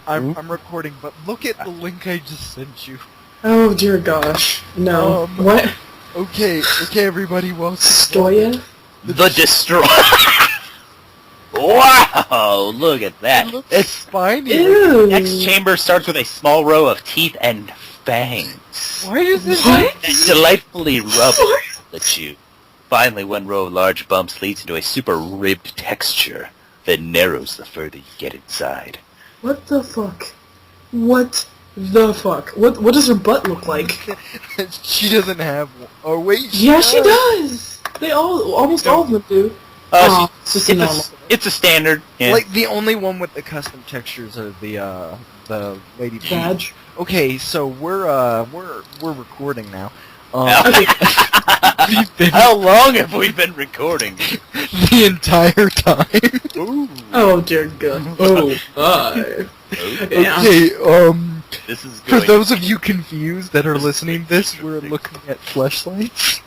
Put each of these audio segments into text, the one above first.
I'm recording, but look at the link I just sent you. Oh dear gosh. No. What? Okay, everybody, welcome. Stoya? The Destroyer. Wow, look at that. It's spiny. Ew. Next chamber starts with a small row of teeth and fangs. Why does it What? That delightfully rub the chew. Finally, one row of large bumps leads into a super ribbed texture that narrows the further you get inside. What the fuck? What the fuck? What does her butt look like? She doesn't have one. Oh wait. Yeah, she does. They almost all of them do. It's just normal. It's a standard. Yeah. Like the only one with the custom textures are the lady Badge. Okay, so we're recording now. Okay. How long have we been recording? The entire time. Ooh. Oh dear God. Oh my. Yeah. Okay, This is for going. those of you confused that are listening to this, we're looking at fleshlights.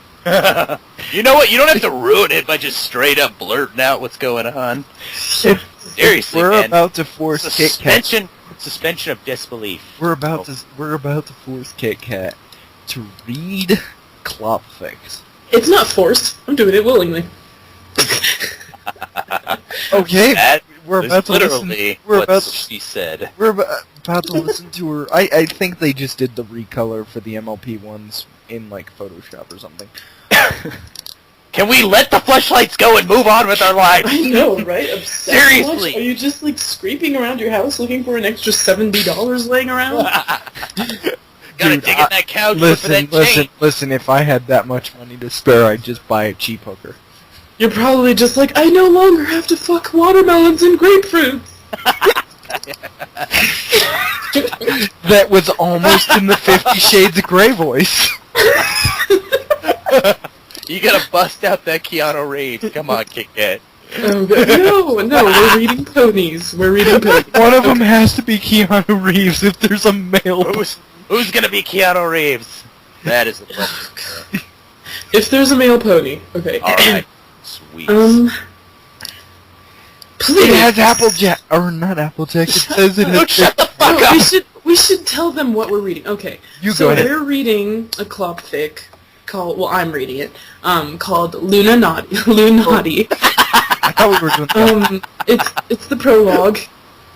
You know what? You don't have to ruin it by just straight up blurting out what's going on. Seriously, We're man. about to force Kitkat. Suspension of disbelief. We're about to force Kitkat to read Clopfics. It's not forced. I'm doing it willingly. Okay, That we're is about to literally listen. what she said. We're about to listen to her. I think they just did the recolor for the MLP ones in like Photoshop or something. Can we let the fleshlights go and move on with our lives? I know, right? Obsessed Seriously. much? Are you just like scraping around your house looking for an extra $70 laying around? Gotta Dude, dig in that couch, look for that chain. Listen, if I had that much money to spare, I'd just buy a cheap hooker. You're probably just like, I no longer have to fuck watermelons and grapefruits. That was almost in the 50 Shades of Grey voice. You gotta bust out that Keanu Reeves. Come on, Kitkat. No, we're reading ponies. We're reading ponies. One of them has to be Keanu Reeves if there's a male. Who's gonna be Keanu Reeves? That is the question. If there's a male pony, okay. Alright. Sweet. Please. It has Applejack, or not Applejack. It says it has. Shut the fuck No, up! we should tell them what we're reading. Okay. You go ahead. We're reading a Clopfic called, well, I'm reading it, called Lunati. I thought we were doing. It's the prologue,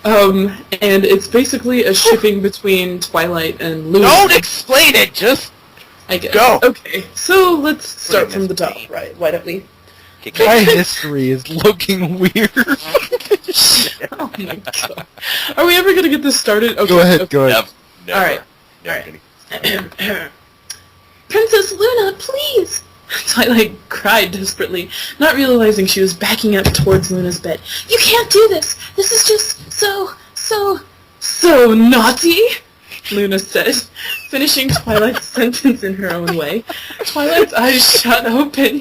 and it's basically a shipping between Twilight and Luna. Don't explain it, just I guess. go. Okay, so let's start from the top, right? Why don't we? My history is looking weird. Oh my god. Are we ever gonna get this started? Okay. Go ahead. Okay. Go ahead. Never. Alright. Never. Princess Luna, please! Twilight cried desperately, not realizing she was backing up towards Luna's bed. You can't do this! This is just so naughty! Luna said, finishing Twilight's sentence in her own way. Twilight's eyes shot open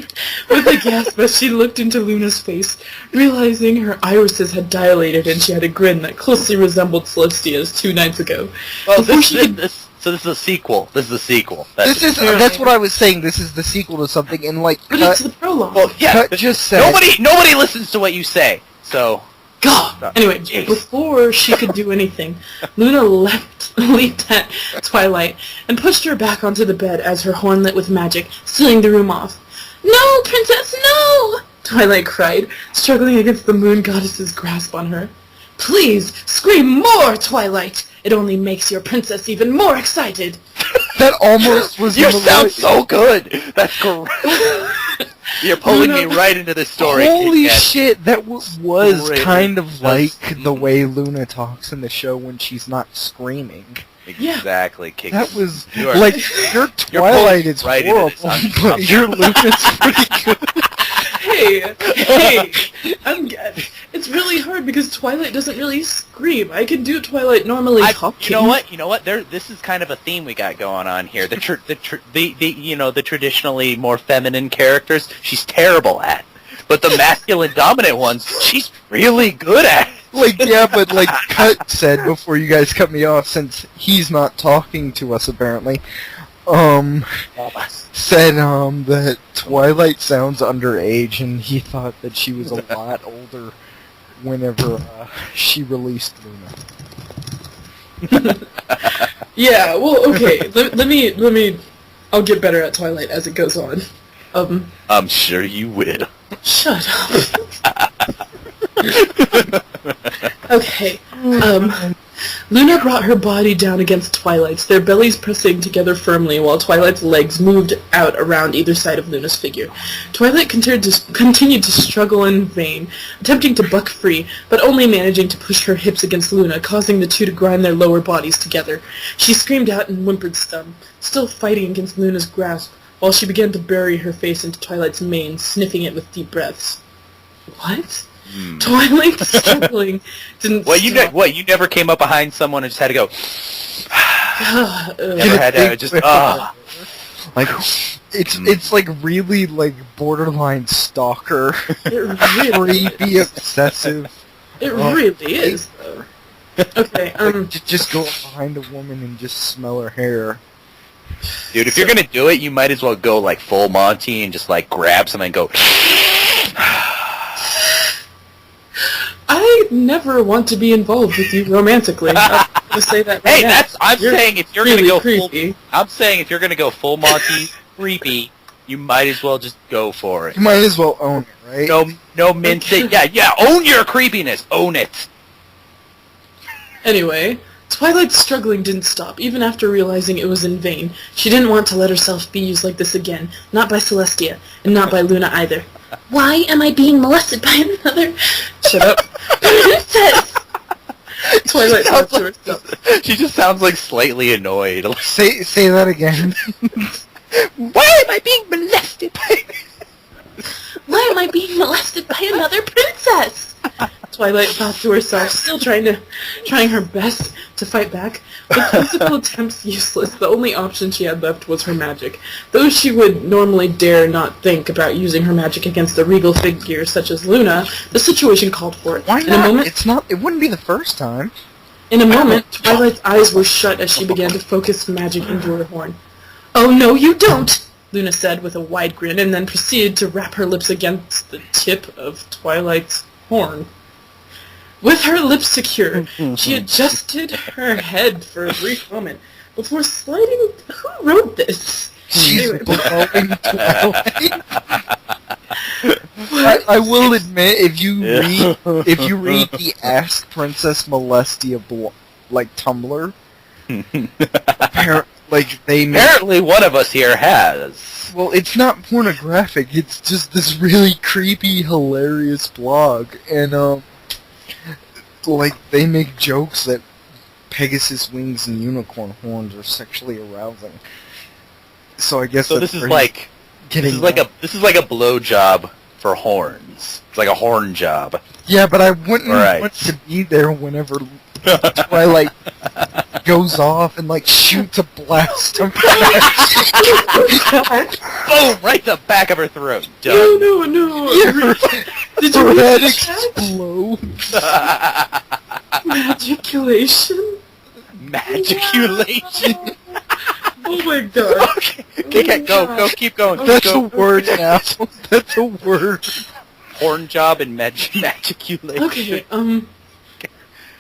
with a gasp as she looked into Luna's face, realizing her irises had dilated and she had a grin that closely resembled Celestia's 2 nights ago. Well, this is a sequel. This is a sequel. That's what I was saying. This is the sequel to something, and like, But it's the prologue. Well, yeah. Cut just said. Nobody listens to what you say. So. God! Anyway, before she could do anything, Luna leaped at Twilight and pushed her back onto the bed as her horn lit with magic, sealing the room off. No, Princess, no! Twilight cried, struggling against the moon goddess's grasp on her. Please, scream more, Twilight! It only makes your princess even more excited! That almost was. You sound so good! That's great! You're pulling me right into the story. Holy Kitkat. shit! That was Great. kind of like the way Luna talks in the show when she's not screaming. Exactly, Kitkat. That was You are- like your Twilight is right into horrible, this. but your Luna's pretty good. Hey, it's really hard because Twilight doesn't really scream. I can do Twilight normally talking. You know what? This is kind of a theme we got going on here. The traditionally more feminine characters, she's terrible at. But the masculine dominant ones, she's really good at. Like, yeah, but like Cut said before you guys cut me off, since he's not talking to us apparently, said that Twilight sounds underage, and he thought that she was a lot older whenever she released Luna. Yeah, well, okay. Let me. I'll get better at Twilight as it goes on. I'm sure you will. Shut up. Okay. Luna brought her body down against Twilight's, their bellies pressing together firmly while Twilight's legs moved out around either side of Luna's figure. Twilight continued to struggle in vain, attempting to buck free, but only managing to push her hips against Luna, causing the two to grind their lower bodies together. She screamed out and whimpered still fighting against Luna's grasp, while she began to bury her face into Twilight's mane, sniffing it with deep breaths. What? Twilight, struggling, didn't stop. You never came up behind someone and just had to go... never had to just... Like, it's like really, like, borderline stalker. It really creepy, obsessive. It really is, though. Okay, Just go up behind a woman and just smell her hair. Dude, if you're gonna do it, you might as well go, like, full Monty and just, like, grab something and go... I never want to be involved with you romantically. I'm gonna say that right now. I'm saying if you're really gonna go creepy. I'm saying if you're gonna go full Monty creepy, you might as well just go for it. You might as well own it, right? No mincing. Yeah, own your creepiness. Own it. Anyway, Twilight's struggling didn't stop, even after realizing it was in vain. She didn't want to let herself be used like this again, not by Celestia, and not by Luna either. Why am I being molested by another... Shut up. Princess! Twilight thought to herself. She just sounds like slightly annoyed. Say that again. Why am I being molested by... Why am I being molested by another princess? Twilight thought to herself, still trying her best to fight back. With physical attempts useless, the only option she had left was her magic. Though she would normally dare not think about using her magic against a regal figure such as Luna, the situation called for it. Why not? It wouldn't be the first time. In a moment, Twilight's eyes were shut as she began to focus magic into her horn. "Oh no, you don't!" Luna said with a wide grin, and then proceeded to wrap her lips against the tip of Twilight's horn. With her lips secure, she adjusted her head for a brief moment before sliding... Who wrote this? She's blowing Twilight. I will admit, if you read the Ask Princess Molestia Tumblr, apparently one of us here has. Well, it's not pornographic. It's just this really creepy, hilarious blog, and they make jokes that Pegasus wings and unicorn horns are sexually arousing. So I guess this is like a blow job for horns. It's like a horn job. Yeah, but I wouldn't want to be there whenever Twilight goes off and shoots a blast of boom! Right in the back of her throat. Done. No. Did you head explodes? Magiculation? Magiculation? Oh my god. Okay, go, keep going. That's a word now. That's a word. Horn job and magiculation. Okay,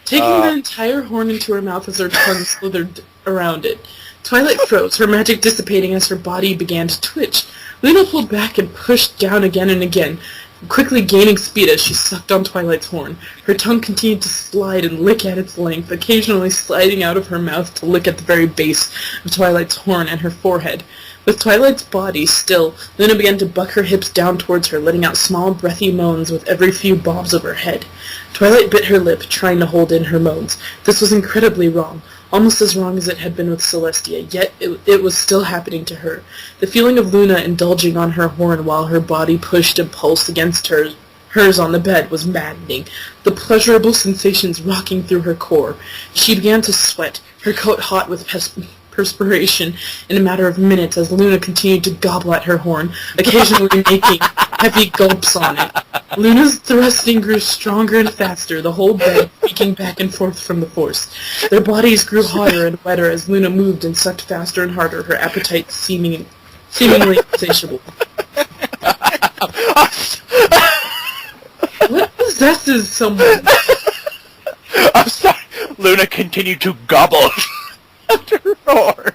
taking the entire horn into her mouth as her tongue slithered around it. Twilight froze, her magic dissipating as her body began to twitch. Luna pulled back and pushed down again and again, quickly gaining speed as she sucked on Twilight's horn. Her tongue continued to slide and lick at its length, occasionally sliding out of her mouth to lick at the very base of Twilight's horn and her forehead. With Twilight's body still, Luna began to buck her hips down towards her, letting out small, breathy moans with every few bobs of her head. Twilight bit her lip, trying to hold in her moans. This was incredibly wrong, almost as wrong as it had been with Celestia, yet it was still happening to her. The feeling of Luna indulging on her horn while her body pushed and pulsed against hers on the bed was maddening, the pleasurable sensations rocking through her core. She began to sweat, her coat hot with perspiration in a matter of minutes as Luna continued to gobble at her horn, occasionally making heavy gulps on it. Luna's thrusting grew stronger and faster, the whole bed creaking back and forth from the force. Their bodies grew hotter and wetter as Luna moved and sucked faster and harder, her appetite seemingly insatiable. What possesses someone? I'm sorry. Luna continued to gobble after roar.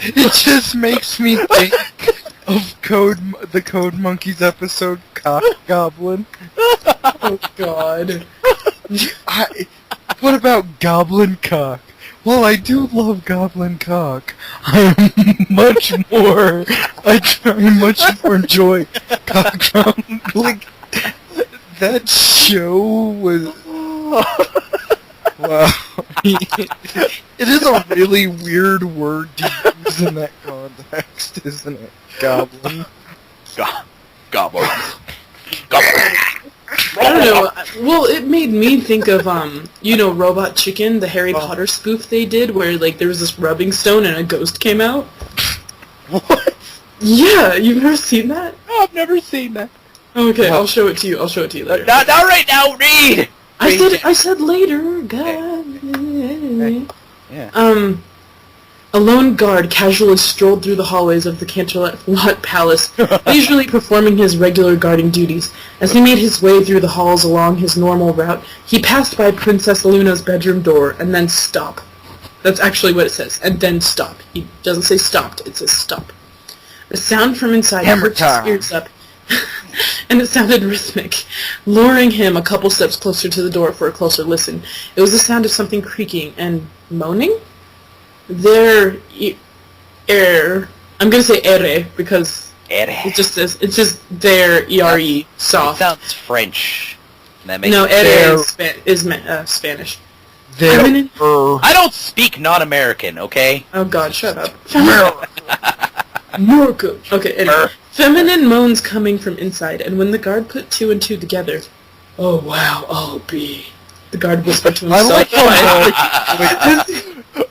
It just makes me think of the Code Monkeys episode Cock Goblin. Oh God. What about Goblin Cock? Well, I do love Goblin Cock. I much more enjoy Cock Goblin. Like, that show was... Wow. It is a really weird word to use in that context, isn't it? Goblin. Goblin. I don't know. Well, it made me think of, Robot Chicken, the Harry Potter spoof they did, where, like, there was this rubbing stone and a ghost came out. What? Yeah, you've never seen that? No, I've never seen that. Okay, I'll show it to you. I'll show it to you later. Not right now, read! I said later, God. Yeah. A lone guard casually strolled through the hallways of the Canterlot Palace, leisurely performing his regular guarding duties. As he made his way through the halls along his normal route, he passed by Princess Luna's bedroom door and then stop. That's actually what it says, and then stop. He doesn't say stopped, it says stop. A sound from inside perked his ears up, and it sounded rhythmic, luring him a couple steps closer to the door for a closer listen. It was the sound of something creaking and moaning? I'm gonna say ere because it just says it's just there ere soft. It sounds French. That makes No, sense. ere is Spanish. I don't speak non-American, okay? Oh God, shut up. America. Okay, anyway. Feminine moans coming from inside, and when the guard put two and two together, oh wow, I'll be. The guard whispered to himself.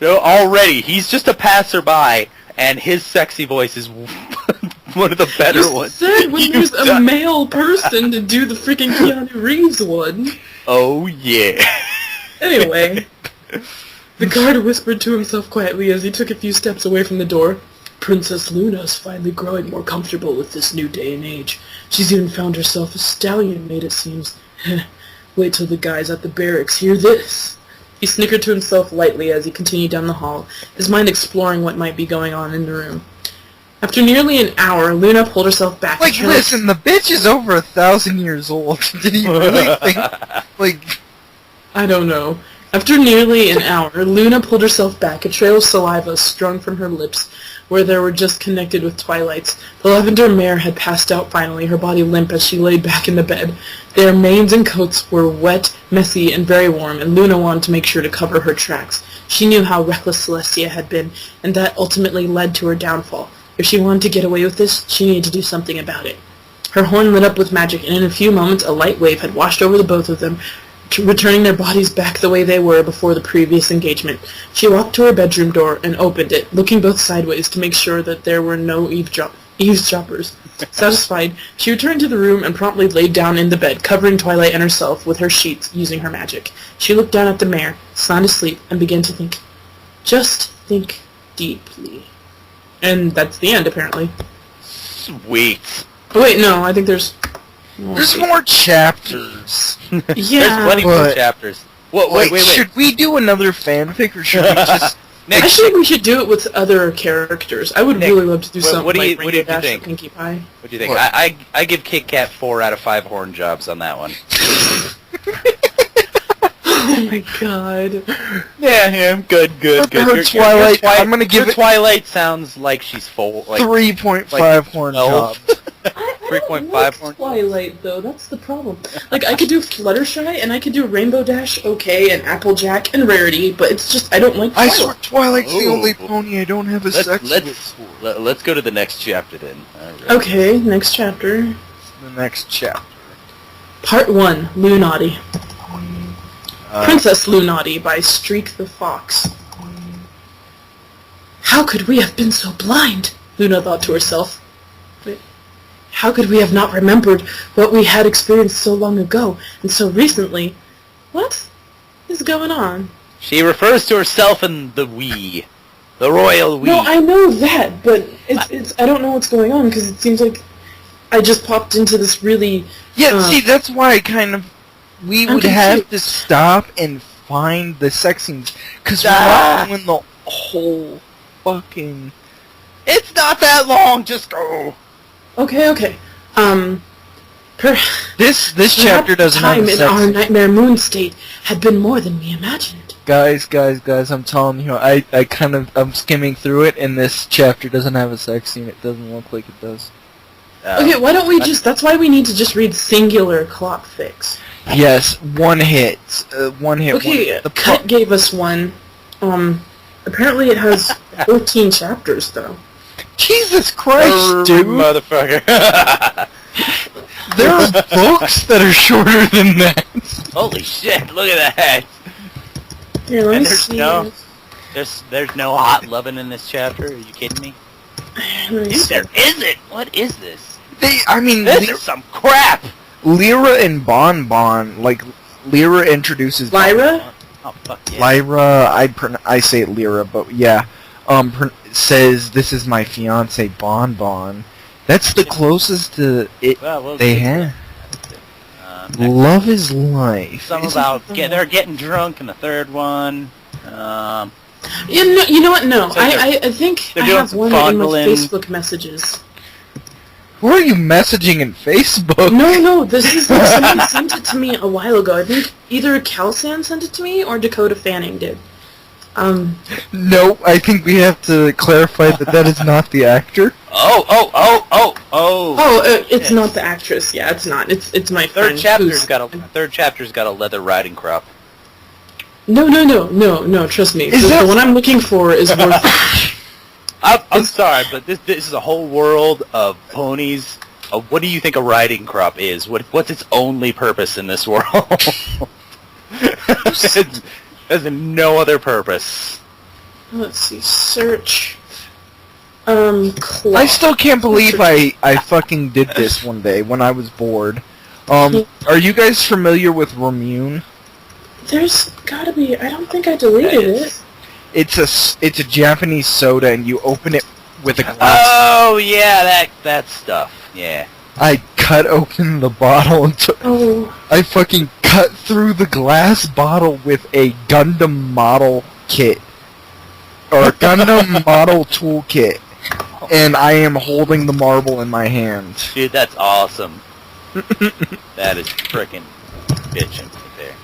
No, already, he's just a passerby, and his sexy voice is one of the better ones. Said when there's a male person to do the freaking Keanu Reeves one. Oh yeah. Anyway, the guard whispered to himself quietly as he took a few steps away from the door. Princess Luna's finally growing more comfortable with this new day and age. She's even found herself a stallion mate, it seems. Wait till the guys at the barracks hear this. He snickered to himself lightly as he continued down the hall, his mind exploring what might be going on in the room. After nearly an hour, Luna pulled herself back. Like, listen, the bitch is over 1,000 years old. Did he really think, like... I don't know. After nearly an hour, Luna pulled herself back, a trail of saliva strung from her lips, where they were just connected with twilights. The lavender mare had passed out finally, her body limp as she lay back in the bed. Their manes and coats were wet, messy, and very warm, and Luna wanted to make sure to cover her tracks. She knew how reckless Celestia had been, and that ultimately led to her downfall. If she wanted to get away with this, she needed to do something about it. Her horn lit up with magic, and in a few moments a light wave had washed over the both of them, returning their bodies back the way they were before the previous engagement. She walked to her bedroom door and opened it, looking both sideways to make sure that there were no eavesdroppers. Satisfied, she returned to the room and promptly laid down in the bed, covering Twilight and herself with her sheets using her magic. She looked down at the mare, sound asleep, and began to think. Just think deeply. And that's the end, apparently. Sweet. Oh, wait, no, I think there's more chapters. Yeah. There's plenty more chapters. Wait. Should we do another fanfic, or should we just... Actually, we should do it with other characters. I would really love to do something what do you Rainbow Dash think? or Pinkie Pie. What do you think? I give Kitkat 4 out of 5 horn jobs on that one. Oh my god. Yeah, good. Her Twilight, I'm gonna give her it... Twilight sounds like she's full. Like 3.5 horn jobs. 3.5 horn. Twilight though, that's the problem. Like I could do Fluttershy and I could do Rainbow Dash, okay, and Applejack and Rarity, but it's just I don't like Twilight. I swear Twilight's the only pony I don't have a sex with. Let's go to the next chapter then. Right. Okay, next chapter. The next chapter. Part 1, Lunati. Princess Lunati by Streak the Fox. How could we have been so blind? Luna thought to herself. How could we have not remembered what we had experienced so long ago, and so recently? What is going on? She refers to herself in the we. The royal we. No, I know that, but it's I don't know what's going on, because it seems like I just popped into this really... Yeah, see, that's why I kind of... we I'm would have to confused. stop and find the sex scenes because we're not doing the whole fucking. It's not that long. Just go. Okay. This Perhaps chapter doesn't have time a in sex our scene. nightmare moon state had been more than we imagined. Guys, I'm telling you, I'm skimming through it, and this chapter doesn't have a sex scene. It doesn't look like it does. Okay, why don't we just... That's why we need to just read singular Clopfics. Yes, one hit. One hit. Okay, The Cut gave us one. Apparently it has 14 chapters, though. Jesus Christ, dude! Motherfucker. There are books that are shorter than that. Holy shit! Look at that. Here, let And me there's see. there's no hot loving in this chapter. Are you kidding me? Let me Dude, see. there isn't. What is this? This is some crap. Lyra and Bonbon, like, Lyra introduces... Lyra? Oh fuck yeah. Lyra, I say it Lyra, but yeah, says, this is my fiance, Bonbon. That's the closest to it Well, they have. Next, Love is life. some about they're getting drunk in the third one. You know what? No, So I think they're I doing have some one in my fondling. Facebook messages. Who are you messaging in Facebook? No, this is like someone sent it to me a while ago. I think either Calsan sent it to me or Dakota Fanning did. No, I think we have to clarify that is not the actor. Oh! It's not the actress. Yeah, it's not. It's my Third friend. chapter's got a leather riding crop. No. Trust me. Is The that- one I'm looking for is worth. I'm sorry, but this is a whole world of ponies. What do you think a riding crop is? What's its only purpose in this world? It has no other purpose. Let's see. Search. I still can't believe I fucking did this one day when I was bored. Are you guys familiar with Ramune? There's gotta be. I don't think I deleted it. It's a Japanese soda, and you open it with a glass. Oh yeah, that stuff. Yeah. I cut open the bottle and I fucking cut through the glass bottle with a Gundam model kit. Or Gundam model toolkit. And I am holding the marble in my hand. Dude, that's awesome. That is frickin' bitchin' right there.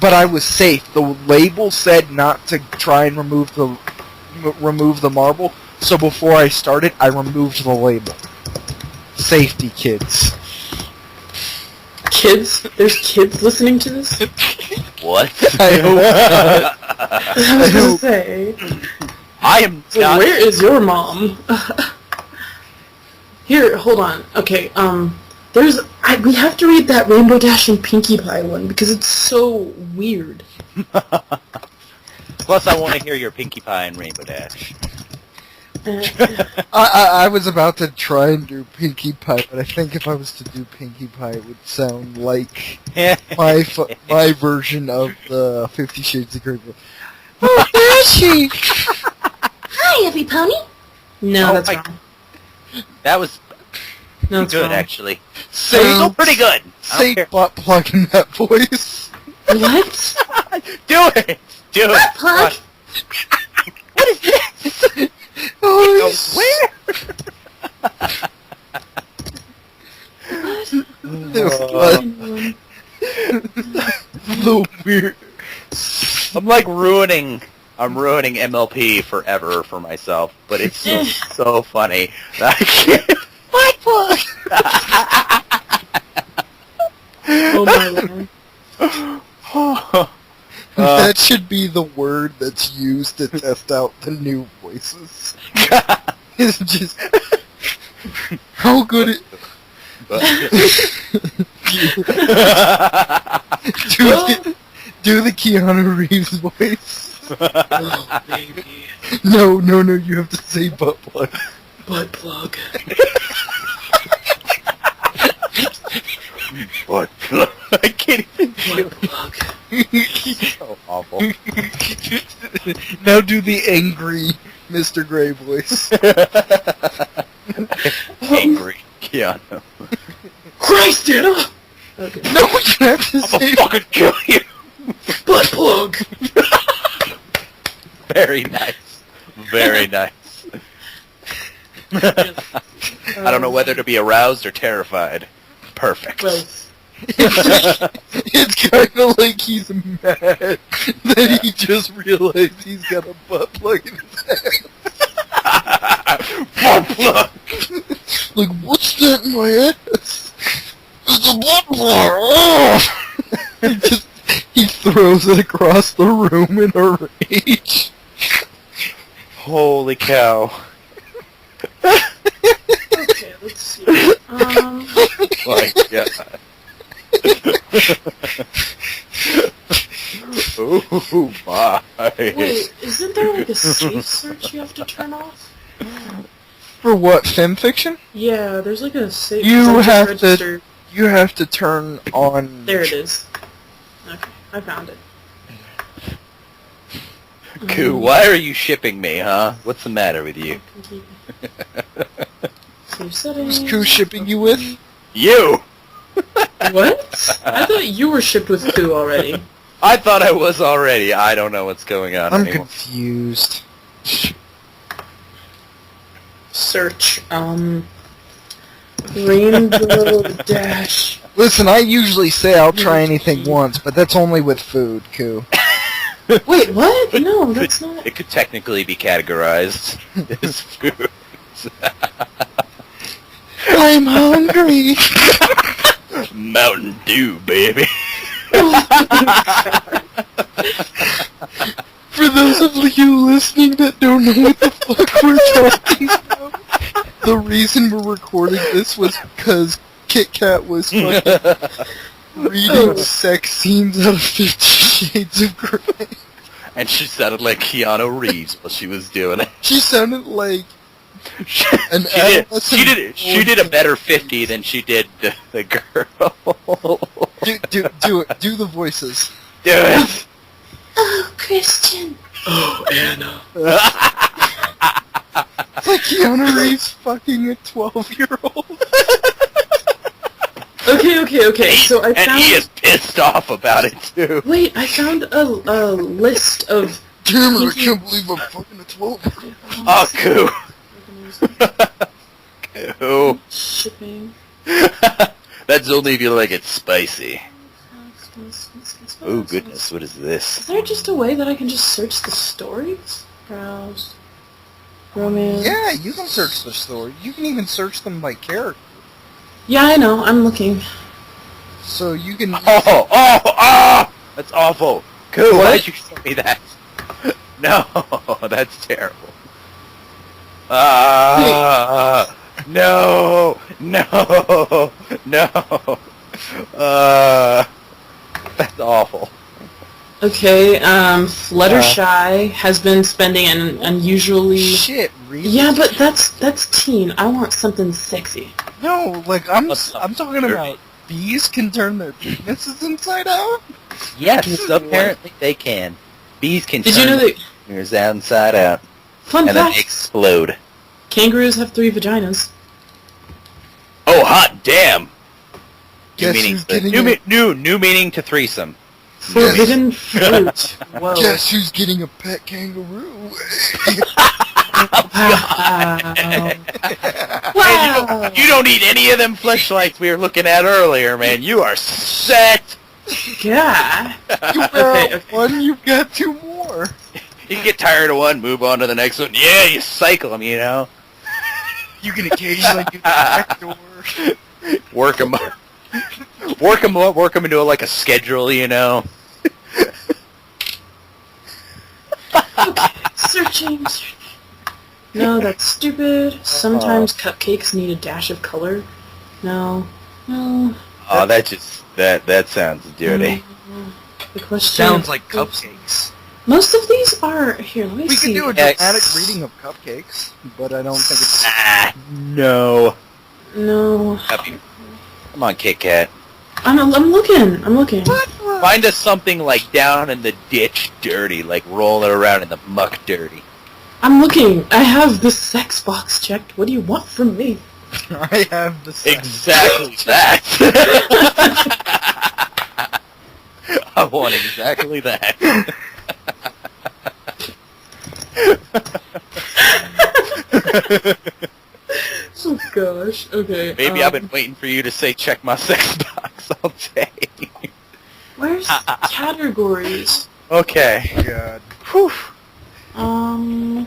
But I was safe. The label said not to try and remove the marble. So before I started, I removed the label. Safety, kids. Kids? There's kids listening to this? What? I hope not. I was gonna say. I am So not. where is your mom? Here, hold on. Okay, we have to read that Rainbow Dash and Pinkie Pie one because it's so weird. Plus, I want to hear your Pinkie Pie and Rainbow Dash. I was about to try and do Pinkie Pie, but I think if I was to do Pinkie Pie, it would sound like my version of the 50 Shades of Grey. Oh, there is she! Hi, every pony. No, Oh that's my- wrong. That was No, that's good, wrong. actually. Say, Still pretty good. I don't Say care. butt plug in that voice. What? Do it. Do it. Plug? What is this? Oh, Where? the weird. I'm like ruining MLP forever for myself, but it's so funny. I can't. What? Oh my lord. That should be the word that's used to test out the new voices. It's just how good it. Do the Keanu Reeves voice. Oh, baby. No, you have to say butt plug. Butt plug. What? I can't even do Butt plug. it. So awful. Now do the angry Mr. Grey voice. Angry Keanu. Christ, Anna! Okay. No, you have to I'm say... gonna fucking kill you! Butt plug! Very nice. Very nice. I don't know whether to be aroused or terrified. Perfect. Both. It's kind of like he's mad that he just realized he's got a butt plug in his head. Butt plug! Like, what's that in my ass? It's a butt plug! Oh! He throws it across the room in a rage. Holy cow. Okay, let's see. My God. Ooh, my. Wait, isn't there like a safe search you have to turn off? For what, fanfiction? Yeah, there's like a safe. You I just have registered. to. You have to turn on. There it is. Okay, I found it. Koo, why are you shipping me, huh? What's the matter with you? Save settings. Who's Koo shipping you with? You! What? I thought you were shipped with Koo already. I thought I was already. I don't know what's going on I'm anymore. confused. Search, Rainbow Dash. Listen, I usually say I'll try anything once, but that's only with food, Koo. Wait, what? No, that's not. It could technically be categorized as food. I'm hungry. Mountain Dew, baby. For those of you listening that don't know what the fuck we're talking about, the reason we're recording this was because Kitkat was fucking reading sex scenes out of 50 Shades of Grey. And she sounded like Keanu Reeves while she was doing it. She sounded like an She did a better 50 than she did the girl. Do it. Do the voices. Do it. Oh, Christian. Oh, Anna. It's like Keanu Reeves fucking a 12-year-old. Okay. So I And found. he is pissed off about it too. Wait, I found a list of. Damn it, I can't believe I'm fucking a 12-year-old. Oh, Koo. Koo. Shipping. That's only if you like it spicy. Oh goodness, what is this? Is there just a way that I can just search the stories? Browse. Romance. Yeah, you can search the story. You can even search them by character. Yeah, I know. I'm looking. So you can... Oh! That's awful. Koo, What? why did you show me that? No, that's terrible. No. That's awful. Okay, Fluttershy has been spending an unusually... Shit, really? Yeah, but that's teen. I want something sexy. No, like, I'm What's talking about bees can turn their penises inside out? Yes, apparently they can. Bees can Did you know turn that... yours inside out Fun and then fact, explode. kangaroos have 3 vaginas. Oh, hot damn! Guess who's getting a... New meaning to threesome. Forbidden fruit. Whoa. Guess who's getting a pet kangaroo? Wow. You don't need any of them fleshlights we were looking at earlier, man. You are set. Yeah. You got one, you've got 2 more. You can get tired of one, move on to the next one. Yeah, you cycle them, you know. You can occasionally do the back door. Work them into like a schedule, you know. Okay. Searching. No, that's stupid. Sometimes cupcakes need a dash of color. No. Oh, that sounds dirty. The question. Sounds like cupcakes. Most of these are here. Let me We see. could do a dramatic reading of cupcakes, but I don't think it's... No. No. Come on, Kitkat. I'm looking. Find us something like down in the ditch dirty, like rolling around in the muck dirty. I'm looking. I have the sex box checked. What do you want from me? I have the... Exactly that. exactly that. Oh gosh. Okay. Maybe I've been waiting for you to say check my sex box all day. Where's categories? Okay. God. Whew. I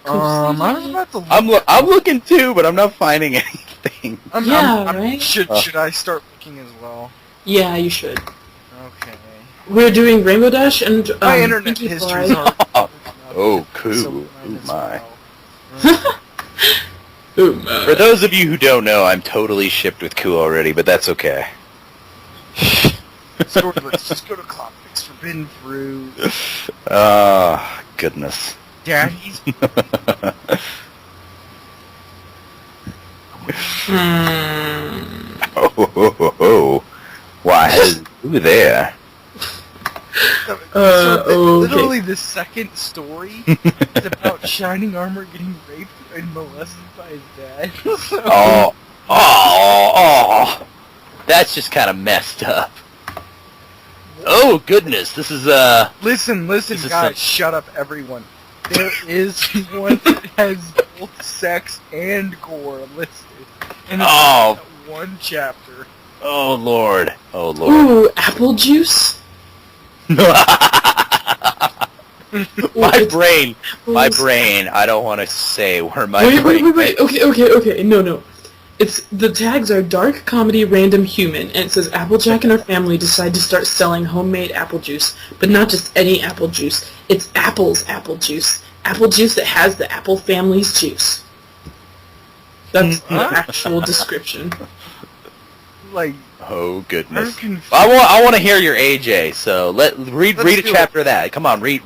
was about to. I'm looking too, but I'm not finding anything. Right? Should I start looking as well? Yeah, you should. Okay. We're doing Rainbow Dash and My internet Pinkie history's Pie. hard. Oh, cool. So Ooh, mine as my. well. Ooh, my. For those of you who don't know, I'm totally shipped with Koo already, but that's okay. So let's just go to Clopfics Forbidden Fruit. Ah, goodness. Daddy's. Oh. Why, hello there. Literally the second story is about Shining Armor getting raped and molested by his dad. Oh. That's just kind of messed up. Oh, goodness, this is, Listen, This is guys, shut up, everyone. There is one that has both sex and gore listed. And it's Oh. one chapter. Oh, Lord. Ooh, Applejuice? My brain, I don't want to say where my brain... Wait. Okay. No. It's the tags are dark comedy random human, and it says Applejack and her family decide to start selling homemade apple juice, but not just any apple juice. It's Apple's apple juice that has the Apple family's juice. That's the actual description. Like, Oh, I'm goodness. confused. I want to hear your AJ, so read a do chapter of that. Come on, read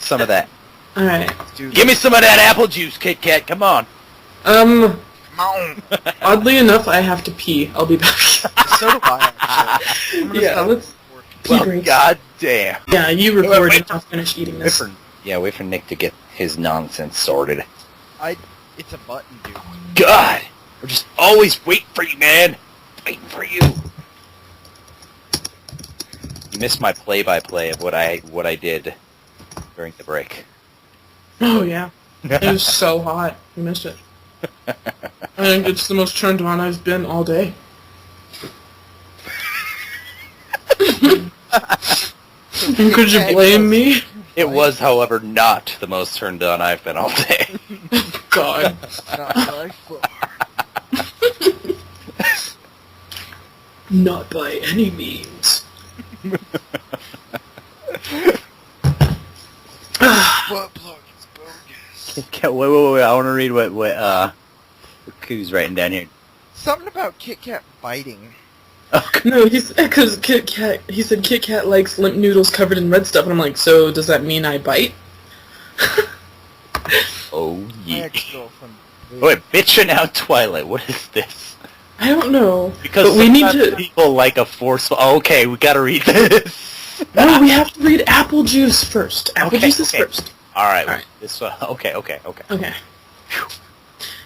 some of that. All right. Give me some of that apple juice, Kitkat. Come on. Oddly enough, I have to pee. I'll be back. So do I, actually. I'm gonna Yeah, stop let's recording. pee Well, breaks. God damn. Yeah, you record and I'll finish eating Wait this. for Nick to get his nonsense sorted. It's a button, dude. God, we're just always waiting for you, man. Waiting for you. You missed my play-by-play of what I did during the break. Oh yeah, it was so hot. You missed it. I think it's the most turned on I've been all day. And could you blame me? It was, however, not the most turned on I've been all day. God. Not my fault. Not by any means. Butt plug is bogus. Wait, I want to read what Koo's writing down here. Something about Kitkat biting. No, because Kitkat. He said Kitkat likes limp noodles covered in red stuff, and I'm like, so does that mean I bite? Oh, My yeah. ex-girlfriend. Wait, bitchin' out Twilight, what is this? I don't know. Because but we need sometimes to. people like a forceful... Oh, okay, we gotta read this. No, we have to read Applejuice first. Applejuice is first. Alright, this one... Okay. Okay.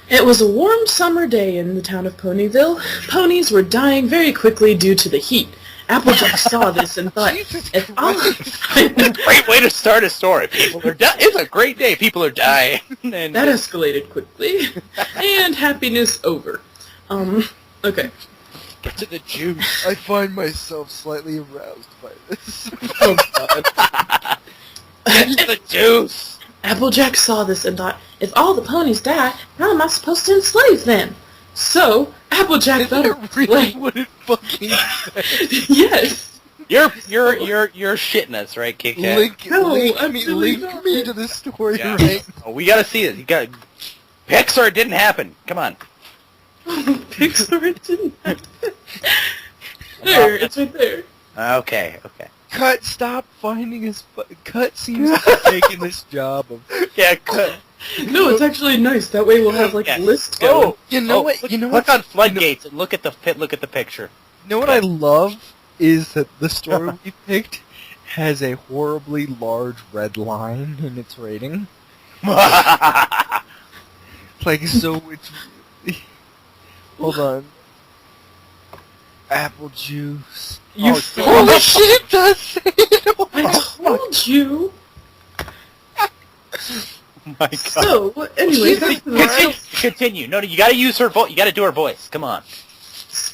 It was a warm summer day in the town of Ponyville. Ponies were dying very quickly due to the heat. Applejack saw this and thought, if Great way to start a story. People are dying. It's a great day. People are dying. And that escalated quickly, and happiness over. Okay. get to the juice. I find myself slightly aroused by this. Oh God. Get to the juice. Applejack saw this and thought, if all the ponies die, how am I supposed to enslave them? So, Applejack thought of really what it fucking says. Yes. You're shitting us, right, Kitkat? Link Absolutely me not. to the story Yeah. right. Oh, we gotta see it. You got Pixar. It didn't happen. Come on. Pixar it didn't happen. There, it's right there. Okay. Cut, stop finding his... Cut seems to be taking this job of... Yeah, cut. No, it's actually nice. That way we'll have like Yeah. a list going. You know what? You know Click what? on floodgates and look at the picture. You know what I love is that the story we picked has a horribly large red line in its rating. Like, so it's... Hold on. Applejuice. You Holy shit, it does say it! I told you. Oh my god. So, anyway, back to the Continue. No, you gotta use her voice. You gotta do her voice. Come on.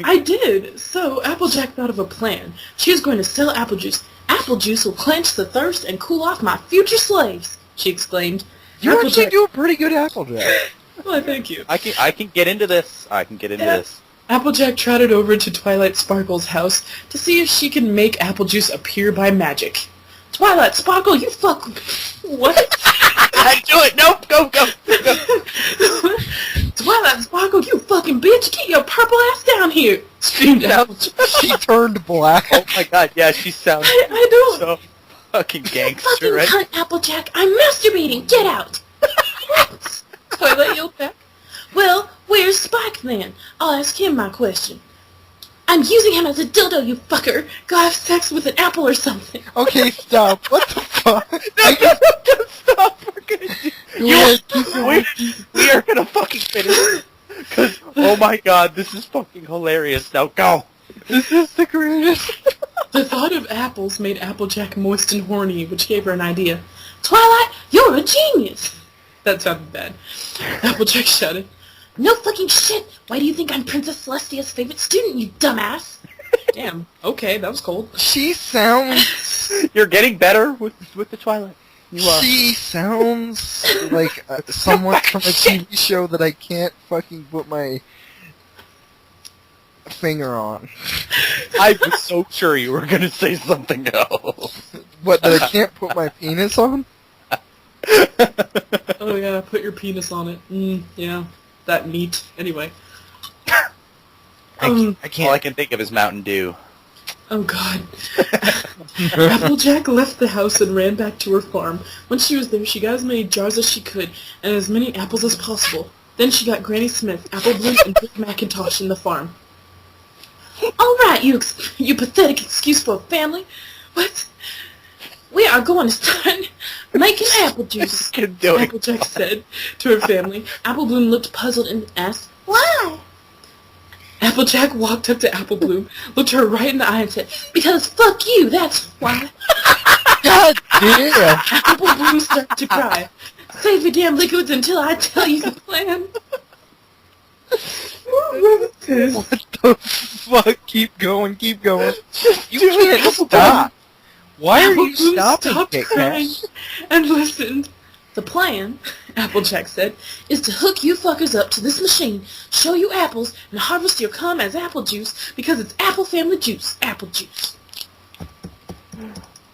I did. So, Applejack thought of a plan. She was going to sell Applejuice. Applejuice will quench the thirst and cool off my future slaves, she exclaimed. You actually do a pretty good Applejack. Well, thank you. I can get into this. This. Applejack trotted over to Twilight Sparkle's house to see if she can make Applejuice appear by magic. Twilight Sparkle, you fuck... What? Do it! Nope! Go! Twilight Sparkle, you fucking bitch! Get your purple ass down here! Screamed Applejack. She turned black. Oh my god, yeah, she sounds I don't... so fucking You gangster, fucking right? cunt, Applejack! I'm masturbating! Get out! What? Twilight yelled back. Well, where's Spike then? I'll ask him my question. I'm using him as a dildo, you fucker! Go have sex with an apple or something. Okay, stop. What the fuck? No, stop! We're gonna do... Go ahead, keep going. We are gonna fucking finish this. Cause, oh my god, this is fucking hilarious. Now go! This is the greatest. The thought of apples made Applejack moist and horny, which gave her an idea. Twilight, you're a genius! That sounded bad. Applejack shouted. No fucking shit! Why do you think I'm Princess Celestia's favorite student, you dumbass? Damn, okay, that was cold. She sounds... You're getting better with the Twilight. You are. She sounds like someone from a TV show that I can't fucking put my finger on. I was so sure you were gonna say something else. What, that I can't put my penis on? Oh yeah, put your penis on it. Yeah, that neat. Anyway. I All I can't. can think of is Mountain Dew. Oh god. Applejack left the house and ran back to her farm. Once she was there, she got as many jars as she could, and as many apples as possible. Then she got Granny Smith, Applejuice, and Big Macintosh in the farm. Alright, you pathetic excuse for a family. What? We are going to start making apple juice, Applejack said to her family. Applebloom looked puzzled and asked, why? Applejack walked up to Applebloom, looked her right in the eye and said, because fuck you, that's why. God damn! Applebloom started to cry. Save your damn liquids until I tell you the plan. What the fuck? Keep going, keep going. You can't stop. Why are you Applebloom stopping, stopped Kitkat? crying and listened. The plan, Applejack said, is to hook you fuckers up to this machine, show you apples, and harvest your cum as apple juice because it's apple family juice, apple juice.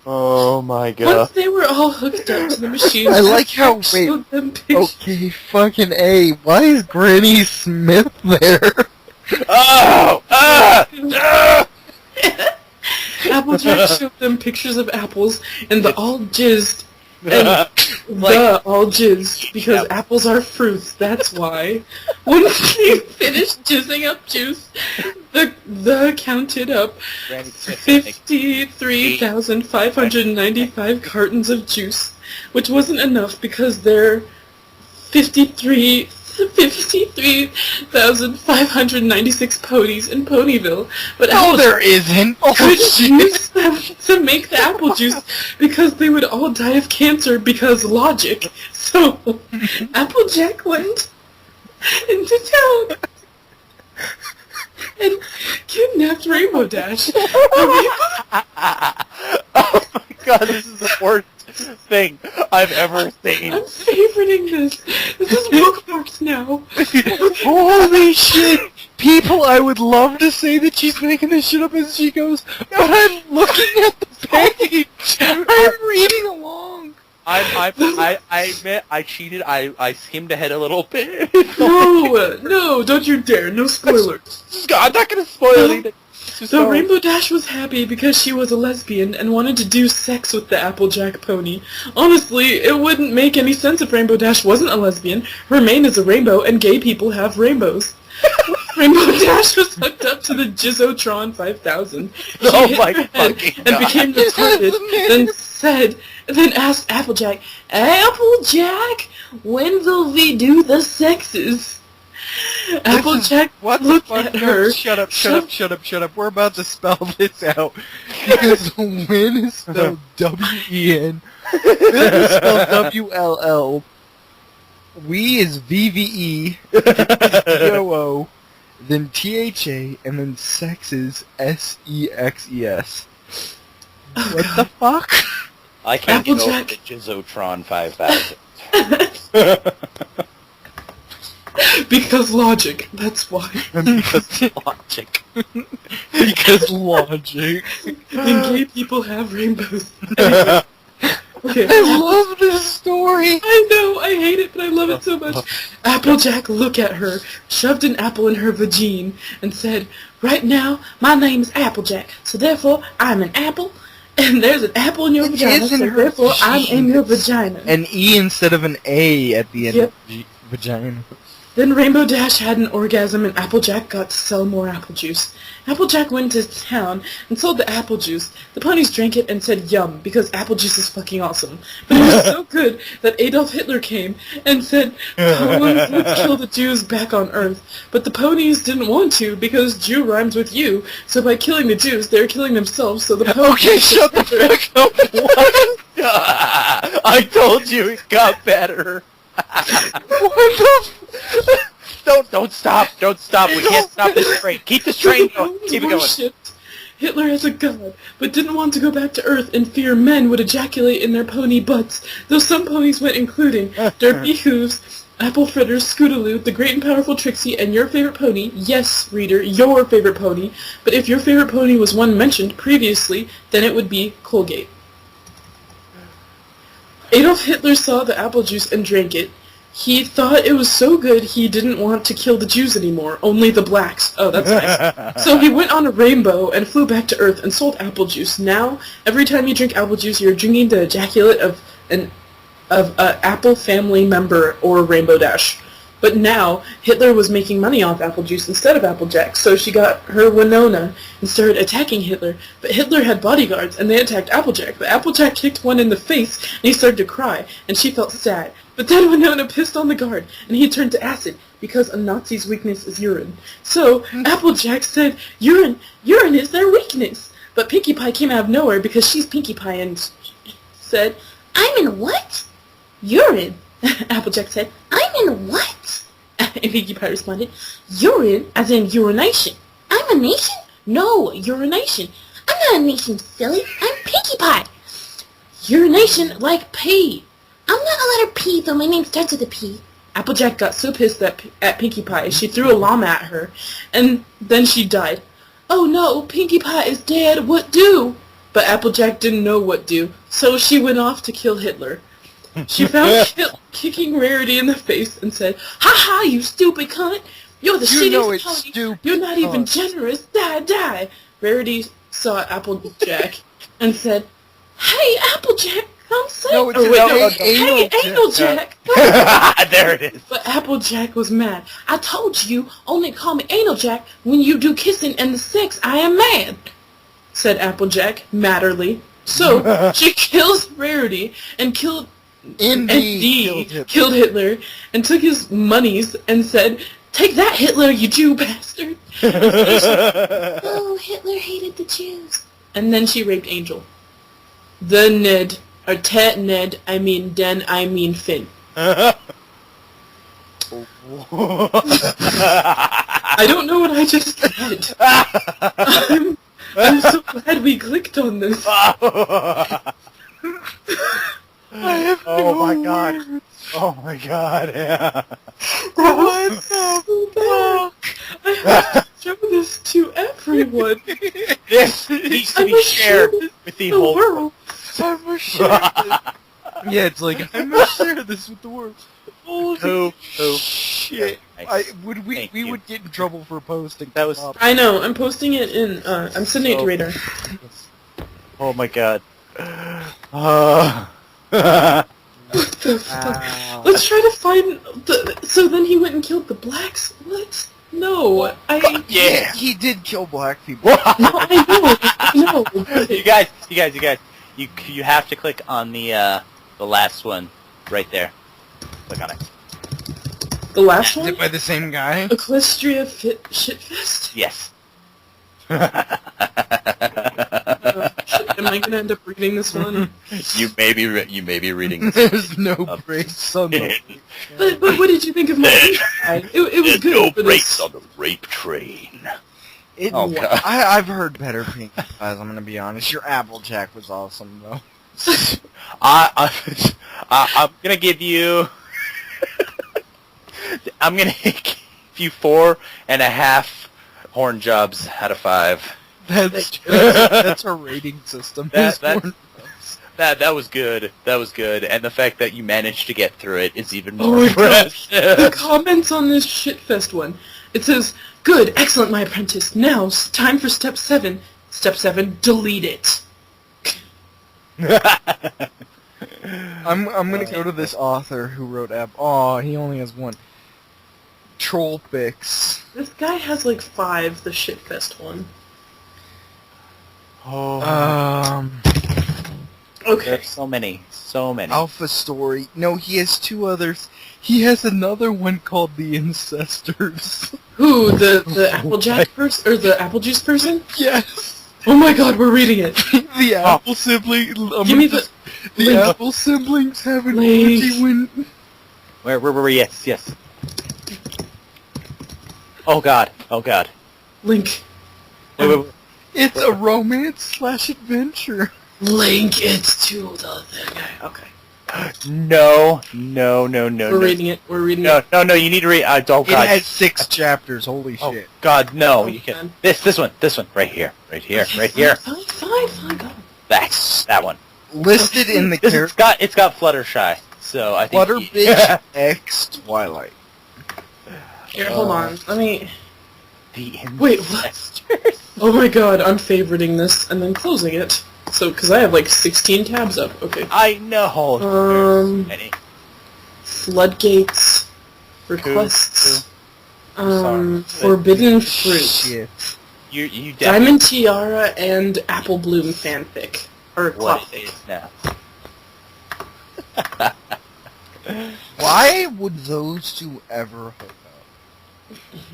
Oh my Once they were all hooked up to the machine, I like how, Applejack wait, showed them pictures. okay, fucking A, why is Granny Smith there? Oh! Applejack showed them pictures of apples and the all jizzed and the all jizzed because apples are fruits. That's why. When they finished jizzing up juice, the counted up 53,595 cartons of juice, which wasn't enough because there 53,596 ponies in Ponyville, but No, there isn't. could use them to make the apple juice because they would all die of cancer because logic. So Applejack went into town and kidnapped Rainbow Dash. Oh my god, this is the worst thing I've ever seen. I'm favoriting this. This is bookmarked now. Holy shit! People, I would love to say that she's making this shit up as she goes, but I'm looking at the page. I'm reading along. I admit I cheated. I skimmed ahead a little bit. No, don't you dare. No spoilers. I'm not gonna spoil anything. So Rainbow Dash was happy because she was a lesbian and wanted to do sex with the Applejack pony. Honestly, it wouldn't make any sense if Rainbow Dash wasn't a lesbian. Her mane is a rainbow and gay people have rainbows. Rainbow Dash was hooked up to the Jizzotron 5000. Oh She my hit her head fucking and god. became retarded, then asked Applejack, Applejack, when will we do the sexes? Applejack What the looked fuck? at No, her. shut up. We're about to spell this out. Because Win is spelled W-E-N. Phil is spelled W-L-L. We is V-V-E. D-O-O. Then T-H-A. And then sex is S-E-X-E-S. What the fuck? I can't get over Applejack. the Jizzotron 5000. Because logic, that's why. Because logic. Because logic. And gay people have rainbows. Okay. I love this story. I know, I hate it, but I love it so much. Applejack looked at her, shoved an apple in her vagine, and said, "Right now, my name is Applejack, so therefore I'm an apple, and there's an apple in your It vagina, is in so her therefore I'm in your vagina. vagina." An E instead of an A at the end Yep. of vagina. Then Rainbow Dash had an orgasm and Applejack got to sell more apple juice. Applejack went to town and sold the apple juice. The ponies drank it and said yum, because apple juice is fucking awesome. But it was so good that Adolf Hitler came and said, "Poems, let's kill the Jews back on Earth." But the ponies didn't want to, because Jew rhymes with you, so by killing the Jews, they're killing themselves, so the ponies... Okay, shut the fuck up. What? I told you it got better. What the Don't stop. We can't stop this train. Keep this train going. Keep it going. Worshipped Hitler as a god, but didn't want to go back to Earth in fear men would ejaculate in their pony butts, though some ponies went including Derpy Hooves, Apple Fritters, Scootaloo, the great and powerful Trixie, and your favorite pony, yes, reader, your favorite pony, but if your favorite pony was one mentioned previously, then it would be Colgate. Adolf Hitler saw the apple juice and drank it. He thought it was so good he didn't want to kill the Jews anymore, only the blacks. Oh, that's nice. So he went on a rainbow and flew back to Earth and sold apple juice. Now, every time you drink apple juice, you're drinking the ejaculate of an apple family member or Rainbow Dash. But now, Hitler was making money off apple juice instead of Applejack, so she got her Winona and started attacking Hitler. But Hitler had bodyguards, and they attacked Applejack. But Applejack kicked one in the face, and he started to cry, and she felt sad. But then Winona pissed on the guard, and he turned to acid, because a Nazi's weakness is urine. So, Applejack said, urine is their weakness. But Pinkie Pie came out of nowhere, because she's Pinkie Pie, and said, "I'm in what? Urine." Applejack said, "I'm in what?" And Pinkie Pie responded, "Urine, as in urination." "I'm a nation?" "No, urination." "I'm not a nation, silly. I'm Pinkie Pie." "Urination like pee." "I'm not a letter P, though my name starts with a P." Applejack got so pissed at Pinkie Pie, she threw a llama at her, and then she died. "Oh no, Pinkie Pie is dead, what do?" But Applejack didn't know what do, so she went off to kill Hitler. She found kicking Rarity in the face and said, "Ha ha, you stupid cunt! You're the You know shittiest it's pony. stupid, You're not even cunt." generous. Die, die!" Rarity saw Applejack and said, "Hey, Applejack, come say..." No, it's or wait, no, no, it's "Hey, Anal Jack." There it is. But Applejack was mad. "I told you, only call me Anal Jack when you do kissing and the sex. I am mad," said Applejack, matterly. So, she kills Rarity and killed killed Hitler and took his monies and said, "Take that, Hitler, you Jew bastard." "Oh, Hitler hated the Jews." And then she raped Angel. The Ned, or Tet Ned, I mean Den, I mean Finn. I don't know what I just said. I'm so glad we clicked on this. Oh my god. Oh my god, yeah. What the fuck? I have to show this to everyone. This needs to I be must shared share this with the with whole world. I must share this. Yeah, it's like, I must share this with the world. Holy shit. Nice. We Thank you. would get in trouble for posting. That was- I know, I'm posting it in, I'm sending it to Radar. Oh my god. What the fuck? Let's try to find the... So then he went and killed the blacks? What? No, Yeah. He did kill black people. No, I know. But You guys, you have to click on the last one right there. Click on it. The last Is one? it by the same guy? Equestria Shitfest? Yes. Am I gonna end up reading this one? You may be reading this. There's no breaks on the... But what did you think of my guide? It was good no for brakes this. on the rape train. Oh, God. I've heard better pink guys, I'm gonna be honest. Your Applejack was awesome, though. I'm gonna give you... I'm gonna give you 4.5 horn jobs out of 5. That's our rating system. That was good. That was good. And the fact that you managed to get through it is even more Oh my gosh. impressive. The comments on this Shitfest one. It says, "Good, excellent, my apprentice. Now, time for step 7. Step 7, delete it." I'm gonna go to this author who wrote Oh, he only has one. Clopfics. This guy has like 5, the Shitfest one. Okay. There's so many. Alpha Story. No, he has 2 others. He has another one called The Incestors. Who, the Applejack person? Or the Applejuice person? Yes. Oh my god, we're reading it. The Apple sibling. Give me the link. Apple siblings have an Link. orgy when... Where, yes. Oh god. Link. Wait. It's a romance/adventure. Link it to the thing. Okay. No. We're reading it. We're reading No, it. you need to read... oh It god. has 6 chapters. Holy Oh shit. god, no. Oh, You can... man. This one. Right here. Okay, Fine, go. That's that one. Listed in the This character... it's got Fluttershy. So I think... Flutterbitch X Twilight. Here, hold on. Let me... The Wait, what? Incestors. Oh my god, I'm favoriting this and then closing it. So, because I have like 16 tabs up. Okay. I know. Um, There's many. Floodgates. Requests. Sorry. Forbidden Fruit. Shit. You definitely... Diamond Tiara and Apple Bloom fanfic. Or What Clopfic. it is now. Why would those 2 ever hook up?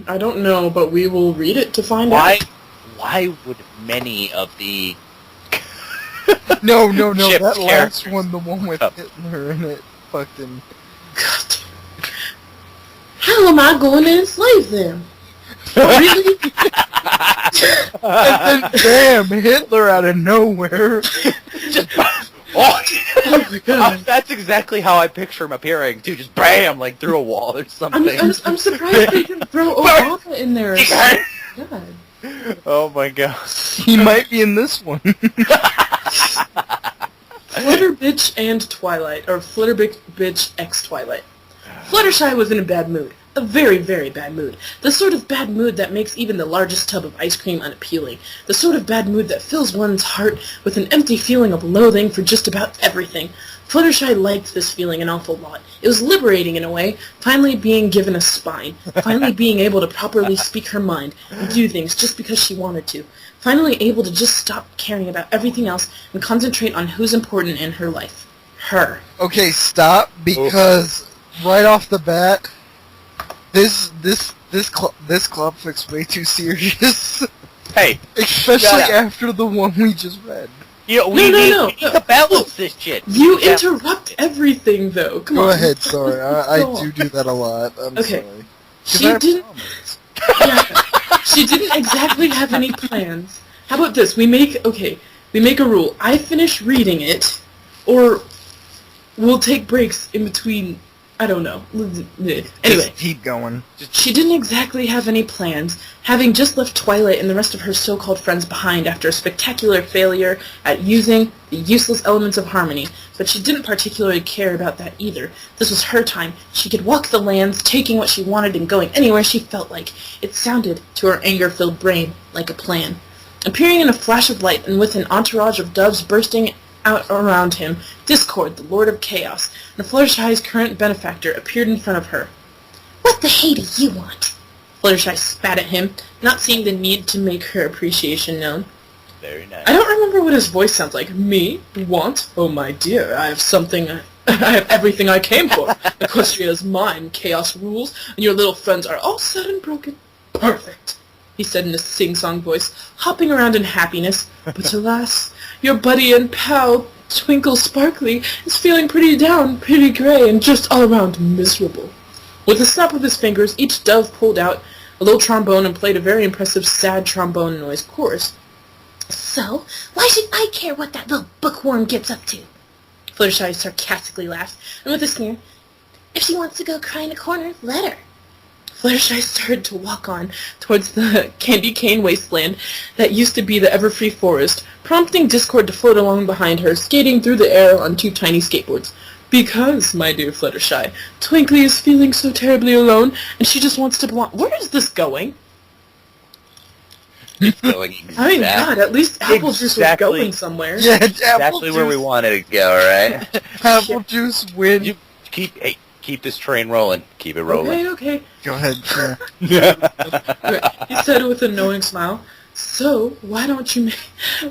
I don't know, but we will read it to find out. Why would many of the... No, Chip that last characters. one, the one with Oh. Hitler in it, fucking... God. How am I going to enslave them? Really? And then, bam, Hitler out of nowhere. Just... Oh, Oh my god. that's exactly how I picture him appearing, too. Just bam, like through a wall or something. I'm surprised they didn't throw Obama in there. God. Oh my god. He might be in this one. Flutterbitch and Twilight, or Flutterbitch X Twilight. Fluttershy was in a bad mood. A very, very bad mood. The sort of bad mood that makes even the largest tub of ice cream unappealing. The sort of bad mood that fills one's heart with an empty feeling of loathing for just about everything. Fluttershy liked this feeling an awful lot. It was liberating in a way, finally being given a spine, finally being able to properly speak her mind and do things just because she wanted to, finally able to just stop caring about everything else and concentrate on who's important in her life. Her. Okay, stop, because right off the bat, this Clopfic's way too serious. Hey, Especially shut up. after the one we just read. we No, need no. to balance this shit. You Yeah. interrupt everything, though. Come Go on. ahead, sorry. I Go on. do that a lot. I'm Okay. sorry. 'Cause She I have didn't. comments. Yeah, she didn't exactly have any plans. How about this? We make a rule. I finish reading it, or we'll take breaks in between. I don't know. Anyway, Just keep going. she didn't exactly have any plans, having just left Twilight and the rest of her so-called friends behind after a spectacular failure at using the useless elements of harmony, but she didn't particularly care about that either. This was her time. She could walk the lands, taking what she wanted and going anywhere she felt like. It sounded, to her anger-filled brain, like a plan. Appearing in a flash of light and with an entourage of doves bursting out around him, Discord, the Lord of Chaos, and Fluttershy's current benefactor, appeared in front of her. "What the hey do you want?" Fluttershy spat at him, not seeing the need to make her appreciation known. Very nice. I don't remember what his voice sounds like. Me? Want? Oh my dear, I have something I have everything I came for. Equestria is mine, chaos rules, and your little friends are all sad and broken. Perfect, he said in a sing-song voice, hopping around in happiness. But alas, your buddy and pal, Twinkle Sparkly, is feeling pretty down, pretty grey, and just all around miserable. With a snap of his fingers, each dove pulled out a little trombone and played a very impressive sad trombone noise chorus. So, why should I care what that little bookworm gets up to? Fluttershy sarcastically laughed, and with a sneer, If she wants to go cry in a corner, let her. Fluttershy started to walk on towards the candy cane wasteland that used to be the Everfree Forest, prompting Discord to float along behind her, skating through the air on 2 tiny skateboards. Because, my dear Fluttershy, Twinkly is feeling so terribly alone, and she just wants to belong. Where is this going? It's going exactly. I mean, God, at least Applejuice was going somewhere. Yeah, Exactly where we wanted to go, right? Applejuice win. You keep this train rolling. Keep it rolling. Okay. Go ahead, Okay, he said with a knowing smile, So, why don't you make...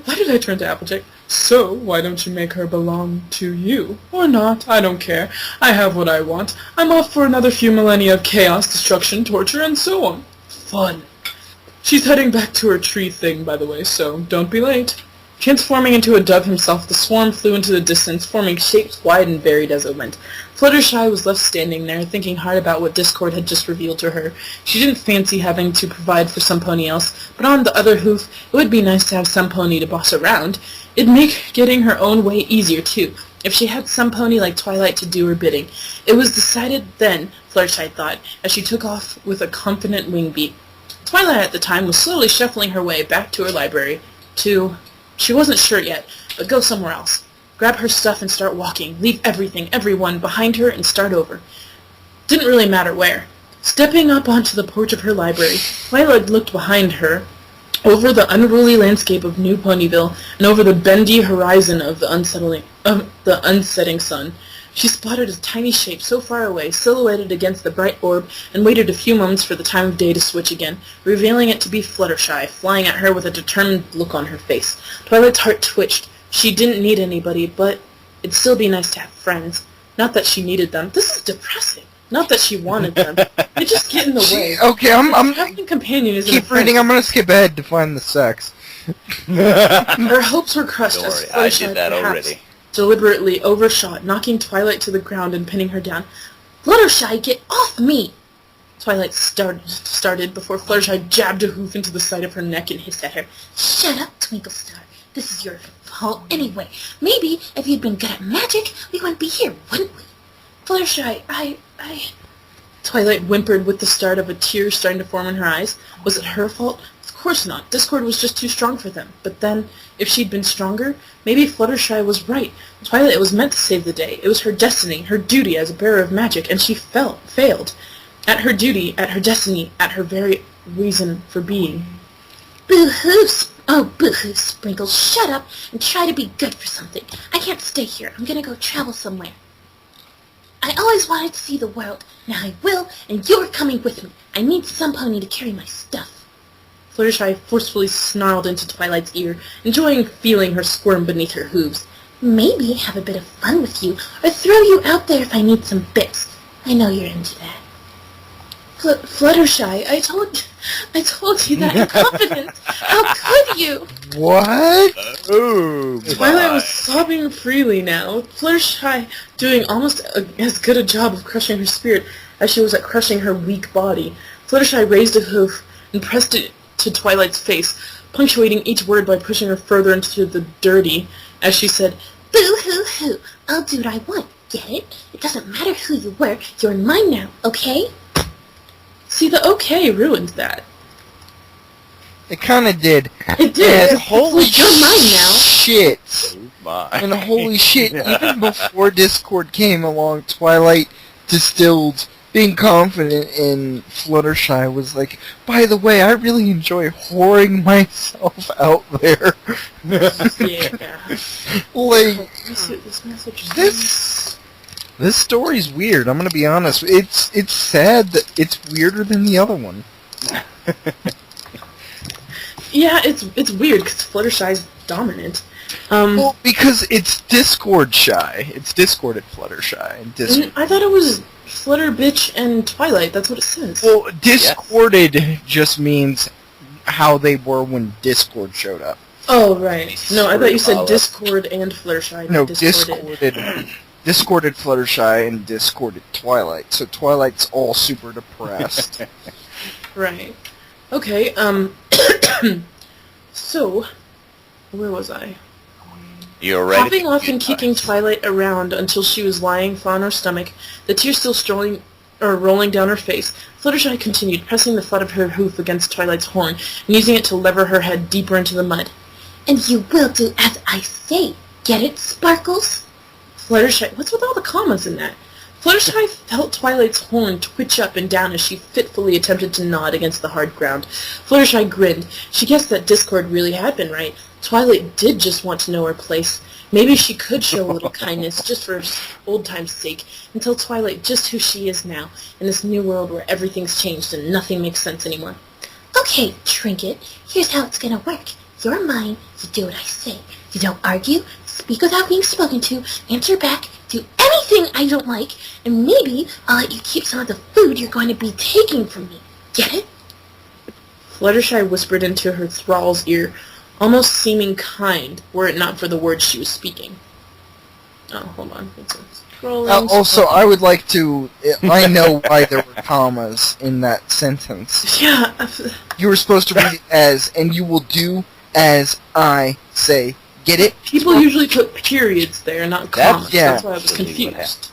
Why did I turn to Applejack? So, why don't you make her belong to you? Or not, I don't care. I have what I want. I'm off for another few millennia of chaos, destruction, torture, and so on. Fun. She's heading back to her tree thing, by the way, so don't be late. Transforming into a dove himself, the swarm flew into the distance, forming shapes wide and varied as it went. Fluttershy was left standing there, thinking hard about what Discord had just revealed to her. She didn't fancy having to provide for some pony else, but on the other hoof, it would be nice to have some pony to boss around. It'd make getting her own way easier, too, if she had some pony like Twilight to do her bidding. It was decided then, Fluttershy thought, as she took off with a confident wing beat. Twilight at the time was slowly shuffling her way back to her library to... She wasn't sure yet, but go somewhere else. Grab her stuff and start walking. Leave everything, everyone, behind her and start over. Didn't really matter where. Stepping up onto the porch of her library, Twilight looked behind her, over the unruly landscape of New Ponyville, and over the bendy horizon of the unsetting sun. She spotted a tiny shape so far away, silhouetted against the bright orb, and waited a few moments for the time of day to switch again, revealing it to be Fluttershy, flying at her with a determined look on her face. Twilight's heart twitched. She didn't need anybody, but it'd still be nice to have friends. Not that she needed them. This is depressing. Not that she wanted them. They just get in the way. Okay, I'm Having a companion is keep reading. I'm gonna skip ahead to find the sex. Her hopes were crushed Don't as worry, I Fluttershy did that perhaps already. deliberately overshot, knocking Twilight to the ground and pinning her down. Fluttershy, get off me! Twilight started before Fluttershy jabbed a hoof into the side of her neck and hissed at her. Shut up, Twinkle Star. This is your fault anyway. Maybe if you'd been good at magic, we wouldn't be here, wouldn't we? Fluttershy, I... Twilight whimpered with the start of a tear starting to form in her eyes. Was it her fault? Of course not. Discord was just too strong for them. But then, if she'd been stronger, maybe Fluttershy was right. Twilight was meant to save the day. It was her destiny, her duty as a bearer of magic, and she failed. At her duty, at her destiny, at her very reason for being. Boo-hoo! Oh, boo-hoo, Sprinkles. Shut up and try to be good for something. I can't stay here. I'm gonna go travel somewhere. I always wanted to see the world. Now I will, and you're coming with me. I need some pony to carry my stuff. Fluttershy forcefully snarled into Twilight's ear, enjoying feeling her squirm beneath her hooves. Maybe have a bit of fun with you, or throw you out there if I need some bits. I know you're into that. Fluttershy, I told you that in confidence. How could you? What? Oh, Twilight was sobbing freely now, Fluttershy doing almost as good a job of crushing her spirit as she was at crushing her weak body. Fluttershy raised a hoof and pressed it to Twilight's face, punctuating each word by pushing her further into the dirty, as she said, Boo-hoo-hoo. I'll do what I want. Get it? It doesn't matter who you were. You're mine now, okay? See, the okay ruined that. It kind of did. It did. And holy You're mine now. shit! Oh my. And holy shit! Even before Discord came along, Twilight distilled being confident in Fluttershy was like, by the way, I really enjoy whoring myself out there. Yeah. Like, Let me see what this message is. this story's weird. I'm gonna be honest. It's sad that it's weirder than the other one. Yeah, it's weird because Fluttershy's dominant. Well, because it's Discord shy. It's Discorded Fluttershy. And I thought it was Flutter Bitch and Twilight. That's what it says. Well, Discorded just means how they were when Discord showed up. Oh, right. No, I thought you said Olive. Discord and Fluttershy. No, Discorded. Discorded Fluttershy and Discorded Twilight. So Twilight's all super depressed. Right. Okay, so, where was I? You're ready. Hopping off and kicking Twilight around until she was lying flat on her stomach, the tears still rolling down her face, Fluttershy continued, pressing the flat of her hoof against Twilight's horn, and using it to lever her head deeper into the mud. And you will do as I say. Get it, Sparkles? Fluttershy... What's with all the commas in that? Fluttershy felt Twilight's horn twitch up and down as she fitfully attempted to nod against the hard ground. Fluttershy grinned. She guessed that Discord really had been right. Twilight did just want to know her place. Maybe she could show a little kindness, just for old time's sake, and tell Twilight just who she is now, in this new world where everything's changed and nothing makes sense anymore. Okay, Trinket, here's how it's gonna work. You're mine, you do what I say. You don't argue, speak without being spoken to, answer back, do anything I don't like, and maybe I'll let you keep some of the food you're going to be taking from me. Get it? Fluttershy whispered into her thrall's ear, almost seeming kind, were it not for the words she was speaking. Oh, hold on. Also, I would like to... I know why there were commas in that sentence. Yeah. You were supposed to read it as, and you will do as I say. Get it? People usually put periods there, not commas. That's why I was confused.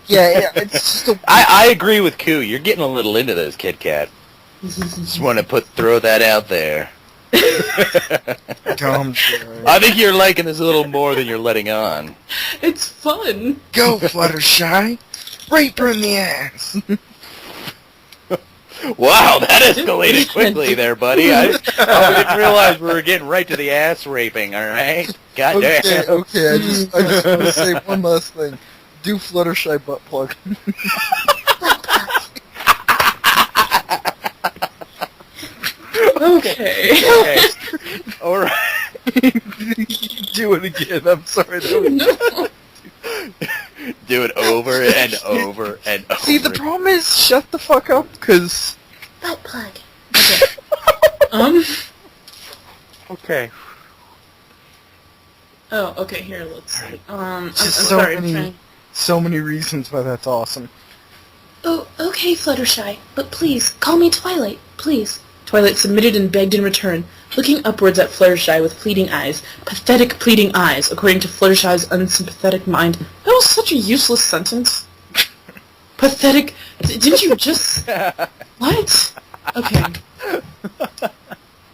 Yeah, it's just a... I agree with Koo. You're getting a little into this, Kitkat. Just want to throw that out there. I think you're liking this a little more than you're letting on. It's fun. Go, Fluttershy. Rape her in the ass. Wow, that escalated quickly there, buddy. I didn't realize we were getting right to the ass raping, alright? Goddamn. Okay, I just want to say one last thing. Do Fluttershy butt plug. Okay. Alright. Do it again, I'm sorry. No. Do it over and over and over. See, the problem is, shut the fuck up, because... Butt plug. Okay. Okay. Oh, okay, here, let's see. I'm Just sorry, so many reasons why that's awesome. Oh, okay, Fluttershy, but please, call me Twilight, please. Twilight submitted and begged in return, looking upwards at Fluttershy with pleading eyes. Pathetic pleading eyes, according to Fluttershy's unsympathetic mind. That was such a useless sentence. Pathetic... Didn't you just... What? Okay.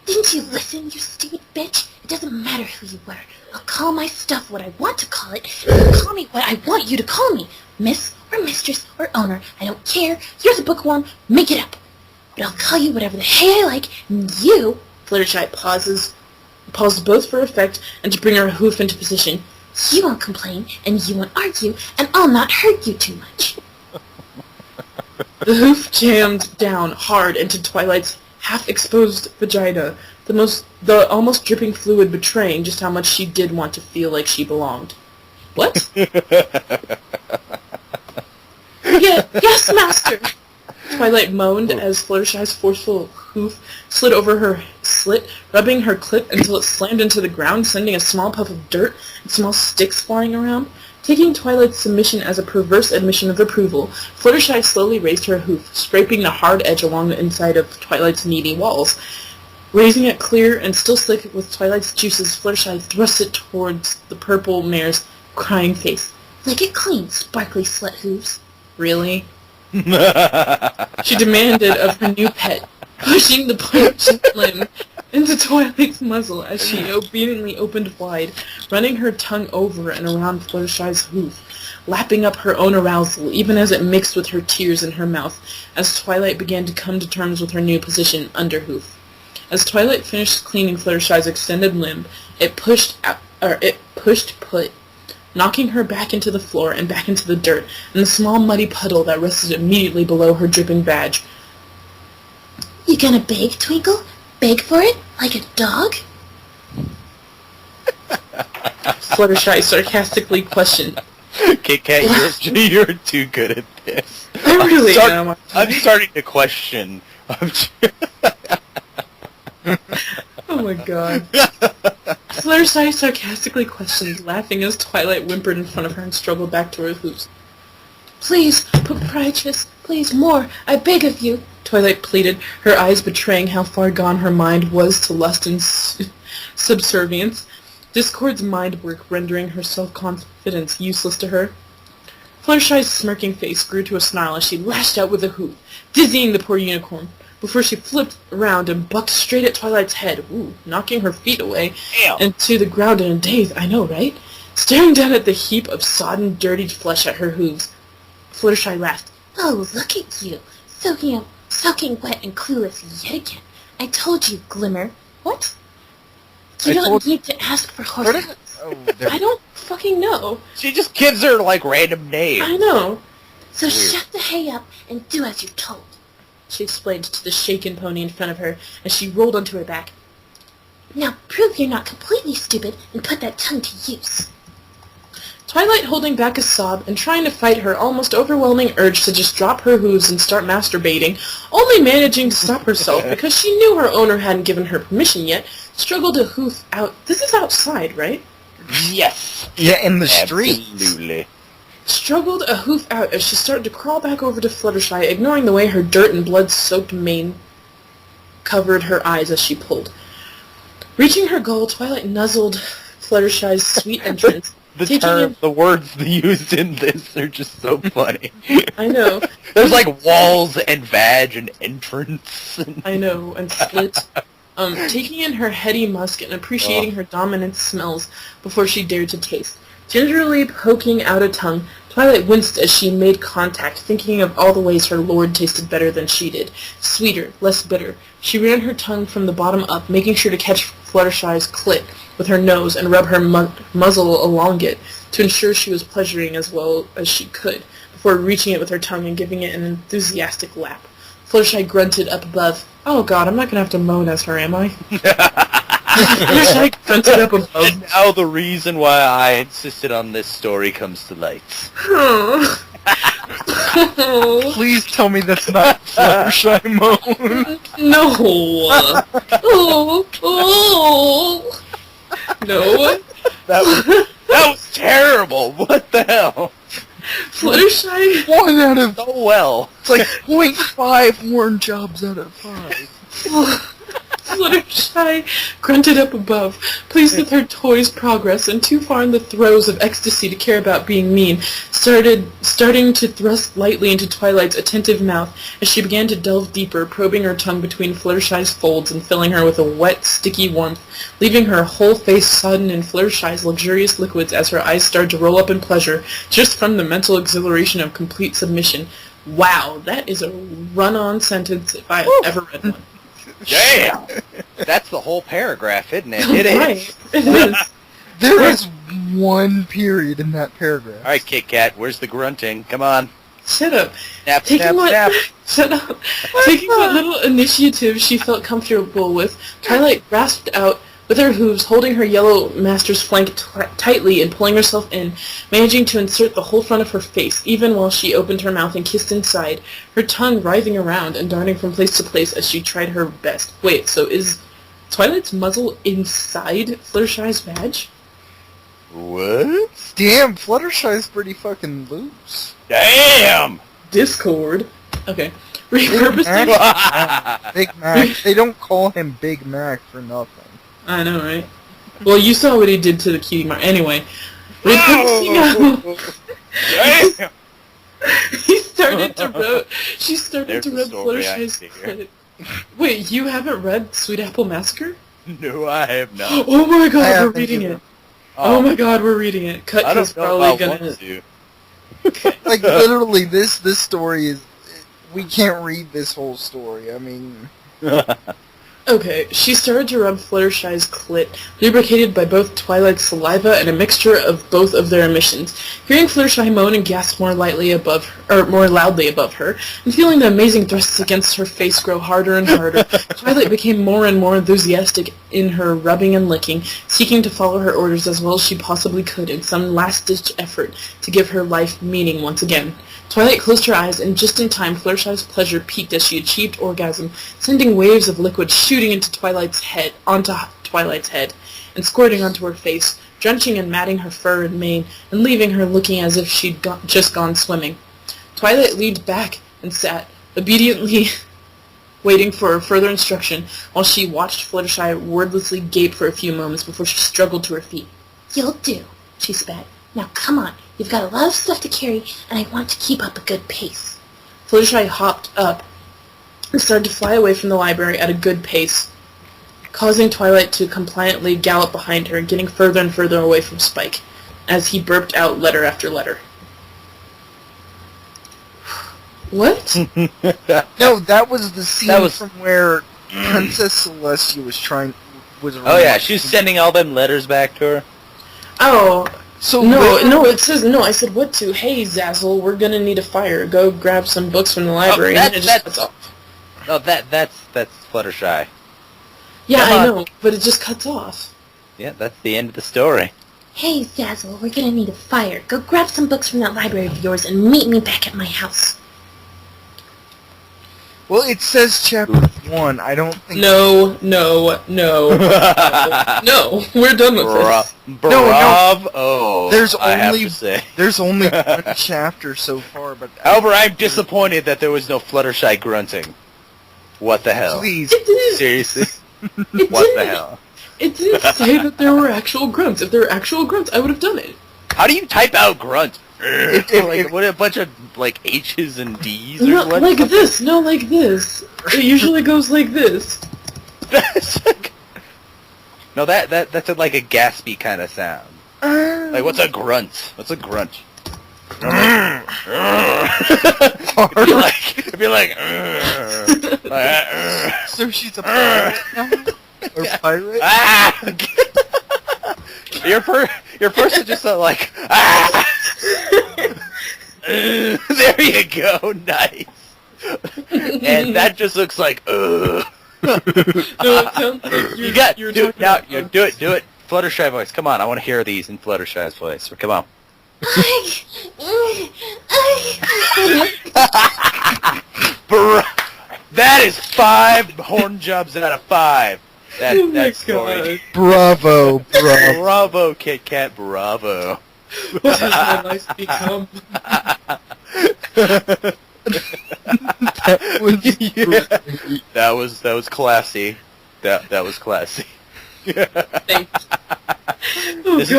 Didn't you listen, you stupid bitch? It doesn't matter who you were. I'll call my stuff what I want to call it. You call me what I want you to call me. Miss, or mistress, or owner. I don't care. You're the bookworm. Make it up. But I'll call you whatever the hey I like, and you... Fluttershy paused both for effect and to bring her hoof into position. You won't complain, and you won't argue, and I'll not hurt you too much. The hoof jammed down hard into Twilight's half-exposed vagina, the almost dripping fluid betraying just how much she did want to feel like she belonged. What? Yes, master! Twilight moaned as Fluttershy's forceful hoof slid over her slit, rubbing her clit until it slammed into the ground, sending a small puff of dirt and small sticks flying around. Taking Twilight's submission as a perverse admission of approval, Fluttershy slowly raised her hoof, scraping the hard edge along the inside of Twilight's needy walls. Raising it clear and still slick with Twilight's juices, Fluttershy thrust it towards the purple mare's crying face. Lick it clean, sparkly slut hooves. Really? She demanded of her new pet, pushing the pointed limb into Twilight's muzzle as she obediently opened wide, running her tongue over and around Fluttershy's hoof, lapping up her own arousal even as it mixed with her tears in her mouth, as Twilight began to come to terms with her new position under hoof. As Twilight finished cleaning Fluttershy's extended limb, it pushed put, knocking her back into the floor and back into the dirt, and the small muddy puddle that rested immediately below her dripping badge. You gonna beg, Twinkle? Beg for it? Like a dog? Fluttershy sarcastically questioned. Kitkat, you're too good at this. I really am. I'm starting to question. Oh my god. Fluttershy sarcastically questioned, laughing as Twilight whimpered in front of her and struggled back to her hoops. Please, proprietress, please, more, I beg of you, Twilight pleaded, her eyes betraying how far gone her mind was to lust and subservience. Discord's mind work rendering her self-confidence useless to her. Fluttershy's smirking face grew to a snarl as she lashed out with a hoop, dizzying the poor unicorn, before she flipped around and bucked straight at Twilight's head, knocking her feet away and to the ground in a daze, I know, right? Staring down at the heap of sodden, dirtied flesh at her hooves. Fluttershy laughed. Oh, look at you, soaking wet and clueless yet again. I told you, Glimmer. What? You don't need to ask for horses. I don't fucking know. She just gives her, like, random names. I know. So shut the hay up and do as you're told, she explained to the shaken pony in front of her as she rolled onto her back. Now prove you're not completely stupid and put that tongue to use. Twilight holding back a sob and trying to fight her almost overwhelming urge to just drop her hooves and start masturbating, only managing to stop herself because she knew her owner hadn't given her permission yet, struggled a hoof out. This is outside, right? Yes. Yeah, in the street. Absolutely. Struggled a hoof out as she started to crawl back over to Fluttershy, ignoring the way her dirt and blood-soaked mane covered her eyes as she pulled. Reaching her goal, Twilight nuzzled Fluttershy's sweet entrance. The words used in this are just so funny. I know. There's like walls and vag and entrance. I know, and slit. Taking in her heady musk and appreciating her dominant smells before she dared to taste. Gingerly poking out a tongue, Twilight winced as she made contact, thinking of all the ways her lord tasted better than she did. Sweeter, less bitter. She ran her tongue from the bottom up, making sure to catch Fluttershy's clit with her nose and rub her muzzle along it to ensure she was pleasuring as well as she could, before reaching it with her tongue and giving it an enthusiastic lap. Fluttershy grunted up above. Oh god, I'm not going to have to moan as her, am I? Fluttershy grunted up above. Now the reason why I insisted on this story comes to light. Please tell me that's not Fluttershy moan. No. No. That was terrible. What the hell? Fluttershy. 1 out of... So well. It's like 0.5 horn jobs out of 5. Fluttershy grunted up above, pleased with her toy's progress and too far in the throes of ecstasy to care about being mean, starting to thrust lightly into Twilight's attentive mouth as she began to delve deeper, probing her tongue between Fluttershy's folds and filling her with a wet, sticky warmth, leaving her whole face sodden in Fluttershy's luxurious liquids as her eyes started to roll up in pleasure, just from the mental exhilaration of complete submission. Wow, that is a run-on sentence if I have ever read one. Damn! That's the whole paragraph, isn't it? It is. Right. It is. There is one period in that paragraph. Alright, Kitkat, where's the grunting? Come on. Shut up. Snap, snap, snap. Shut up. Taking what little initiative she felt comfortable with, Twilight grasped out with her hooves, holding her yellow master's flank tightly and pulling herself in, managing to insert the whole front of her face, even while she opened her mouth and kissed inside, her tongue writhing around and darting from place to place as she tried her best. Wait, so is Twilight's muzzle inside Fluttershy's vag? What? Damn, Fluttershy's pretty fucking loose. Damn! Discord. Okay. Repurposing... Big Mac. They don't call him Big Mac for nothing. I know, right? Well, you saw what he did to the cutie mark. Anyway, repurposing... Damn! She started to rub There's Fluttershy's credit. Wait, you haven't read Sweet Apple Massacre? No, I have not. Oh my I god, we're haven't reading either. it. Oh my god, we're reading it. Cut I is don't know probably if I gonna... want to. Like, literally, this story is... We can't read this whole story. I mean... Okay, she started to rub Fluttershy's clit, lubricated by both Twilight's saliva and a mixture of both of their emissions. Hearing Fluttershy moan and gasp more loudly above her, and feeling the amazing thrusts against her face grow harder and harder, Twilight became more and more enthusiastic in her rubbing and licking, seeking to follow her orders as well as she possibly could in some last-ditch effort to give her life meaning once again. Twilight closed her eyes, and just in time Fluttershy's pleasure peaked as she achieved orgasm, sending waves of liquid shooting onto Twilight's head, and squirting onto her face, drenching and matting her fur and mane, and leaving her looking as if she'd just gone swimming. Twilight leaned back and sat, obediently waiting for further instruction, while she watched Fluttershy wordlessly gape for a few moments before she struggled to her feet. You'll do, she spat. Now come on, you've got a lot of stuff to carry, and I want to keep up a good pace. Fluttershy hopped up and started to fly away from the library at a good pace, causing Twilight to compliantly gallop behind her, getting further and further away from Spike, as he burped out letter after letter. What? No, that was the scene from where Princess Celestia was Oh yeah, she's sending all them letters back to her. Oh, So it says, no, I said what to? Hey, Zazzle, we're gonna need a fire. Go grab some books from the library. And it just cuts off. No, that's Fluttershy. Yeah, Come I on. know, but it just cuts off. Yeah, that's the end of the story. Hey, Zazzle, we're gonna need a fire. Go grab some books from that library of yours and meet me back at my house. Well, it says chapter 1. I don't think... No, we're done with this. Bravo! There's I have only to say. there's only one chapter so far, but... However, I'm disappointed that there was no Fluttershy grunting. What the hell? Please. It didn't, Seriously? it What the didn't- hell? It didn't say that there were actual grunts. If there were actual grunts, I would have done it. How do you type out grunt? If- What a bunch of like H's and D's or Not what? like this, no, like this. It usually goes like this. No, that's like a gaspy kind of sound. Like what's a grunt? What's a grunt? It'd be like, So she's a pirate now? Or pirate? ah! Your person just like, ah! There you go, nice. And that just looks like, No, it sounds like you got you're do it talking now. about You do it. Fluttershy voice. Come on, I want to hear these in Fluttershy's voice. Come on. That is 5 horn jobs out of 5. Oh That my story. Bravo, bravo. Bravo, Kitkat. Bravo. What has my life become? That was great. That was classy. That was classy. Thanks. Oh, This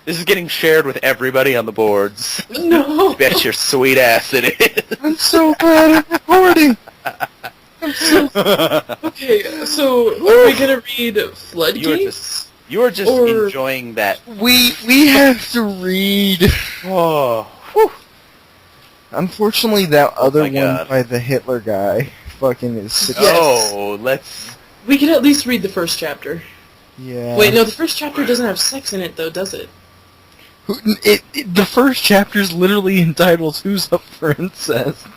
is getting shared with everybody on the boards. No. Bet your sweet ass it is. I'm so glad I'm recording. I'm so... Okay, so are we gonna read Floodgates? You are just Or- enjoying that. We have to read... Oh, whew. Unfortunately, that other my one God. by the Hitler guy fucking is sick. Yes. Oh, let's. We can at least read the first chapter. Yeah. Wait, no, the first chapter doesn't have sex in it, though, does it? The first chapter is literally entitled "Who's Up for Incest."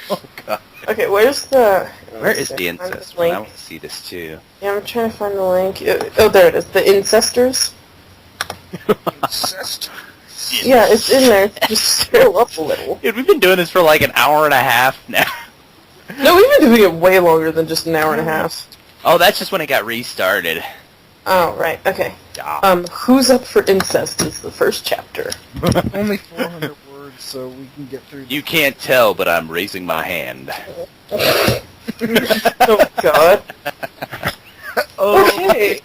Oh God. Okay, where's the... Where is the incest one? I want to see this too. Yeah, I'm trying to find the link. Oh, there it is. The Incestors. Incest. Yeah, it's in there. Just scroll up a little. Dude, we've been doing this for like an hour and a half now. No, we've been doing it way longer than just an hour and a half. Oh, that's just when it got restarted. Oh, right. Okay. Yeah. Who's Up for Incest is the first chapter. Only 400 words, so we can get through. You can't tell, but I'm raising my hand. Oh, God. Okay.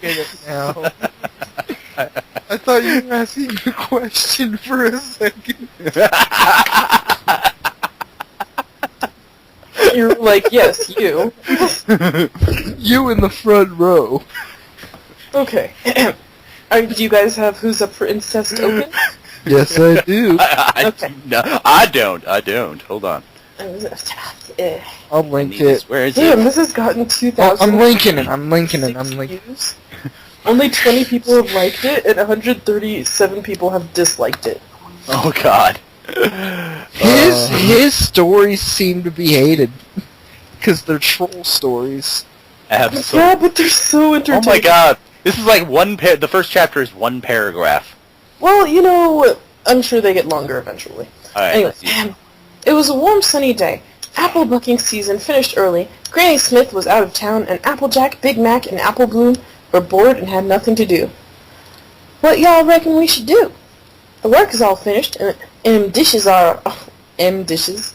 Now. I thought you were asking a question for a second. You're like, yes, you. You in the front row. Okay. Do you guys have Who's Up for Incest open? Yes, I do. I don't. Hold on. I'll link it. Where is Damn, it? this has gotten 2,000. Oh, I'm linking it. views. Only 20 people have liked it, and 137 people have disliked it. Oh God. His stories seem to be hated because they're troll stories. Absolutely. Yeah, but they're so entertaining. Oh my God. This is like the first chapter is one paragraph. Well, you know, I'm sure they get longer eventually. Alright, Anyway, let's see. it was a warm, sunny day. Apple bucking season finished early. Granny Smith was out of town, and Applejack, Big Mac, and Apple Bloom were bored and had nothing to do. What y'all reckon we should do? The work is all finished, and dishes are... dishes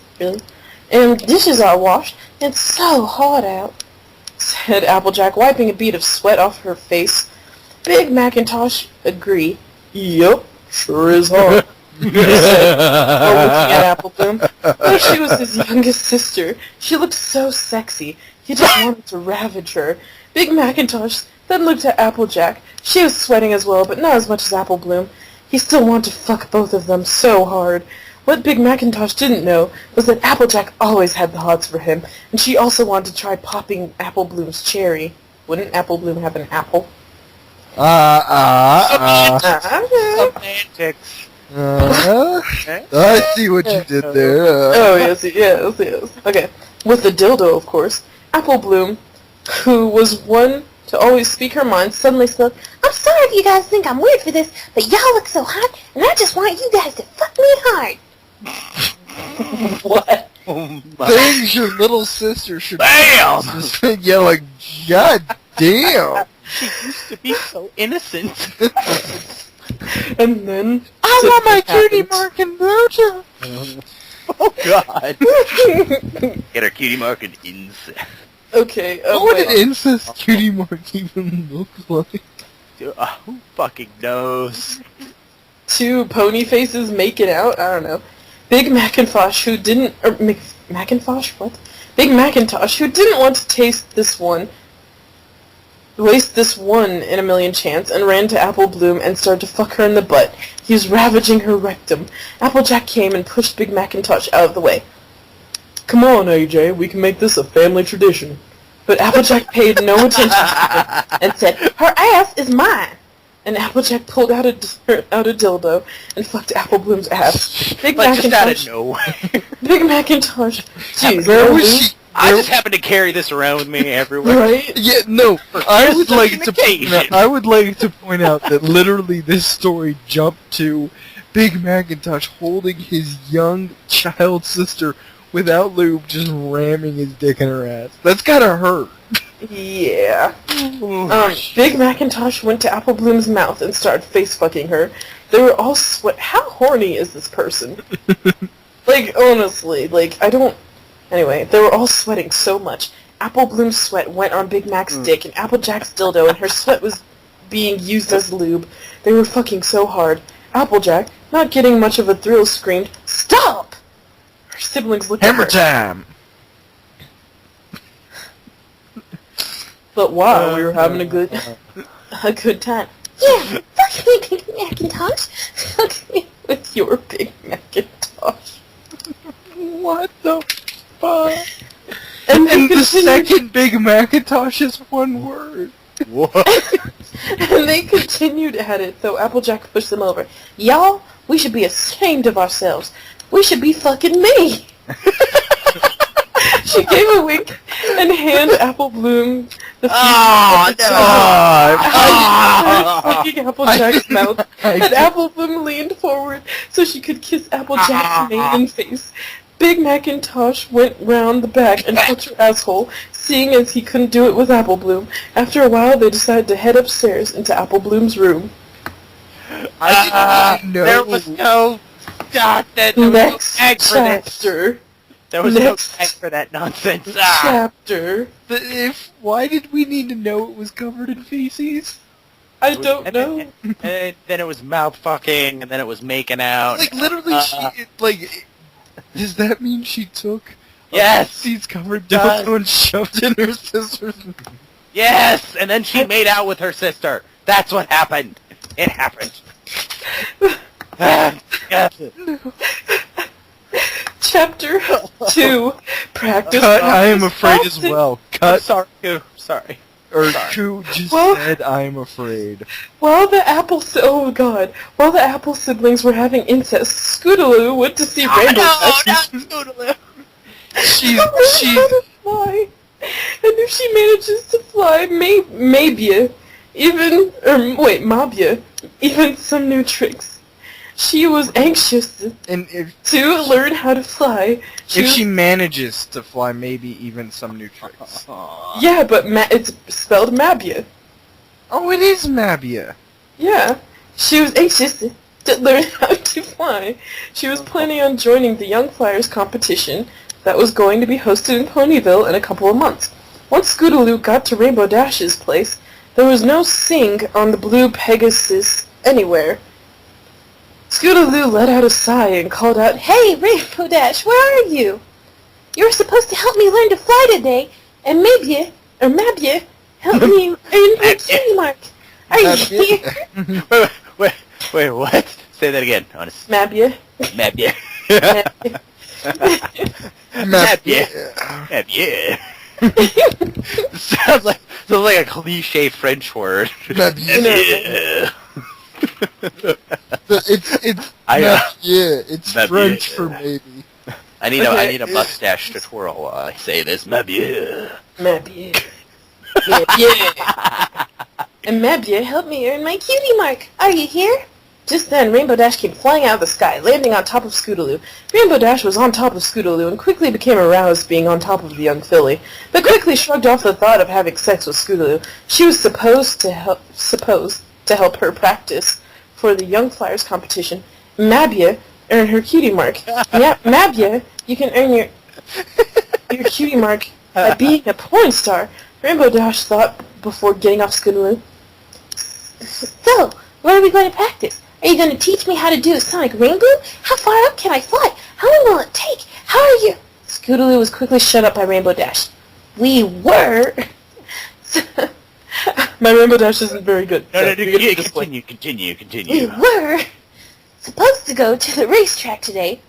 are washed, and it's so hot out, said Applejack, wiping a bead of sweat off her face. Big Macintosh agreed. Yup, sure is hot. He said, while looking at Apple Bloom. Though she was his youngest sister, she looked so sexy. He just wanted to ravage her. Big Macintosh then looked at Applejack. She was sweating as well, but not as much as Apple Bloom. He still wanted to fuck both of them so hard. What Big Macintosh didn't know was that Applejack always had the hots for him, and she also wanted to try popping Apple Bloom's cherry. Wouldn't Apple Bloom have an apple? Semantics. I see what you did there. Oh, yes. Okay. With the dildo, of course. Apple Bloom, who was one to always speak her mind, suddenly spoke, I'm sorry if you guys think I'm weird for this, but y'all look so hot, and I just want you guys to fuck me hard. what? Oh my. Things your little sister should Bam! just yell like, God damn. She used to be so innocent. And then... I want my cutie mark. mark and blowjob. Oh God. Get her cutie mark and incest. Okay, What would wait. an incest cutie mark even look like? Who fucking knows? Two pony faces making out? I don't know. Big Macintosh, who didn't... Macintosh? What? Big Macintosh, who didn't want to waste this one in a million chance, and ran to Apple Bloom and started to fuck her in the butt. He was ravaging her rectum. Applejack came and pushed Big Macintosh out of the way. Come on, AJ, we can make this a family tradition. But Applejack paid no attention to him and said, her ass is mine. And Applejack pulled out a dildo and fucked Apple Bloom's ass. Big Like just out of Macintosh. nowhere. Big Macintosh. Jeez, Where was Lou, she? I just happen to carry this around with me everywhere. Right? Yeah, no. I would like to. occasion. I would like to point out that literally this story jumped to Big Macintosh holding his young child sister without lube, just ramming his dick in her ass. That's gotta hurt. Yeah. Big Macintosh went to Apple Bloom's mouth and started face-fucking her. They were all How horny is this person? Like, honestly, like, I don't... Anyway, they were all sweating so much. Apple Bloom's sweat went on Big Mac's dick, and Applejack's dildo, and her sweat was being used as lube. They were fucking so hard. Applejack, not getting much of a thrill, screamed, "Stop!" Her siblings looked Hammer at her. time. But wow, we were having a good time. Yeah, fuck me, Big Macintosh. Fuck me with your Big Macintosh. What the fuck? And And the second Big Macintosh is one word. What? And they continued at it, though Applejack pushed them over. Y'all, we should be ashamed of ourselves. We should be fucking me. She gave a wink and handed Apple Bloom the Oh, no. fucking Applejack's mouth. And Apple Bloom leaned forward so she could kiss Applejack's maiden face. Big Macintosh went round the back and touched her asshole, seeing as he couldn't do it with Apple Bloom. After a while, they decided to head upstairs into Apple Bloom's room. I didn't know. There was no... God, there was no Next tag for that. chapter. There was no Next tag for that nonsense. Chapter. Why did we need to know it was covered in feces? I don't know. And then it was mouth fucking, and then it was making out. Like literally, does that mean she took Yes! seeds covered Does. dildo and shoved in her sister's? Yes! And then she made out with her sister. That's what happened. It happened. Chapter 2, Practice. Cut, I am afraid as well. Cut, Sorry. Sorry. or Sorry. Ku just Well- said I am afraid. While the Apple siblings were having incest, Scootaloo went to see Rainbow Dash. She's, Fly. And if she manages to fly, Mabia, even some new tricks. She was anxious and if to learn how to fly. she manages to fly, maybe even some new tricks. Yeah, but it's spelled Mabia. Oh, it is Mabia. Yeah. She was anxious to learn how to fly. She was planning on joining the Young Flyers competition that was going to be hosted in Ponyville in a couple of months. Once Scootaloo got to Rainbow Dash's place, there was no Sing on the Blue Pegasus anywhere. Scootaloo let out a sigh and called out, "Hey, Rainbow Dash, where are you? You were supposed to help me learn to fly today, and Mabia helped me earn my cutie mark. Are you here?" Wait, what? Say that again, honest. Mabia. Mabia. Mabia. Mabia. sounds like a cliche French word. Mabia. It's Mabia. French for maybe. I need a mustache to twirl while I say this. Mabia. Mabia. Mabia. And Mabia helped me earn my cutie mark. Are you here? Just then, Rainbow Dash came flying out of the sky, landing on top of Scootaloo. Rainbow Dash was on top of Scootaloo and quickly became aroused being on top of the young filly, but quickly shrugged off the thought of having sex with Scootaloo. She was supposed to help her practice for the Young Flyers competition. Mabia earned her cutie mark. Yeah, Mabia, you can earn your cutie mark by being a porn star. Rainbow Dash thought before getting off Scootaloo. So, where are we going to practice? Are you going to teach me how to do a sonic rainbow? How far up can I fly? How long will it take? How are you? Scootaloo was quickly shut up by Rainbow Dash. We were... My Rainbow Dash isn't very good. No, So continue. We were supposed to go to the racetrack today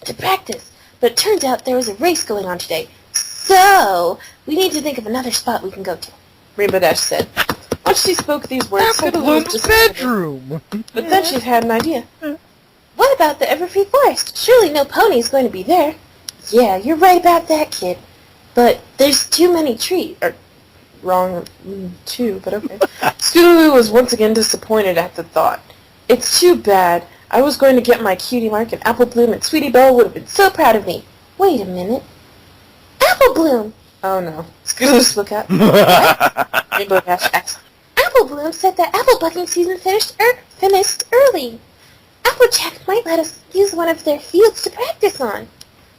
to practice, but it turns out there was a race going on today. So, we need to think of another spot we can go to. Rainbow Dash said. Once she spoke these words, Scootaloo was Applejuice's just bedroom. But then she had an idea. What about the Everfree Forest? Surely no pony is going to be there. Yeah, you're right about that, kid. But there's too many trees. Wrong, too, but okay. Scootaloo was once again disappointed at the thought. It's too bad. I was going to get my cutie mark, and Apple Bloom and Sweetie Belle would have been so proud of me. Wait a minute. Apple Bloom! Oh no. Scootaloo spoke up. What? Rainbow Dash asked. Apple Bloom said that apple bucking season finished early. Applejack might let us use one of their fields to practice on.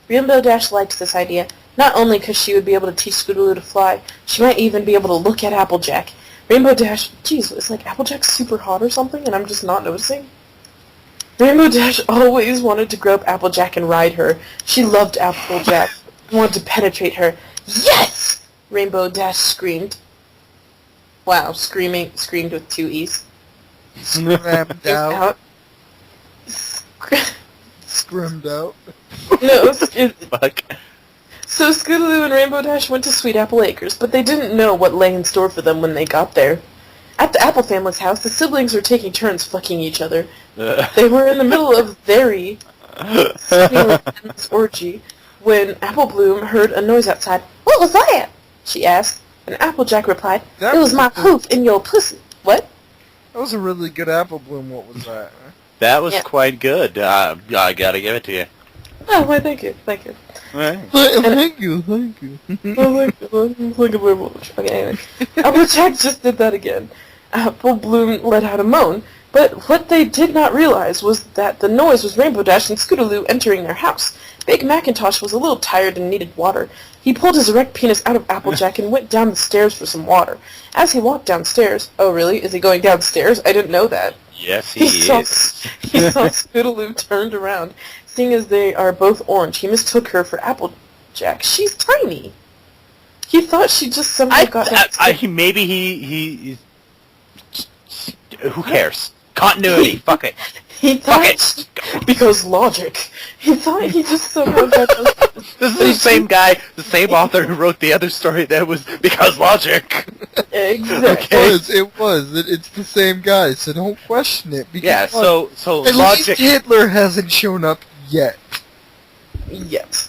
Rainbow Dash liked this idea, not only because she would be able to teach Scootaloo to fly, she might even be able to look at Applejack. Rainbow Dash, geez, it's like Applejack's super hot or something, and I'm just not noticing. Rainbow Dash always wanted to grope Applejack and ride her. She loved Applejack, wanted to penetrate her. Yes! Rainbow Dash screamed. Wow, screamed with 2 E's. Scrammed out. Out. Scrimmed out. No, Fuck. So Scootaloo and Rainbow Dash went to Sweet Apple Acres, but they didn't know what lay in store for them when they got there. At the Apple family's house, the siblings were taking turns fucking each other. They were in the middle of very intense orgy when Apple Bloom heard a noise outside. "What was that?" she asked, and Applejack replied, "It was my poof in your pussy." What? That was a really good Apple Bloom. What was that? That was Yeah. quite good. I gotta give it to you. Oh, why, thank you. Thank you. Oh, thank you very much. Okay, anyway. Applejack just did that again. Apple Bloom let out a moan, but what they did not realize was that the noise was Rainbow Dash and Scootaloo entering their house. Big Macintosh was a little tired and needed water. He pulled his erect penis out of Applejack and went down the stairs for some water. As he walked downstairs... Oh, really? Is he going downstairs? I didn't know that. Yes, he He is. saw Scootaloo turned around. Seeing as they are both orange, he mistook her for Applejack. She's tiny. He thought she just somehow got Maybe he who cares? Continuity. Fuck it. He thought because logic. He thought he just somehow got those. This is the same guy, the same author who wrote the other story that was because logic. Exactly. It was. It's the same guy, so don't question it. Because Yeah, so at logic. least Hitler hasn't shown up yet. Yes.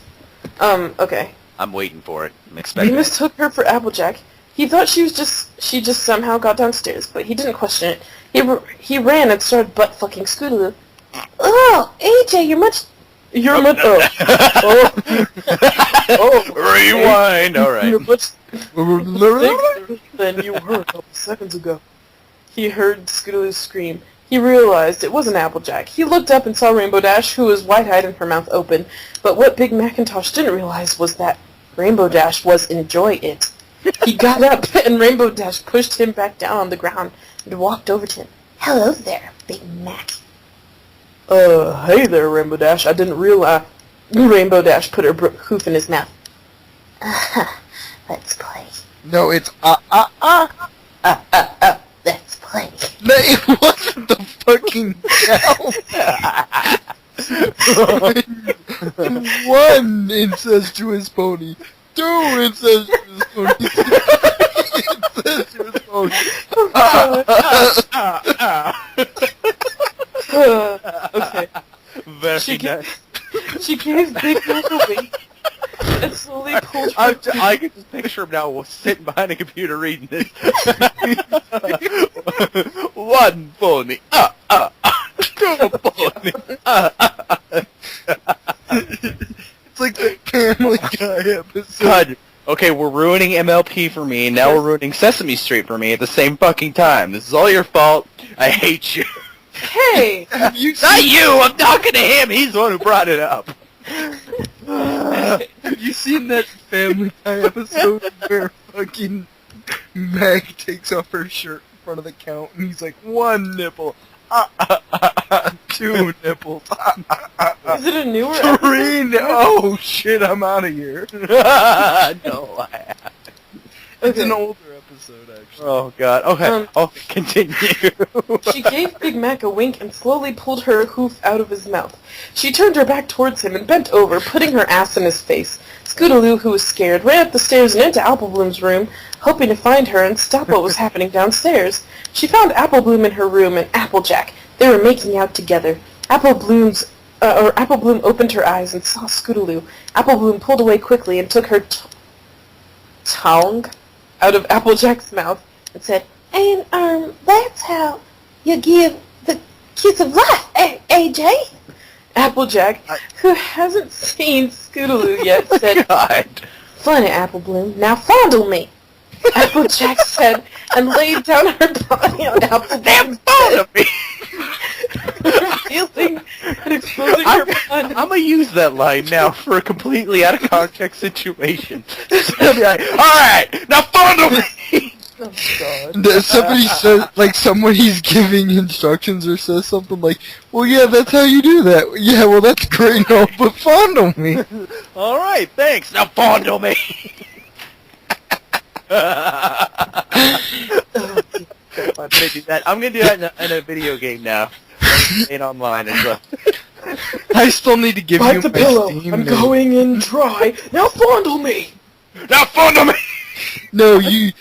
Okay. I'm waiting for it. I'm expecting He it. mistook her for Applejack. He thought she just somehow got downstairs, but he didn't question it. He ran and started butt fucking Scootaloo. Oh, AJ, you're much. Rewind. All right. You're much than you heard a couple seconds ago. He heard Scootaloo scream. He realized it wasn't Applejack. He looked up and saw Rainbow Dash, who was wide-eyed and her mouth open. But what Big Macintosh didn't realize was that Rainbow Dash was enjoy it. He got up, and Rainbow Dash pushed him back down on the ground and walked over to him. Hello there, Big Mac. Hey there, Rainbow Dash. I didn't realize... Rainbow Dash put her hoof in his mouth. Let's play. No, it's Let's play. No, it wasn't the fucking cow. One incestuous pony. Two incestuous ponies. Incestuous ponies. Okay. Very She nice. She gave Big Mac a wink and slowly pulled her... I can just picture him now sitting behind a computer reading this. One pony. Two pony. It's like the Family Guy episode. God. Okay, we're ruining MLP for me, and now we're ruining Sesame Street for me at the same fucking time. This is all your fault. I hate you. Hey! Have you Not you! I'm talking to him! He's the one who brought it up. Have you seen that Family Guy episode where fucking Meg takes off her shirt in front of the count and he's like, one nipple, two nipples, Is it a newer three oh shit, I'm out of here. No, It's an older episode, actually. Oh god. Okay. Continue. She gave Big Mac a wink and slowly pulled her hoof out of his mouth. She turned her back towards him and bent over, putting her ass in his face. Scootaloo, who was scared, ran up the stairs and into Applebloom's room, hoping to find her and stop what was happening downstairs. She found Applebloom in her room and Applejack. They were making out together. Applebloom opened her eyes and saw Scootaloo. Applebloom pulled away quickly and took her tongue out of Applejack's mouth and said, And, that's how you give the kiss of life, AJ. Applejack, who hasn't seen Scootaloo yet, said, God. Funny, Applebloom, now fondle me. Applejack said, and laid down her body on Applejack's bed, revealing and exposing her butt. I'm gonna use that line now for a completely out of context situation. Alright, now fondle me! Oh, God. Somebody says, like, someone he's giving instructions or says something like, well, yeah, that's how you do that. Yeah, well, that's great, no, but fondle me. Alright, thanks, now fondle me! I'm gonna do that. I'm gonna do that in a video game now. Ain't online as well. I still need to give Bite you the my pillow. Steam I'm name. going in dry. Now fondle me. Now fondle me! No, you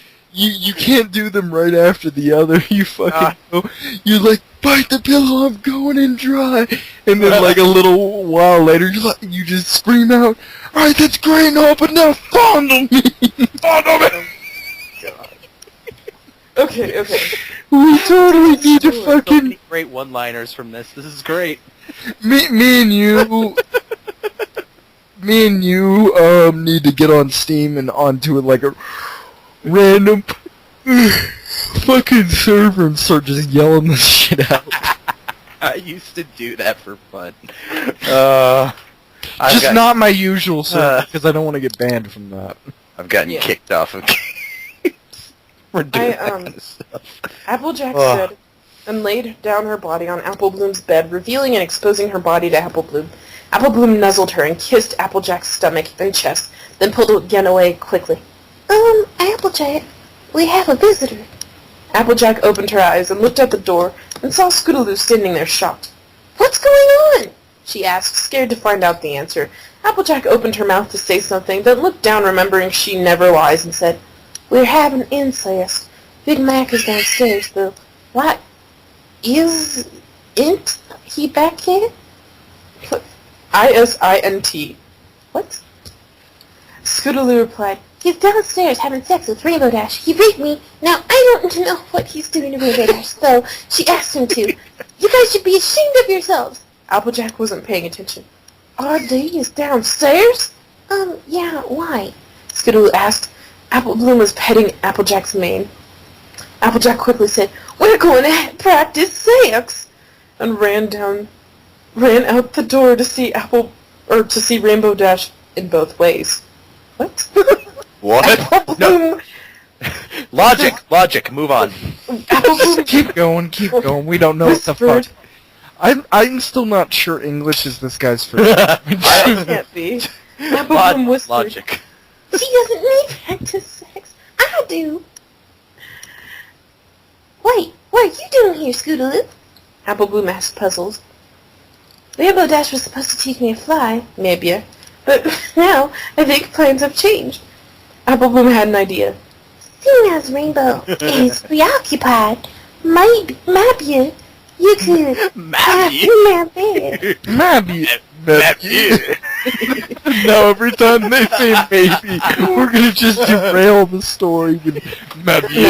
can't do them right after the other. You fucking go. You like, bite the pillow, I'm going in dry. And then like a little while later, you just scream out, alright, that's great, no, but now fondle me. Fondle me! Okay. We totally need to So fucking, many great one-liners from this. This is great. me and you need to get on Steam and onto it like a random fucking server and start just yelling this shit out. I used to do that for fun. Just not my usual server, because I don't want to get banned from that. I've gotten Yeah. kicked off of games. We're doing that kind of stuff. Applejack said, and laid down her body on Applebloom's bed, revealing and exposing her body to Applebloom. Applebloom nuzzled her and kissed Applejack's stomach and chest, then pulled again away quickly. Applejack, we have a visitor. Applejack opened her eyes and looked out the door and saw Scootaloo standing there shocked. What's going on? She asked, scared to find out the answer. Applejack opened her mouth to say something, then looked down, remembering she never lies, and said, We're having incest. Big Mac is downstairs, though. What? Isn't he back there? ISINT. What? Scootaloo replied, He's downstairs having sex with Rainbow Dash. He raped me. Now, I don't know what he's doing to Rainbow Dash, so she asked him to. You guys should be ashamed of yourselves. Applejack wasn't paying attention. RD is downstairs? Yeah, why? Scootaloo asked. Apple Bloom was petting Applejack's mane. Applejack quickly said, We're going to practice sex! And ran out the door to see Rainbow Dash in both ways. What? What? Apple Bloom... Logic, move on. Apple Bloom... Keep going. We don't know what the whispered, fuck. I'm still not sure English is this guy's first It can't be. Apple Bloom whispered, Logic. She doesn't need practice sex. I do. Wait, what are you doing here, Scootaloo? Apple Bloom asked, puzzled. Rainbow Dash was supposed to teach me to fly, maybe, but now I think plans have changed. Apple Bloom had an idea. Seeing as Rainbow is preoccupied, maybe you could Maybe. my bed. Maybe. No, every time they say maybe, we're gonna just derail the story with maybe.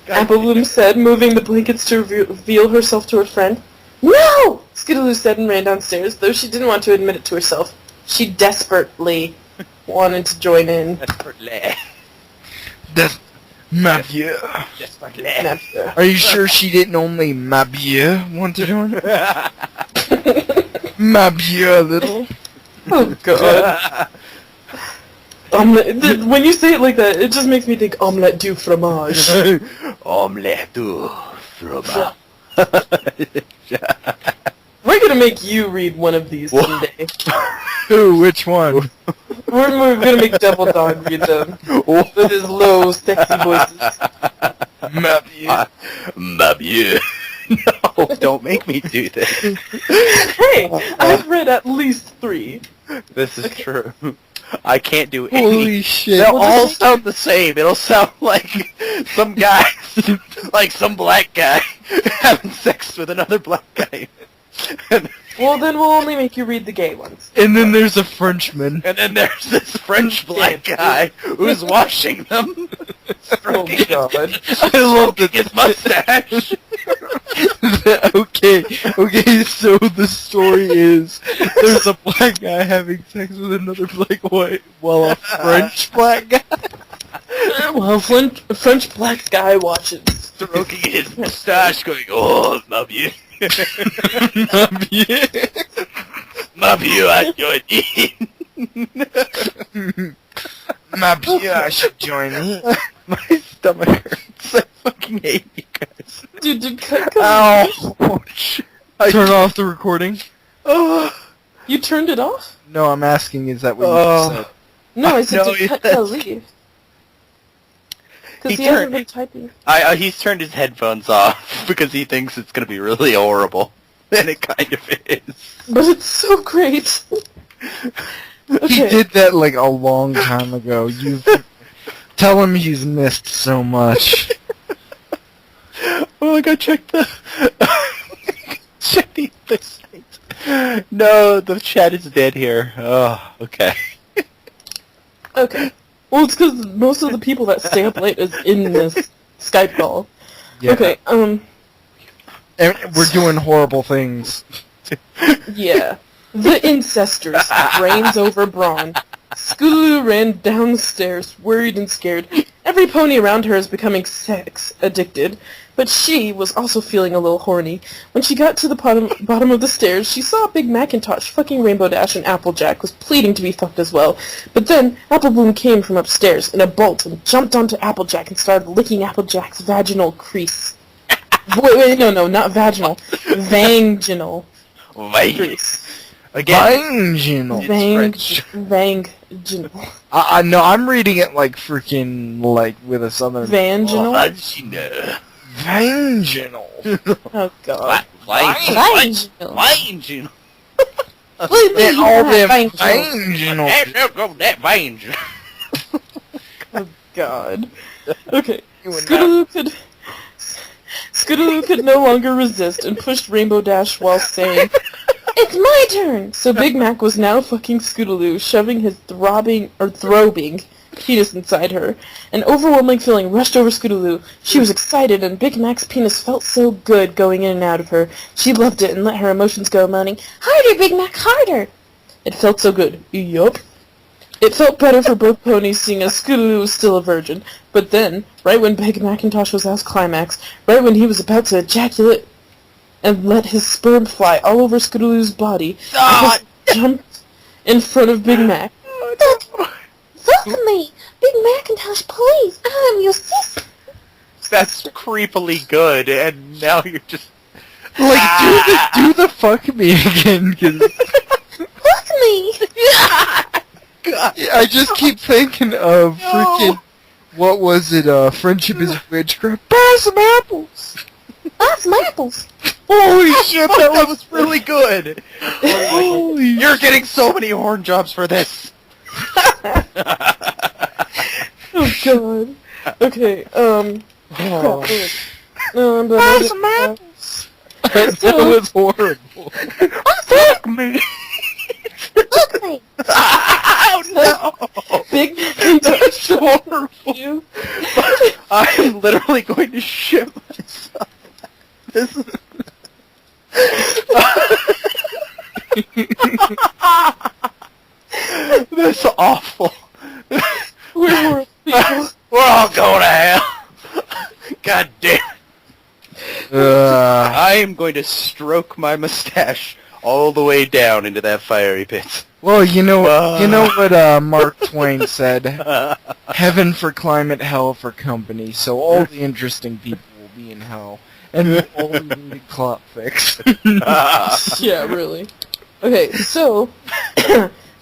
Apple Bloom said, moving the blankets to reveal herself to her friend. No! Scootaloo said and ran downstairs, though she didn't want to admit it to herself. She desperately wanted to join in. That's maybe. Desperately. Are you sure she didn't only maybe want to join? Maybe a little. Oh, God. When you say it like that, it just makes me think omelette du fromage. Omelette du fromage. We're gonna make you read one of these someday. Who? Which one? We're gonna make Devildog read them with his low, sexy voices. Maybe. No, don't make me do this. Hey, I've read at least 3. This is true. I can't do any. Holy shit. They'll all sound the same. It'll sound like some guy, like some black guy, having sex with another black guy. Well, then we'll only make you read the gay ones. And then there's a Frenchman. And then there's this French black guy who's washing them. Oh, God. I love that. His mustache. Okay, so the story is there's a black guy having sex with another black white, while a French black guy. Well, French black guy watches. Stroking his mustache, going, oh, love you. Maybe I join in. Maybe I should join in. My stomach hurts. I fucking hate you guys. Dude, Ow! Turn off the recording. Oh. You turned it off? No, I'm asking, is that what you said? No, I said No, to cut to leave. Because he hasn't been typing. He's turned his headphones off because he thinks it's going to be really horrible. And it kind of is. But it's so great. He did that like a long time ago. Tell him he's missed so much. Oh, I gotta check the... check the site. No, the chat is dead here. Oh, okay. Okay. Well, it's because most of the people that stay up late is in this Skype call. Yeah. Okay, And we're doing horrible things. yeah. The incestors reigns over Brawn. Scootaloo ran downstairs, worried and scared. Every pony around her is becoming sex addicted, but she was also feeling a little horny. When she got to the bottom of the stairs, she saw Big Macintosh fucking Rainbow Dash, and Applejack was pleading to be fucked as well. But then Apple Bloom came from upstairs in a bolt and jumped onto Applejack and started licking Applejack's vaginal crease. Wait, no, not vaginal. Vanginal crease. Again, Vanginal. No, I'm reading it like freaking, like, with a southern... Vanginal? Vanginal. Oh, God. Vaginal. And all them vaginal. That vaginal. Oh, God. Okay. Scootaloo could no longer resist and pushed Rainbow Dash while saying, "It's my turn!" So Big Mac was now fucking Scootaloo, shoving his throbbing penis inside her. An overwhelming feeling rushed over Scootaloo. She was excited, and Big Mac's penis felt so good going in and out of her. She loved it and let her emotions go, moaning, "Harder, Big Mac, harder!" It felt so good. Yup. It felt better for both ponies, seeing as Scootaloo was still a virgin. But then, right when Big Macintosh was at his climax, right when he was about to ejaculate and let his sperm fly all over Scootaloo's body, he jumped in front of Big Mac. Fuck me! Big Macintosh, please! I'm your sister! That's creepily good, and now you're just... Like, do the fuck me again, 'cause... Fuck me! God. I just keep thinking of freaking... What was it, Friendship is Witchcraft? Buy some apples! Buy some apples! Holy shit, That was really good! Holy You're getting so many horn jobs for this! Oh, God. Okay, Buy some apples! That was horrible. Fuck me! Fuck me! Oh no! Big Macintosh Horrible. I'm literally going to shit myself. This is... That's awful. We're all going to hell. God damn. I am going to stroke my mustache all the way down into that fiery pit. Well, you know what Mark Twain said? Heaven for climate, hell for company. So all the interesting people will be in hell. And all the needed clopfics. Yeah, really. Okay, so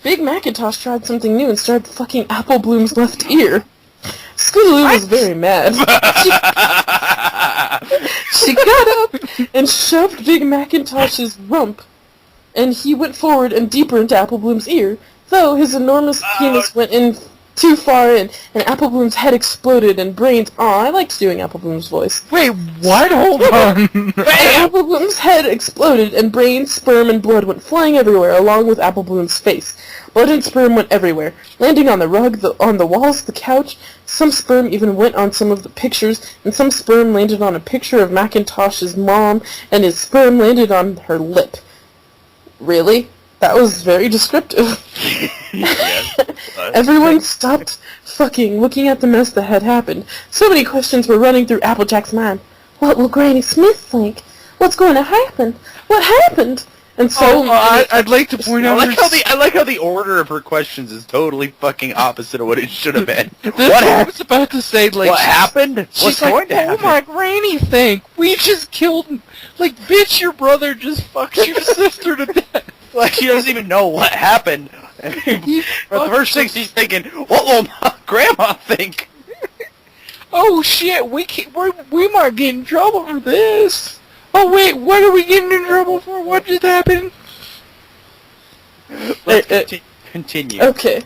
Big Macintosh tried something new and started fucking Apple Bloom's left ear. Scootaloo was very mad. She got up and shoved Big Macintosh's rump, and he went forward and deeper into Apple Bloom's ear, though his enormous penis went in too far in, and Apple Bloom's head exploded and brains... Aw, I liked doing Apple Bloom's voice. Wait, what? Hold on. And Apple Bloom's head exploded, and brains, sperm, and blood went flying everywhere, along with Apple Bloom's face. Blood and sperm went everywhere, landing on the rug, on the walls, the couch. Some sperm even went on some of the pictures, and some sperm landed on a picture of Macintosh's mom, and his sperm landed on her lip. Really? That was very descriptive. Yes. Everyone stopped fucking looking at the mess that had happened. So many questions were running through Applejack's mind. What will Granny Smith think? What's going to happen? What happened? And so I'd like to point out... I like how the order of her questions is totally fucking opposite of what it should have been. I was about to say, like... What happened? What's She's going like, to happen? what will my granny think? We just killed him. Like, bitch, your brother just fucked your sister to death. Like, she doesn't even know what happened. But the first thing she's thinking, what will my grandma think? Oh shit, we might get in trouble for this. Oh wait, what are we getting in trouble for? What just happened? Continue. okay.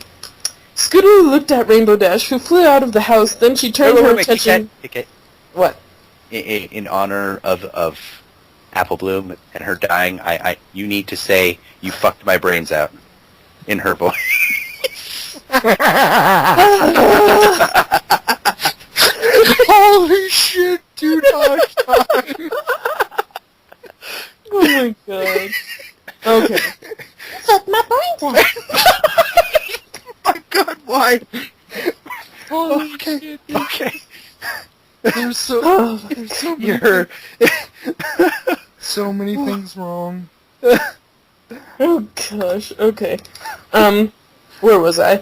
Scootaloo looked at Rainbow Dash, who flew out of the house. Then she turned her attention. Kitkat, What? in honor of Apple Bloom and her dying, you need to say, "You fucked my brains out," in her voice. Holy shit, dude! Oh my god. Okay. Fuck my brains out! My God, why? Holy Okay. shit, dude. Okay. There's so many, You're... so many things wrong. Oh gosh. Okay. Where was I?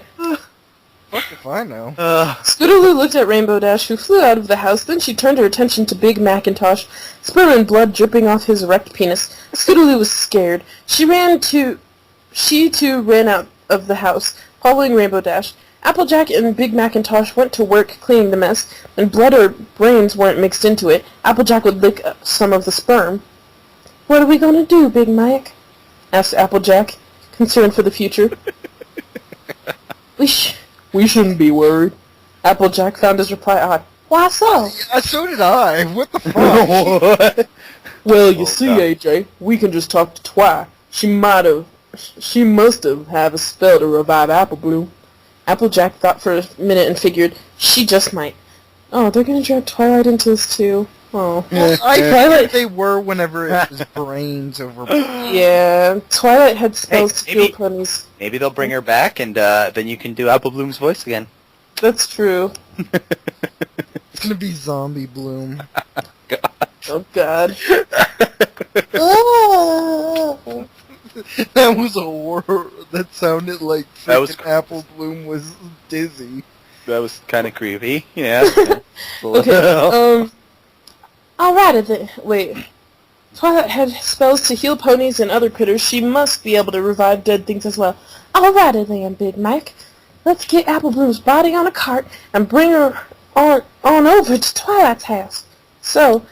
Fuck if I know. Scootaloo looked at Rainbow Dash, who flew out of the house. Then she turned her attention to Big Macintosh, sperm and blood dripping off his erect penis. Scootaloo was scared. She too ran out of the house, following Rainbow Dash. Applejack and Big Macintosh went to work cleaning the mess, and blood or brains weren't mixed into it. Applejack would lick some of the sperm. What are we gonna do, Big Mike? Asked Applejack, concerned for the future. We shouldn't be worried. Applejack found his reply odd. Why so? Yeah, so did I. What the fuck? Well, you see, AJ, we can just talk to Twi. She must have a spell to revive Applebloom. Applejack thought for a minute and figured, she just might. Oh, they're gonna drag Twilight into this too. Oh. Well, I thought they were whenever it was brains over. Yeah, Twilight had spells to heal ponies. Maybe they'll bring her back, and then you can do Applebloom's voice again. That's true. It's gonna be Zombie Bloom. God. Oh, God. That was a horror. That sounded like That was Apple Bloom was dizzy. That was kind of creepy. Yeah. Okay, alrighty then. Wait. Twilight had spells to heal ponies and other critters. She must be able to revive dead things as well. Alrighty then, Big Mike. Let's get Applebloom's body on a cart and bring her on over to Twilight's house. So,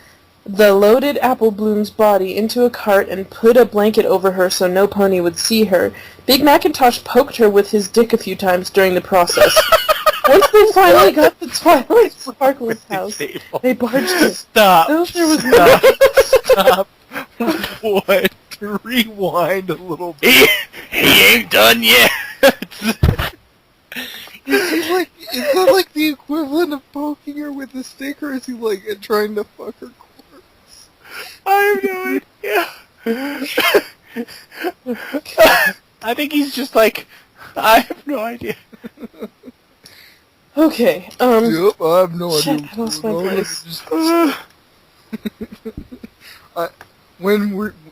they loaded Applebloom's body into a cart and put a blanket over her so no pony would see her. Big Macintosh poked her with his dick a few times during the process. Once they finally got to Twilight Sparkle's house, they barged in. Stop. Though there was no... Stop. What? Rewind a little bit. He ain't done yet. Is that like the equivalent of poking her with a stick, or is he like trying to fuck her corpse? I have no idea. I think he's just like, I have no idea. Okay, Yep, I have no idea. Shit, I lost my place.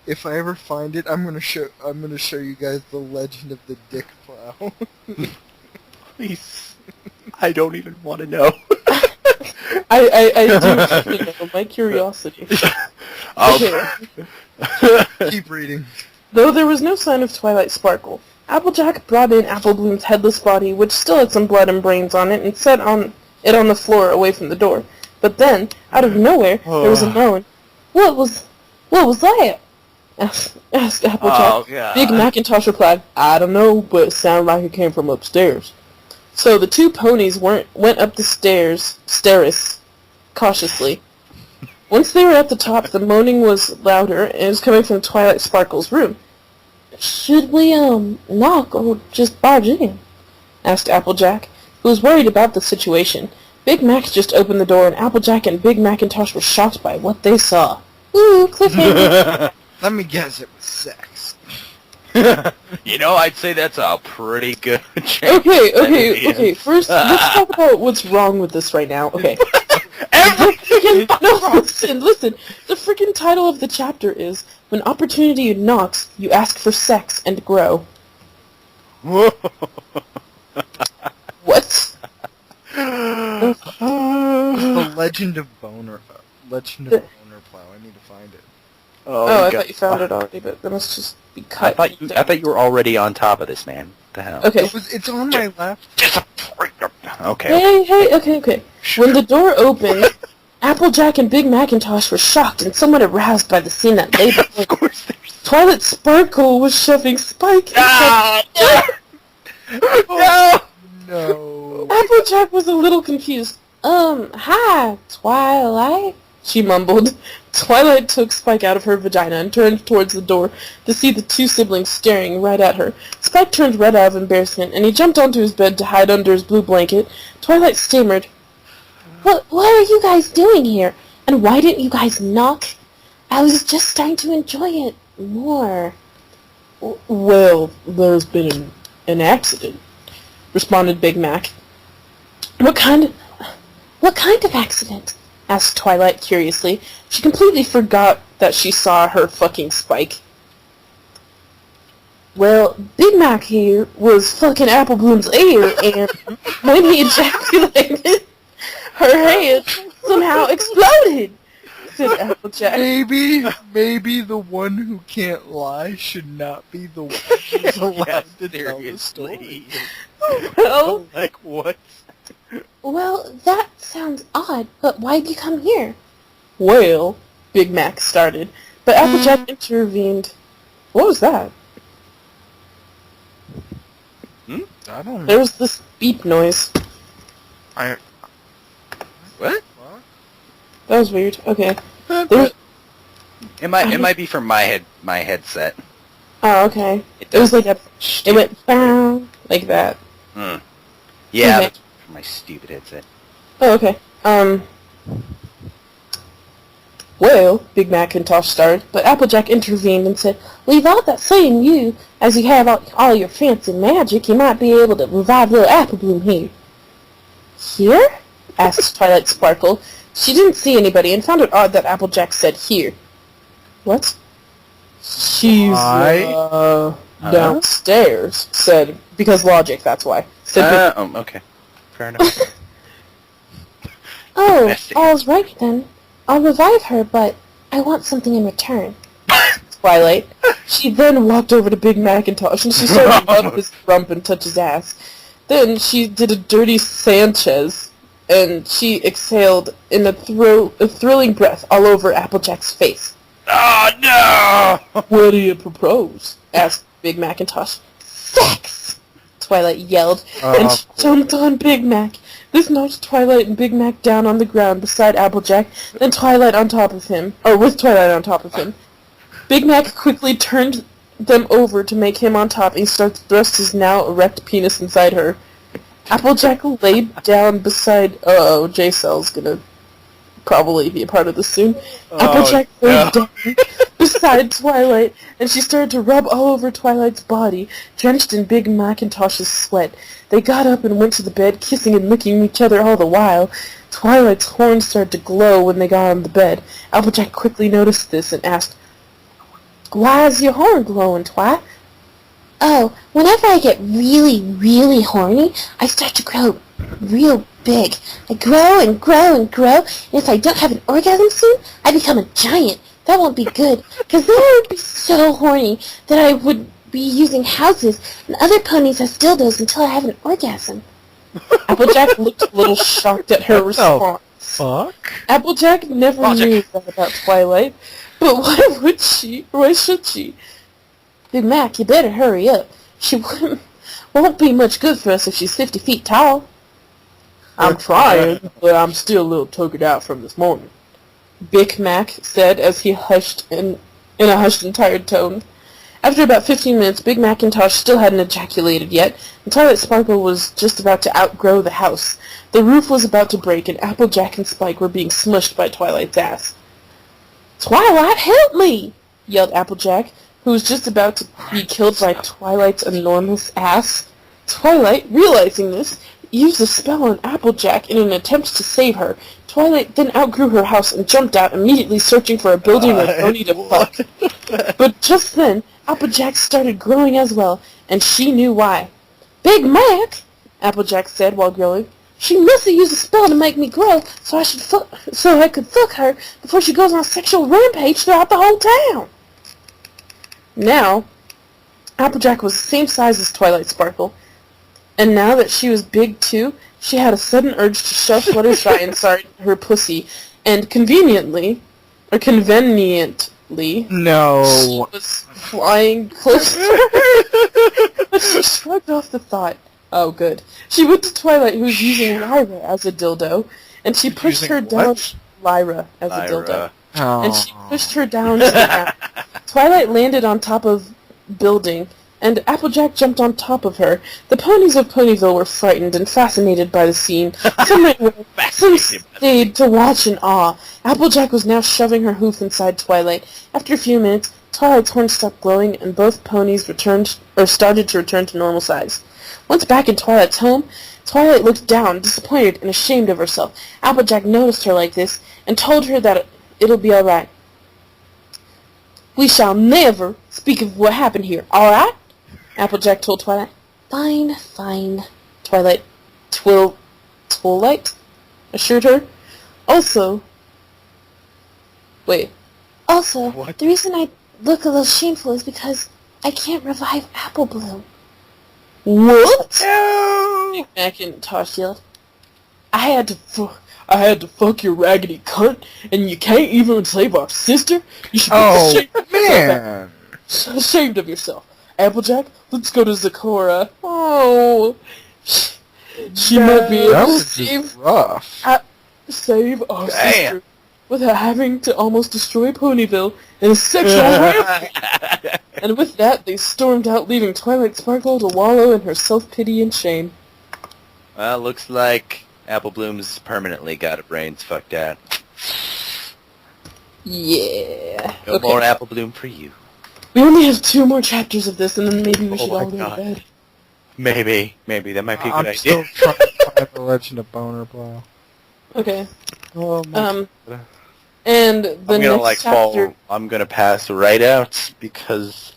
If I ever find it, I'm gonna show you guys the legend of the dick plow. Please. I don't even want to know. I do, you know, my curiosity. Okay. Keep reading. Though there was no sign of Twilight Sparkle, Applejack brought in Applebloom's headless body, which still had some blood and brains on it, and set it on the floor away from the door. But then, out of nowhere, there was a moan. What was that? Asked Applejack. Oh, God. Big Macintosh replied, I don't know, but it sounded like it came from upstairs. So the two ponies went up the stairs, cautiously. Once they were at the top, the moaning was louder, and it was coming from Twilight Sparkle's room. Should we, knock or just barge in? Asked Applejack, who was worried about the situation. Big Mac just opened the door, and Applejack and Big Macintosh were shocked by what they saw. Ooh, cliffhanger. Let me guess, it was sex. You know, I'd say that's a pretty good chance. Okay. First, let's talk about what's wrong with this right now. Okay. Listen. The freaking title of the chapter is, When Opportunity Knocks, You Ask for Sex and Grow. What? The Legend of Boner Plow. I need to find it. Oh, I thought you found it already, but that must just be cut. I thought you were already on top of this, man. What the hell? Okay. It's on my left. Okay. Hey, okay. When the door opened, Applejack and Big Macintosh were shocked and somewhat aroused by the scene that lay before. Of course there's... Twilight Sparkle was shoving Spike. No. Applejack was a little confused. Hi, Twilight, she mumbled. Twilight took Spike out of her vagina and turned towards the door to see the two siblings staring right at her. Spike turned red out of embarrassment, and he jumped onto his bed to hide under his blue blanket. Twilight stammered, What are you guys doing here? And why didn't you guys knock? I was just starting to enjoy it more. Well, there's been an accident, responded Big Mac. What kind of accident? Asked Twilight curiously. She completely forgot that she saw her fucking Spike. Well, Big Mac here was fucking Applebloom's ear, and when he ejaculated, her head somehow exploded, said Applejack. Maybe the one who can't lie should not be the one who's allowed to tell the story. Well, like what? Well, that sounds odd, but why'd you come here? Well, Big Mac started, But Applejack intervened. What was that? I don't know. There was this beep noise. What? That was weird. Okay. It might be from my headset. Oh, okay. It It was does. like it went bang like that. Yeah, Okay. that's from my stupid headset. Oh, okay. Well, Big Macintosh started, but Applejack intervened and said, "We thought that seeing you, as you have all your fancy magic, you might be able to revive little Apple Bloom here." "Here?" asked Twilight Sparkle. She didn't see anybody and found it odd that Applejack said here. What? "She's, downstairs," said, because logic, that's why. Said Okay. Fair enough. Oh, Messy. all's right then. I'll revive her, but I want something in return. Twilight. She then walked over to Big Macintosh and she started to rub his rump and touch his ass. Then she did a dirty Sanchez and she exhaled in a thrilling breath all over Applejack's face. Oh no! "What do you propose?" asked Big Macintosh. "Sex!" Twilight yelled, and she jumped on Big Mac. This knocked Twilight and Big Mac down on the ground beside Applejack, then Twilight on top of him, or with Twilight on top of him. Big Mac quickly turned them over to make him on top and started to thrust his now erect penis inside her. Applejack laid down beside... J-Cell's gonna probably be a part of this soon. Applejack laid down beside Twilight, and she started to rub all over Twilight's body, drenched in Big Macintosh's sweat. They got up and went to the bed, kissing and licking each other all the while. Twilight's horns started to glow when they got on the bed. Applejack quickly noticed this and asked, "Why is your horn glowing, Twi?" Oh, whenever I get really, really horny, I start to grow real big. I grow and grow and grow, and if I don't have an orgasm soon, I become a giant. That won't be good, because then I would be so horny that I would be using houses and other ponies as dildos until I have an orgasm. Applejack looked a little shocked at her response. Fuck? Applejack never Logic. knew that about Twilight, but why would she? Why should she? Big Mac, you better hurry up. She won't be much good for us if she's 50 feet tall. "I'm trying, but I'm still a little tokered out from this morning," Big Mac said as he hushed in a hushed and tired tone. After about 15 minutes, Big Macintosh still hadn't ejaculated yet, and Twilight Sparkle was just about to outgrow the house. The roof was about to break, and Applejack and Spike were being smushed by Twilight's ass. "Twilight, help me!" yelled Applejack, who was just about to be killed by Twilight's enormous ass. Twilight, realizing this, used a spell on Applejack in an attempt to save her. Twilight then outgrew her house and jumped out, immediately searching for a building where Tony to fuck. But just then, Applejack started growing as well, and she knew why. "Big Mac," Applejack said while growing, "she must have used a spell to make me grow so I could fuck her before she goes on a sexual rampage throughout the whole town." Now, Applejack was the same size as Twilight Sparkle, and now that she was big too, she had a sudden urge to shove Fluttershy inside her pussy, and conveniently, No. she was flying close to her, but she shrugged off the thought. Oh, good. She went to Twilight, who was using Lyra as a dildo, and she pushed her Using down... what? Lyra as a dildo. Oh. And she pushed her down to the ground. Twilight landed on top of building, and Applejack jumped on top of her. The ponies of Ponyville were frightened and fascinated by the scene. Some ran away, some stayed to watch in awe. Applejack was now shoving her hoof inside Twilight. After a few minutes, Twilight's horn stopped glowing, and both ponies started to return to normal size. Once back in Twilight's home, Twilight looked down, disappointed and ashamed of herself. Applejack noticed her like this, and told her that it'll be all right. "We shall never speak of what happened here, all right?" Applejack told Twilight. "Fine, fine," Twilight assured her. Also, What? the reason I look a little shameful is because I can't revive Apple Bloom." "What?" No! Big Macintosh yelled. I I had to fuck your raggedy cunt, and you can't even save our sister? You should be Oh, ashamed of man. yourself. Ashamed of yourself. Applejack, let's go to Zecora. Oh, she might be able That to was just rough. save our Damn. sister without having to almost destroy Ponyville in a sexual rampage. And with that, they stormed out, leaving Twilight Sparkle to wallow in her self-pity and shame. Well, looks like Apple Bloom's permanently got her brains fucked out. Yeah. No more Apple Bloom for you. We only have 2 more chapters of this, and then maybe we should my all go God. to bed. Maybe that might be a good I'm idea. still trying to find the Legend of Boner Plow. Okay. Oh my God. And the I'm gonna next like chapter... fall. I'm gonna pass right out because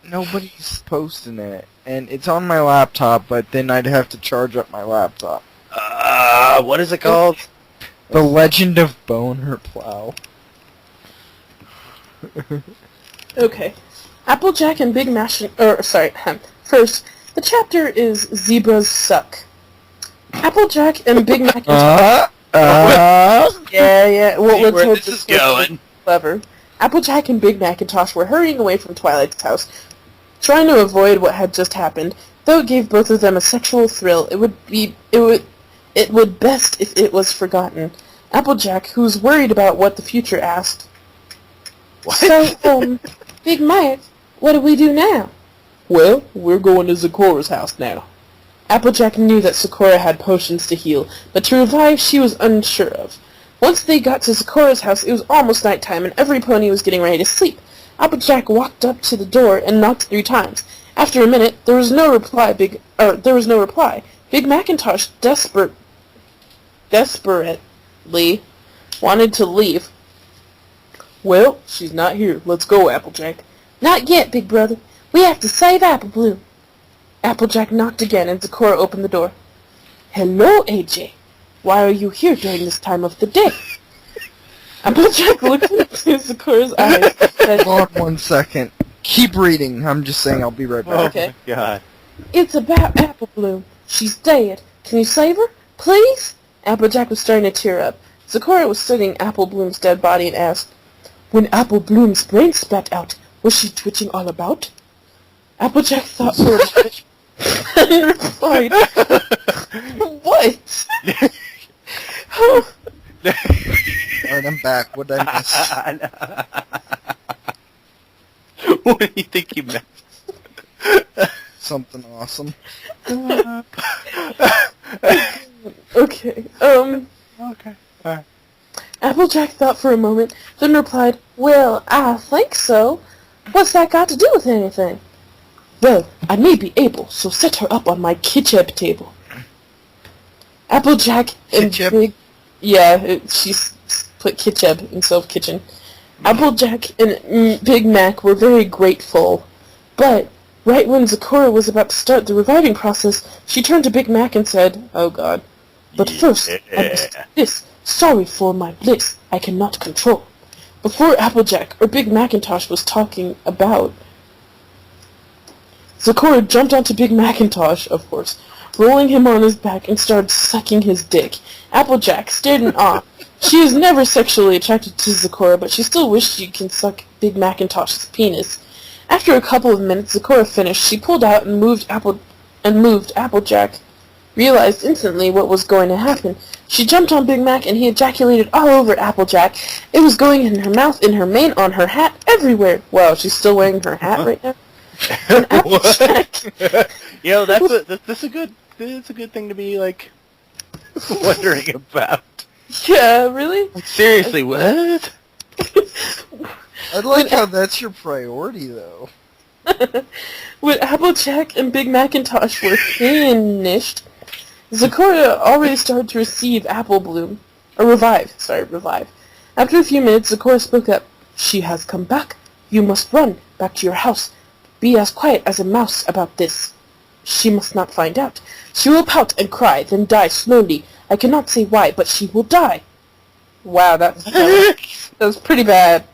Nobody's posting it, and it's on my laptop, but then I'd have to charge up my laptop. what is it called? The Legend of Boner Plow. Okay. Applejack and Big Mashing... First, the chapter is Zebras Suck. Applejack and Big Mac... Yeah. Well, See let's where hope this is going. Clever. Applejack and Big Macintosh were hurrying away from Twilight's house, trying to avoid what had just happened. Though it gave both of them a sexual thrill, it would best if it was forgotten. Applejack, who was worried about what the future, asked, What? So, Big Mike, what do we do now? Well, we're going to Zecora's house now. Applejack knew that Zecora had potions to heal, but to revive she was unsure of. Once they got to Zecora's house, it was almost nighttime, and every pony was getting ready to sleep. Applejack walked up to the door and knocked 3 times. After a minute, there was no reply. Big Macintosh desperately wanted to leave. Well, she's not here. Let's go, Applejack. Not yet, Big Brother. We have to save Apple Bloom. Applejack knocked again, and Zecora opened the door. Hello, AJ. Why are you here during this time of the day? Applejack looked into Zecora's eyes and said, Hold on 1 second. Keep reading. I'm just saying I'll be right back. Okay. Oh my God. It's about Apple Bloom. She's dead. Can you save her? Please? Applejack was starting to tear up. Zecora was studying Apple Bloom's dead body and asked, When Apple Bloom's brain spat out, was she twitching all about? Applejack thought for a moment and replied, What? Alright, I'm back. What did I miss? What do you think you meant? Something awesome. Okay, Okay. Alright. Applejack thought for a moment, then replied, Well, I think so. What's that got to do with anything? Well, I may be able, so set her up on my kitchen table. Applejack and Kitchen? Big... Yeah, she's put kitchen instead of kitchen. Applejack and Big Mac were very grateful, but right when Zecora was about to start the reviving process, she turned to Big Mac and said, Oh God. But first, I must do this. Sorry for my bliss I cannot control. Before Applejack or Big Macintosh was talking about, Zecora jumped onto Big Macintosh, of course, rolling him on his back and started sucking his dick. Applejack stared in awe. She is never sexually attracted to Zecora, but she still wished she could suck Big Macintosh's penis. After a couple of minutes, Zecora finished. She pulled out and moved Applejack. Realized instantly what was going to happen. She jumped on Big Mac and he ejaculated all over Applejack. It was going in her mouth, in her mane, on her hat, everywhere. Wow, she's still wearing her hat right now. And Applejack... That's a good thing to be like wondering about. Yeah, really? Seriously, what? I like how that's your priority, though. When Applejack and Big Macintosh were finished, Zecora already started to revive. After a few minutes, Zecora spoke up. She has come back. You must run back to your house. Be as quiet as a mouse about this. She must not find out. She will pout and cry, then die slowly. I cannot say why, but she will die. Wow, that was pretty bad.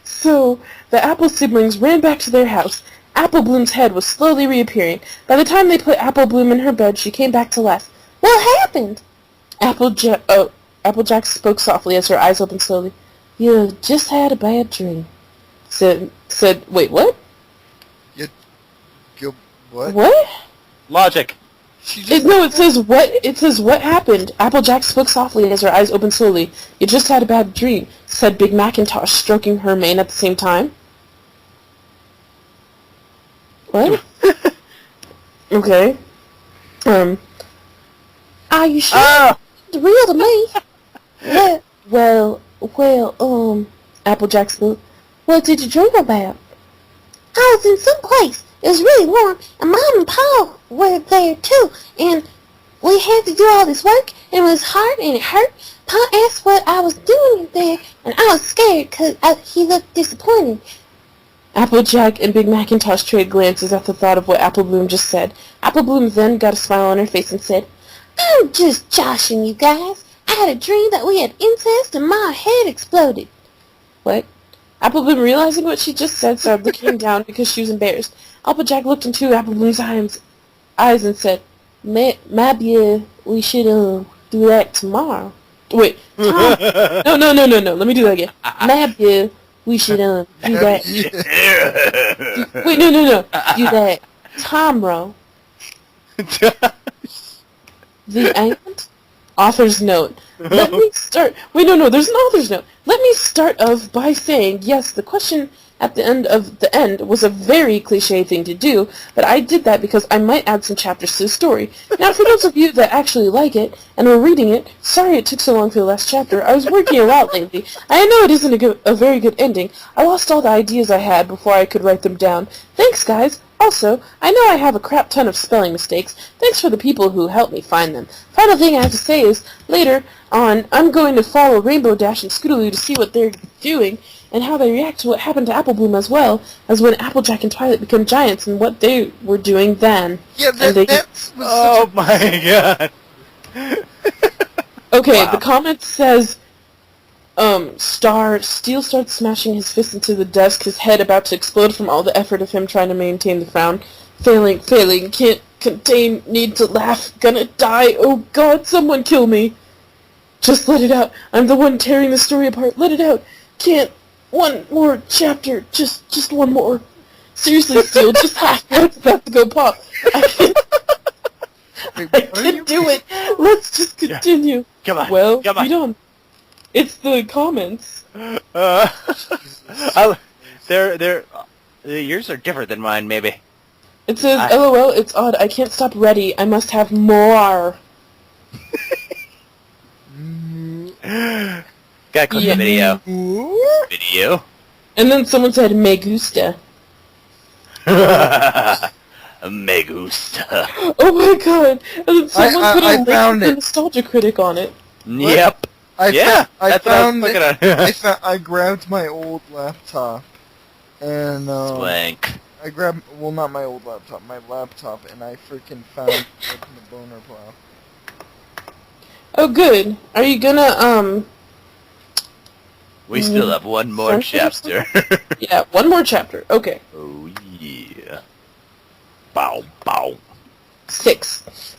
So, the Apple siblings ran back to their house. Apple Bloom's head was slowly reappearing. By the time they put Apple Bloom in her bed, she came back to life. What happened? Applejack spoke softly as her eyes opened slowly. You just had a bad dream. Said, wait, what? What? What? Logic. It says what happened? Applejack spoke softly as her eyes opened slowly. You just had a bad dream, said Big Macintosh, stroking her mane at the same time. What? Okay. Are you sure? It's real to me. Well, Applejack spoke. What did you dream about? I was in some place. It was really warm, and Mom and Pa were there too, and we had to do all this work, and it was hard, and it hurt. Pa asked what I was doing there, and I was scared because he looked disappointed. Applejack and Big Macintosh traded glances at the thought of what Apple Bloom just said. Apple Bloom then got a smile on her face and said, I'm just joshing you guys. I had a dream that we had incest, and my head exploded. What? Apple Bloom, realizing what she just said, started looking down because she was embarrassed. Applejack looked into Apple Bloom's eyes and said, Maybe we should do that tomorrow. Wait, Tom. No. Let me do that again. Maybe we should do that. Wait, no. Do that tomorrow. The end? Author's note. Let me start... Wait, no, there's an author's note. Let me start off by saying, yes, the question at the end of the end was a very cliché thing to do, but I did that because I might add some chapters to the story. Now, for those of you that actually like it and are reading it, sorry it took so long for the last chapter. I was working a lot lately. I know it isn't a very good ending. I lost all the ideas I had before I could write them down. Thanks, guys. Also, I know I have a crap ton of spelling mistakes. Thanks for the people who helped me find them. Final thing I have to say is, later on, I'm going to follow Rainbow Dash and Scootaloo to see what they're doing and how they react to what happened to Apple Bloom, as well as when Applejack and Twilight become giants and what they were doing then. Yeah, that's... Oh my god. Okay, Wow. The comment says... Steel starts smashing his fist into the desk, his head about to explode from all the effort of him trying to maintain the frown. Failing, can't contain, need to laugh, gonna die, oh god, someone kill me! Just let it out, I'm the one tearing the story apart, let it out, can't, one more chapter, just one more. Seriously, Steel, just half, it's about to go pop. I can't do it, let's just continue. Come on, Well, come on. we don't. It's the comments. Yours are different than mine, maybe. It says, LOL, it's odd. I can't stop ready. I must have more. Gotta click the video. Video. And then someone said, me gusta. Me gusta. Oh my god. And then someone put a link found with the it. Nostalgia Critic on it. Yep. I that's what I was looking at. I grabbed my old laptop, and Swank. I grabbed, well, not my old laptop, my laptop, and I freaking found it in the boner pile. Oh good. Are you gonna, We still have one more chapter. Yeah, one more chapter. Okay. Oh yeah. Bow, bow. 6.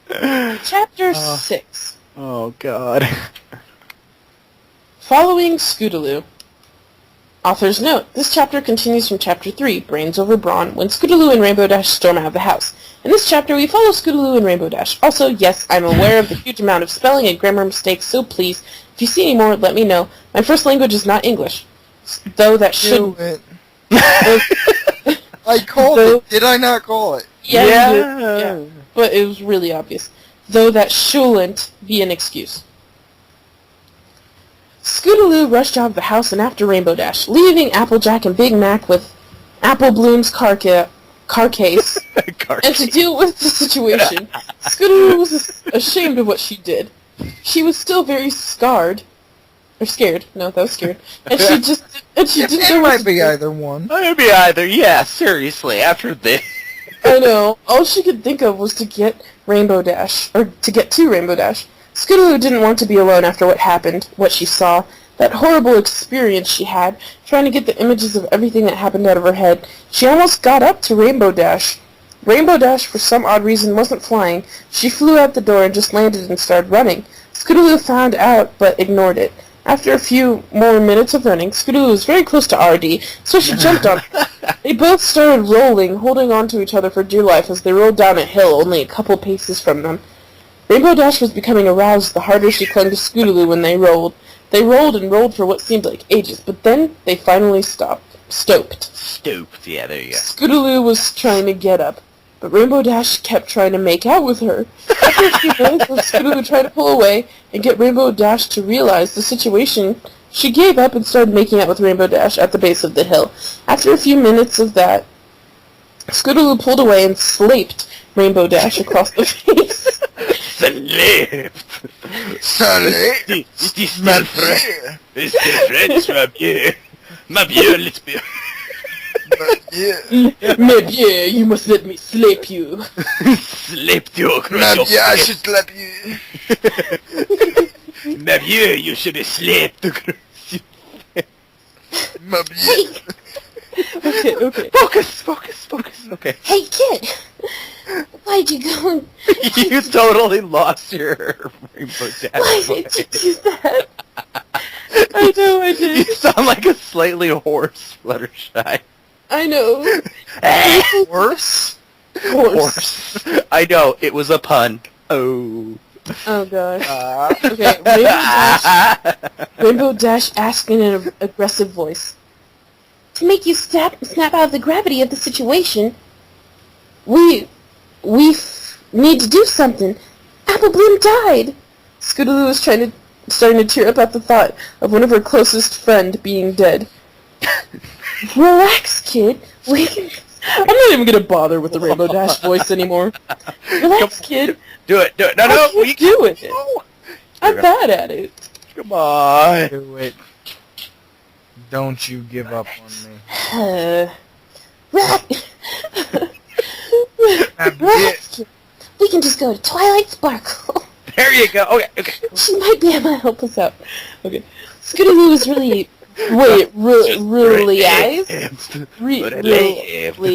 Chapter 6. Oh god. Following Scootaloo. Author's note. This chapter continues from Chapter 3, Brains Over Brawn, when Scootaloo and Rainbow Dash storm out of the house. In this chapter, we follow Scootaloo and Rainbow Dash. Also, yes, I'm aware of the huge amount of spelling and grammar mistakes, so please, if you see any more, let me know. My first language is not English. Though that should... I called it. Did I not call it? Yeah, you did. Yeah. But it was really obvious. Though that shouldn't be an excuse. Scootaloo rushed out of the house and after Rainbow Dash, leaving Applejack and Big Mac with Apple Bloom's car case, and to deal with the situation. Scootaloo was ashamed of what she did. She was still very scared. Or scared. No, that was scared. And she didn't know It what might to be do. either one. Maybe either. Yeah, seriously. After this. I know. All she could think of was to get Rainbow Dash, or to get to Rainbow Dash. Scootaloo didn't want to be alone after what happened, what she saw, that horrible experience she had, trying to get the images of everything that happened out of her head. She almost got up to Rainbow Dash, Rainbow Dash, for some odd reason, wasn't flying. She flew out the door and just landed and started running. Scootaloo found out, but ignored it. After a few more minutes of running, Scootaloo was very close to RD, so she jumped on him. They both started rolling, holding on to each other for dear life as they rolled down a hill only a couple paces from them. Rainbow Dash was becoming aroused the harder she clung to Scootaloo when they rolled. They rolled and rolled for what seemed like ages, but then they finally stopped. Stooped, yeah, there you go. Scootaloo was trying to get up, but Rainbow Dash kept trying to make out with her. After a few minutes, Scootaloo tried to pull away and get Rainbow Dash to realize the situation. She gave up and started making out with Rainbow Dash at the base of the hill. After a few minutes of that, Scootaloo pulled away and slapped Rainbow Dash across the face. Slapped! Slapped! It is still French. It's still French, ma bien. Ma bien, let's be... Mais bien, you must let me slap you. Slapped you across your face. I should slap you. Ma bien, you should have slapped across your face. Okay. Focus. Okay. Hey, kid! Why'd you go and... You totally lost your Rainbow Dash. Why did you do that? I know I You did. sound like a slightly hoarse Fluttershy. I know. Horse? Horse. I know, it was a pun. Oh. Oh gosh. Okay, Rainbow Dash asked in an aggressive voice. To make you snap out of the gravity of the situation, we need to do something. Apple Bloom died. Scootaloo was starting to tear up at the thought of one of her closest friend being dead. Relax, kid. I'm not even gonna bother with the Rainbow Dash voice anymore. Relax, kid. Do it. No, I we can't do it. I'm bad at it. Come on. Do it. Don't you give up on me. Relax, kid. We can just go to Twilight Sparkle. There you go. Okay. She might be able to help us out. Okay. Scootaloo was really relieved. Relieved. You're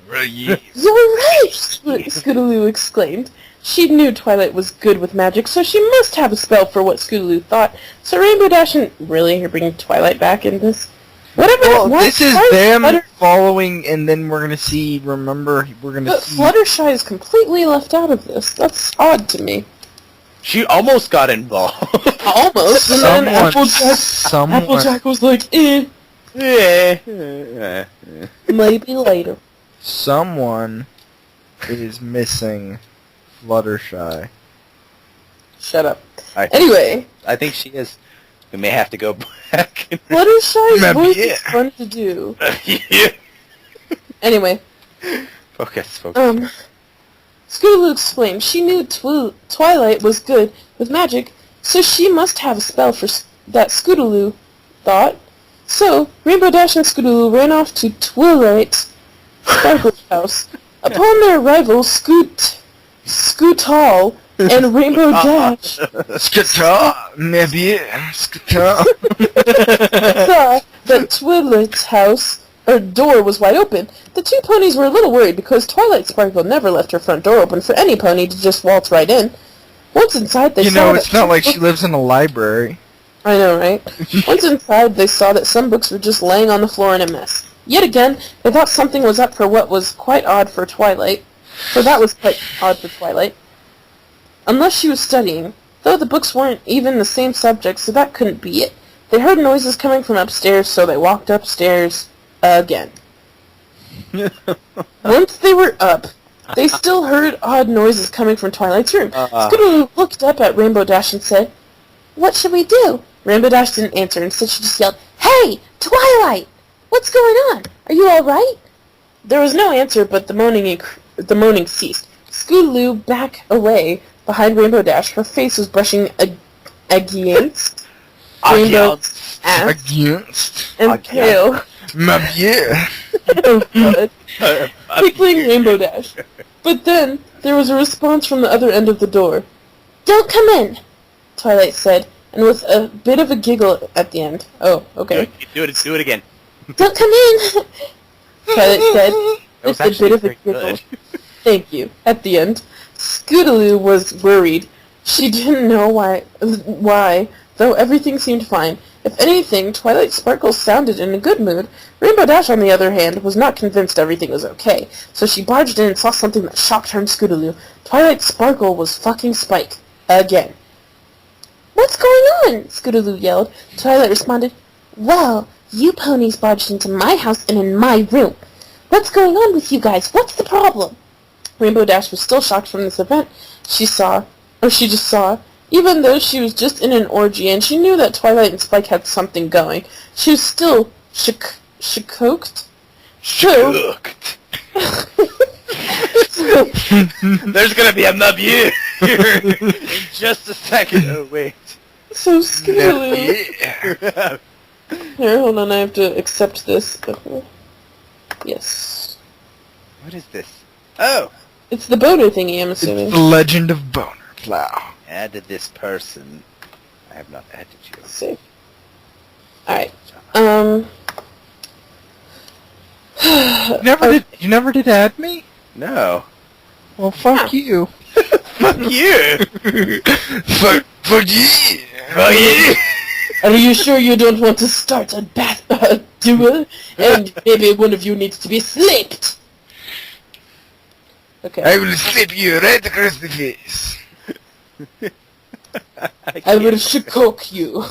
right! Scootaloo exclaimed. She knew Twilight was good with magic, so she must have a spell for what Scootaloo thought. So Rainbow Dash and... Really? You're bringing Twilight back in this? Whatever. Well, this is them following, and then we're gonna see, remember, we're gonna see... Fluttershy is completely left out of this. That's odd to me. She almost got involved. Almost. And then Applejack was like, Yeah. maybe later. Someone is missing Fluttershy. Shut up. I think she is. We may have to go back. Fluttershy's voice is fun to do. Yeah. Anyway. Focus. Scootaloo explained she knew Twilight was good with magic, so she must have a spell for that Scootaloo thought. So, Rainbow Dash and Scootaloo ran off to Twilight's Sparkle's house. Upon their arrival, Scootal and Rainbow Dash saw that Twilight's house door was wide open. The two ponies were a little worried because Twilight Sparkle never left her front door open for any pony to just waltz right in. Once inside, they saw it's not like she lives in a library. I know, right? Once inside, they saw that some books were just laying on the floor in a mess. Yet again, they thought something was up for what was quite odd for Twilight. Unless she was studying, though the books weren't even the same subject, so that couldn't be it. They heard noises coming from upstairs, so they walked upstairs again. Once they were up, they still heard odd noises coming from Twilight's room. Scootaloo looked up at Rainbow Dash and said, "What should we do?" Rainbow Dash didn't answer. Instead, she just yelled, "Hey, Twilight! What's going on? Are you all right?" There was no answer, but the moaning ceased. Scootaloo back away behind Rainbow Dash. Her face was brushing against Rainbow's ass and pale. Tickling Rainbow Dash. But then, there was a response from the other end of the door. "Don't come in," Twilight said, and with a bit of a giggle at the end. Oh, okay. Do it again. Don't come in! Twilight said, That was with a bit actually of a pretty giggle. good. Thank you. At the end, Scootaloo was worried. She didn't know why, though everything seemed fine. If anything, Twilight Sparkle sounded in a good mood. Rainbow Dash, on the other hand, was not convinced everything was okay, so she barged in and saw something that shocked her and Scootaloo. Twilight Sparkle was fucking Spike. Again. "What's going on?" Scootaloo yelled. Twilight responded, "Well, you ponies barged into my house and in my room. What's going on with you guys? What's the problem?" Rainbow Dash was still shocked from this event. She just saw, even though she was just in an orgy and she knew that Twilight and Spike had something going, she was still shocked. Shooked. There's gonna be a nub here in just a second. Oh, wait. So Scootaloo... Yeah. Here, hold on, I have to accept this. Yes. What is this? Oh! It's the boner thingy, I'm assuming. It's the Legend of Boner Plow. Added this person. I have not added you. Let's see. Alright. You never did add me? No. Well, fuck you. Fuck you! Fuck you. Fuck you! Are you sure you don't want to start a duel? And maybe one of you needs to be slipped? Okay. I will slip you right across the face. I will shock you.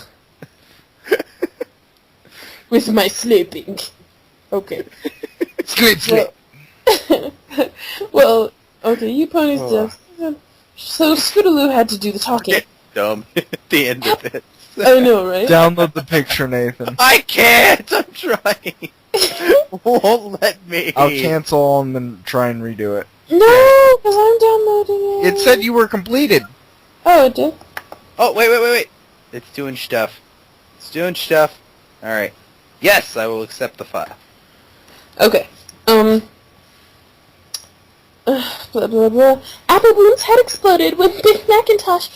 With my slipping. Okay. Slip. Well, okay, you ponies just... So Scootaloo had to do the talking. Dumb at the end of it. I know, right? Download the picture, Nathan. I can't! I'm trying! Won't let me! I'll cancel and then try and redo it. No, because I'm downloading it. It said you were completed. Oh, it did? Oh, wait. It's doing stuff. Alright. Yes, I will accept the file. Okay. Blah, blah, blah. Apple Bloom's head exploded when Big Macintosh,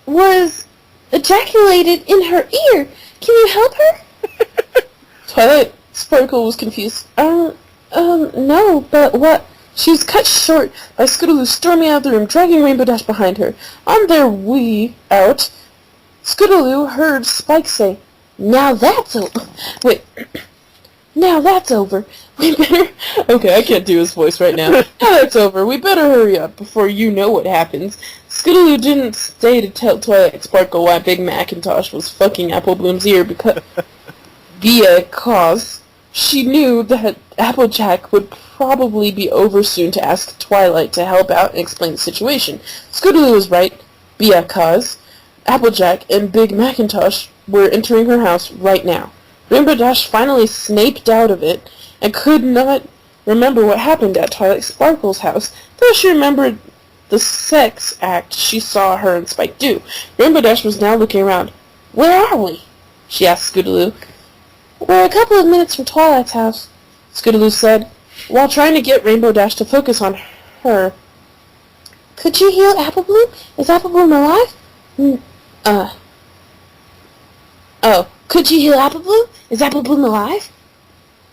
was ejaculated in her ear. Can you help her? Twilight Sparkle was confused. No, but what? She was cut short by Scootaloo storming out of the room, dragging Rainbow Dash behind her. On their way out, Scootaloo heard Spike say, "Now that's over." Wait. "Now that's over. We better..." Okay, I can't do his voice right now. "Now that's over. We better hurry up before you know what happens." Scootaloo didn't stay to tell Twilight Sparkle why Big Macintosh was fucking Apple Bloom's ear because she knew that Applejack would probably be over soon to ask Twilight to help out and explain the situation. Scootaloo was right, because Applejack and Big Macintosh were entering her house right now. Rainbow Dash finally snaped out of it and could not remember what happened at Twilight Sparkle's house, though she remembered the sex act she saw her and Spike do. Rainbow Dash was now looking around. "Where are we?" she asked Scootaloo. "We're a couple of minutes from Twilight's house," Scootaloo said, while trying to get Rainbow Dash to focus on her. "Could you heal Apple Bloom? Is Apple Bloom alive?" Could you heal Apple Bloom? Is Apple Bloom alive?"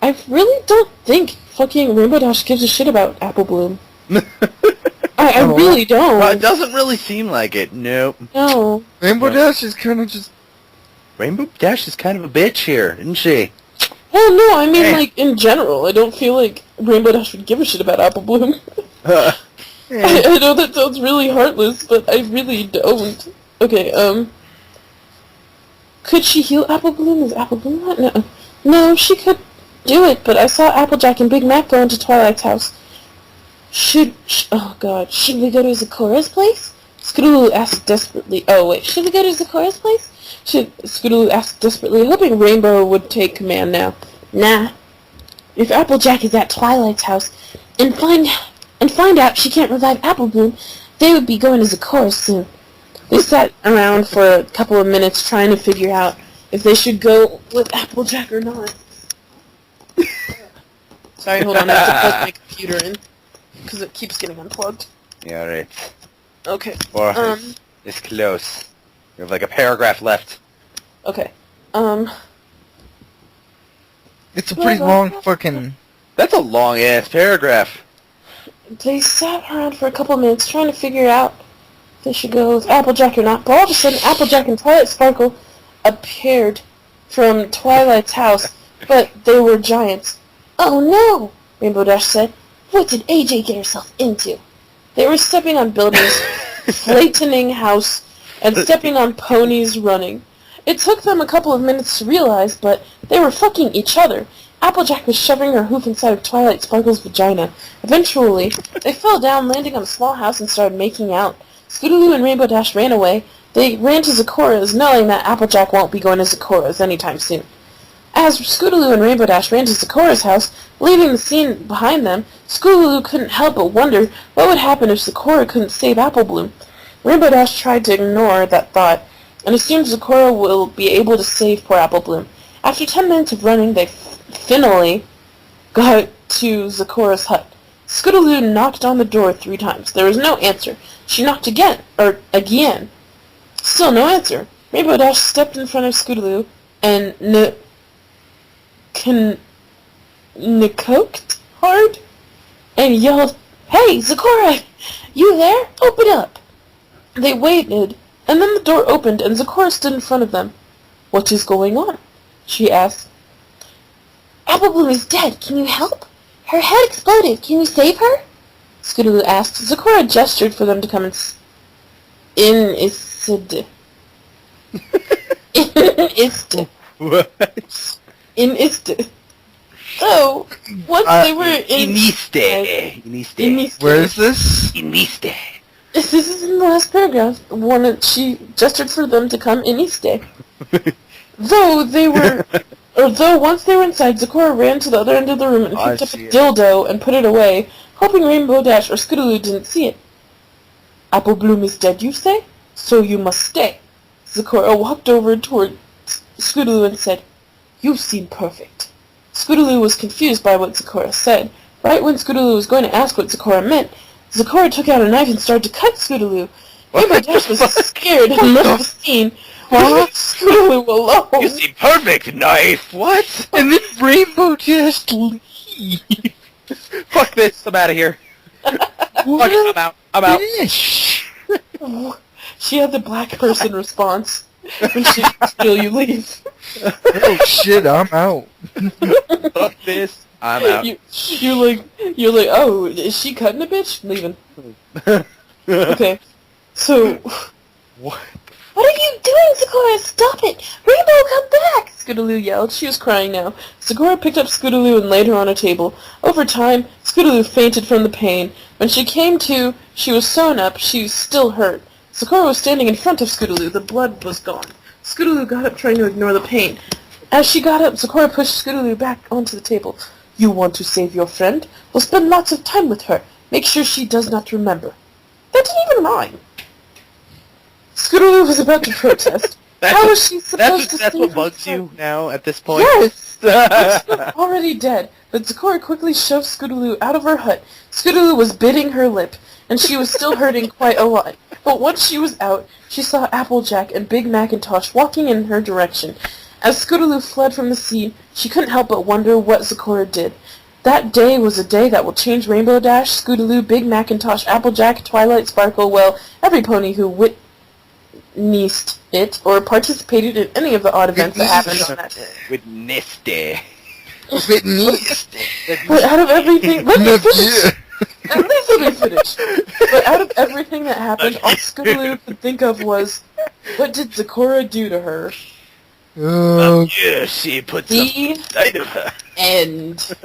I really don't think fucking Rainbow Dash gives a shit about Apple Bloom. I really don't. Well, it doesn't really seem like it. Nope. No. Rainbow Dash is kind of just... Rainbow Dash is kind of a bitch here, isn't she? Well, no, I mean, Hey. like, in general, I don't feel like Rainbow Dash would give a shit about Apple Bloom. I know that sounds really heartless, but I really don't. Okay, could she heal Apple Bloom? Is Apple Bloom not? No. No, she could do it, but I saw Applejack and Big Mac go into Twilight's house. Should we go to Zakura's place? Scootaloo asked desperately. Oh, wait, should we go to Zakura's place? Scootaloo asked desperately, hoping Rainbow would take command now. Nah. If Applejack is at Twilight's house and find out she can't revive Apple Bloom, they would be going to Zakura soon. They sat around for a couple of minutes trying to figure out if they should go with Applejack or not. Sorry, hold on, I have to plug my computer in, because it keeps getting unplugged. Yeah, right. Okay. It's close. You have like a paragraph left. Okay. It's a pretty long fucking... That's a long-ass paragraph. They sat around for a couple minutes trying to figure out if they should go with Applejack or not, but all of a sudden Applejack and Twilight Sparkle appeared from Twilight's house, but they were giants. "Oh no," Rainbow Dash said. "What did AJ get herself into?" They were stepping on buildings, flattening house, and stepping on ponies running. It took them a couple of minutes to realize, but they were fucking each other. Applejack was shoving her hoof inside of Twilight Sparkle's vagina. Eventually, they fell down, landing on a small house and started making out. Scootaloo and Rainbow Dash ran away. They ran to Zeccora's, knowing that Applejack won't be going to Zeccora's anytime soon. As Scootaloo and Rainbow Dash ran to Zeccora's house, leaving the scene behind them, Scootaloo couldn't help but wonder what would happen if Zeccora couldn't save Apple Bloom. Rainbow Dash tried to ignore that thought, and assumed Zeccora will be able to save poor Apple Bloom. After 10 minutes of running, they finally got to Zeccora's hut. Scootaloo knocked on the door 3 times. There was no answer. She knocked again. Still no answer. Rainbow Dash stepped in front of Scootaloo and nickoked hard and yelled, "Hey, Zeccora! You there? Open up!" They waited, and then the door opened and Zeccora stood in front of them. "What is going on?" she asked. Apple Bloom is dead. Can you help? Her head exploded. Can you save her? Scootaloo asked. Zeccora gestured for them to come inside. What? So, once they were Iniste. Where is this? Iniste. This is in the last paragraph. She gestured for them to come iniste. Though once they were inside, Zeccora ran to the other end of the room and picked up a dildo and put it away, hoping Rainbow Dash or Scootaloo didn't see it. "Apple Bloom is dead, you say? So you must stay." Zeccora walked over toward Scootaloo and said, "You seem perfect." Scootaloo was confused by what Zeccora said. Right when Scootaloo was going to ask what Zeccora meant, Zeccora took out a knife and started to cut Scootaloo. Rainbow Dash was scared and left the scene. Scootaloo alone. You seem perfect, knife. What? And then Rainbow just leave. Fuck this. I'm out of here. Fuck it, I'm out. She had the black person response. When she still you leave. Oh shit, I'm out. Fuck this. I'm out. You're like, oh, is she cutting a bitch? Leaving. Okay. So, What? What are you doing, Zeccora? Stop it! Rainbow, come back! Scootaloo yelled. She was crying now. Zeccora picked up Scootaloo and laid her on a table. Over time, Scootaloo fainted from the pain. When she came to, she was sewn up. She still hurt. Zeccora was standing in front of Scootaloo. The blood was gone. Scootaloo got up trying to ignore the pain. As she got up, Zeccora pushed Scootaloo back onto the table. "You want to save your friend? Well, spend lots of time with her. Make sure she does not remember." That didn't even rhyme. Scootaloo was about to protest. How was she supposed to That's save what her bugs friend? you now at this point? Yes! She was already dead, but Zeccora quickly shoved Scootaloo out of her hut. Scootaloo was biting her lip, and she was still hurting quite a lot. But once she was out, she saw Applejack and Big Macintosh walking in her direction. As Scootaloo fled from the scene, she couldn't help but wonder what Zeccora did. That day was a day that will change Rainbow Dash, Scootaloo, Big Macintosh, Applejack, Twilight Sparkle, well, every pony who witnessed it or participated in any of the odd events that happened on that day. Witnessed. But out of everything, let me finish. At least let me finish. But out of everything that happened, all Scootaloo could think of was, what did Zeccora do to her? Yeah, she put The something inside of her. end.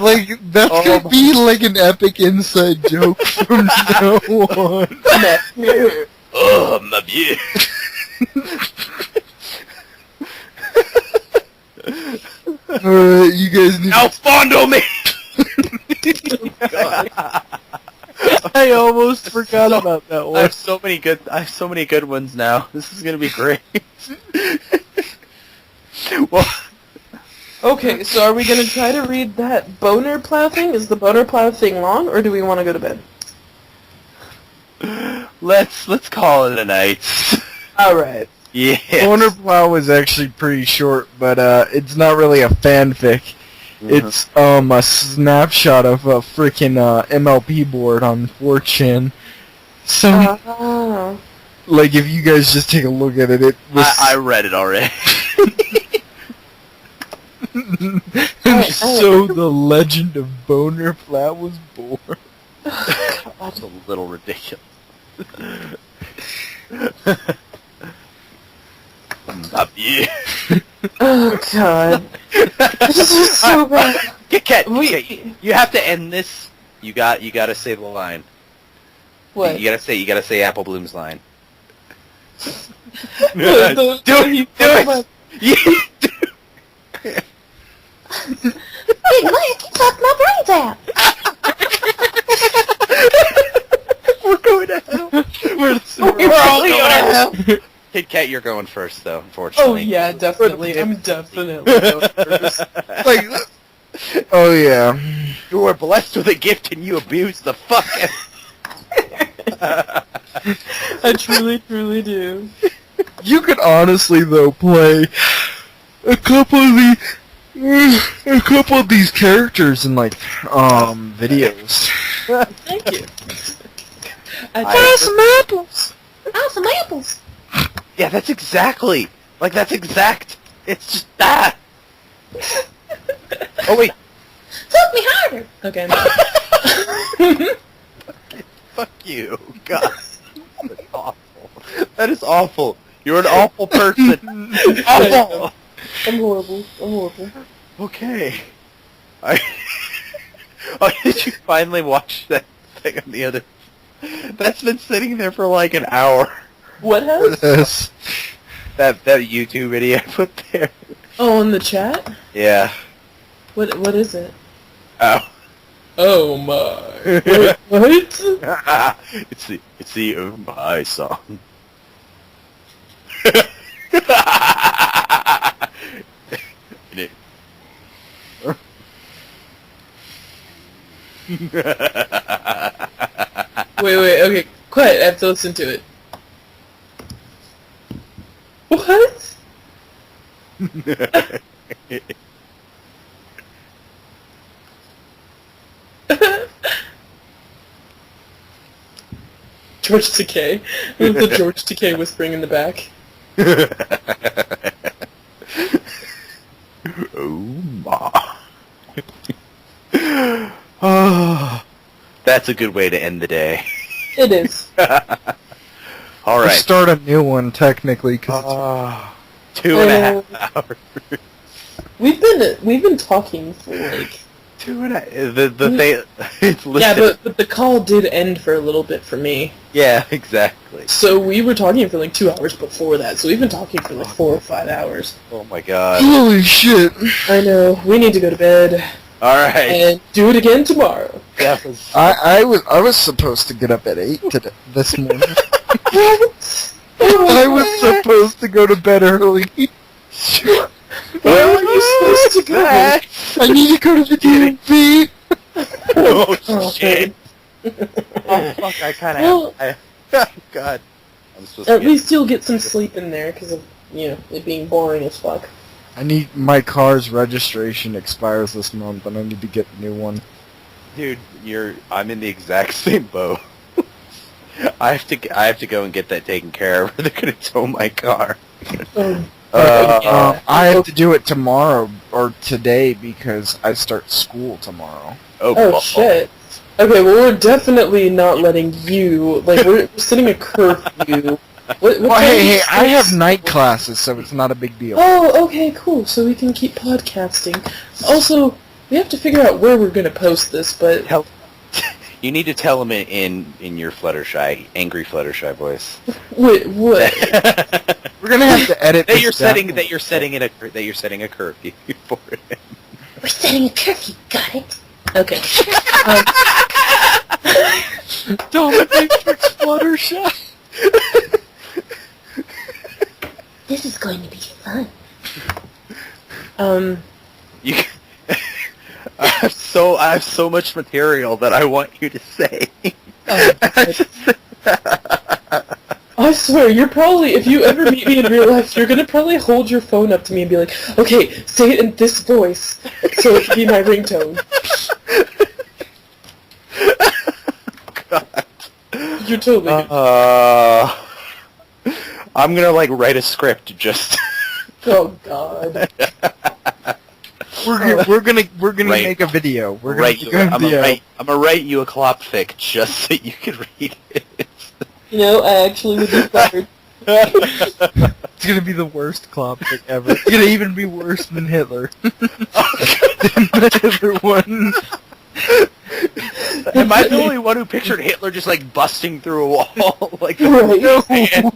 Like, that's gonna be like an epic inside joke from now on. Oh, my view. Alright, you guys need Now fondle me! I almost forgot about that I one. have so many good ones now. This is gonna be great. Well, Okay, so are we gonna try to read that boner plow thing? Is the boner plow thing long, or do we want to go to bed? let's call it a night. Alright. Yeah. Boner Plow is actually pretty short, but it's not really a fanfic. It's a snapshot of a freaking MLP board on 4chan. So, like, if you guys just take a look at it, I read it already. So the legend of Boner Plow was born. That's a little ridiculous. Yeah. Oh god. This is so bad. Kitkat, you have to end this. You gotta say the line. What? You gotta say Apple Bloom's line. Do it! Yeah. Big Mike, you talked my brains out. We're going to hell. We're all going to hell. Kitkat, you're going first, though, unfortunately. Oh yeah, definitely. I'm definitely going first. Like, oh yeah. You were blessed with a gift and you abused the fuck I truly, truly do. You could honestly, though, play a couple of these characters in like videos. Thank you. Some apples. Some apples. Yeah, that's exactly. Like, that's exact. It's just that. Oh, wait. Fuck me harder. Okay. Fuck you. God. That's awful. That is awful. You're an awful person. Awful. I'm horrible. I'm horrible. Okay. Oh, did you finally watch that thing on the other... That's been sitting there for like an hour. What has? Yes. That YouTube video I put there. Oh, in the chat? Yeah. What is it? Oh. Oh my. Wait, what? it's the Oh My song. Wait, okay, quiet, I have to listen to it. What? George Takei. With the George Takei whispering in the back. Oh my. Oh, that's a good way to end the day. It is. All We'll right. start a new one technically because 2.5 hours. We've been talking for like 2.5. The thing. It's listed. yeah, but the call did end for a little bit for me. Yeah, exactly. So we were talking for like 2 hours before that. So we've been talking for like 4 or 5 hours. Oh my god. holy shit. I know. We need to go to bed All right. and do it again tomorrow. That was. I was supposed to get up at 8 this morning. What? I was supposed to go to bed early. Where are you supposed to go? I need to go to the DMV. Oh Oh, shit. Oh fuck! I kind of. Well, God. I'm supposed at to get. least you'll get some sleep in there because of it being boring as fuck. I need my car's registration expires this month, and I need to get a new one. Dude, I'm in the exact same boat. I have to go and get that taken care of. They're gonna tow my car. Yeah. I have to do it tomorrow or today because I start school tomorrow. Oh shit. Okay, well we're definitely not letting you, like, we're setting a curfew. What Well, time hey, is I have this? night classes, so it's not a big deal. Oh, okay, cool. So we can keep podcasting. Also, we have to figure out where we're gonna post this, but You need to tell them in your Fluttershy, angry Fluttershy voice. wait, what? We're gonna have to edit that this you're down. setting a curfew for it. We're setting a curfew, got it? Okay. Dominatrix Fluttershy. This is going to be fun. You. I have so much material that I want you to say. I I swear, you're probably, if you ever meet me in real life, you're gonna probably hold your phone up to me and be like, okay, say it in this voice, so it can be my ringtone. God. You're totally good. I'm gonna, like, write a script just... Oh, God. We're gonna Right. make a video. We're gonna Write make you, a I'm video. gonna write you a clopfic just so you can read it. You know, I actually would be fired. It's gonna be the worst Clopfic ever. It's gonna even be worse than Hitler. Than the Hitler one. Am I the only one who pictured Hitler just, like, busting through a wall? Like, Right. No. man.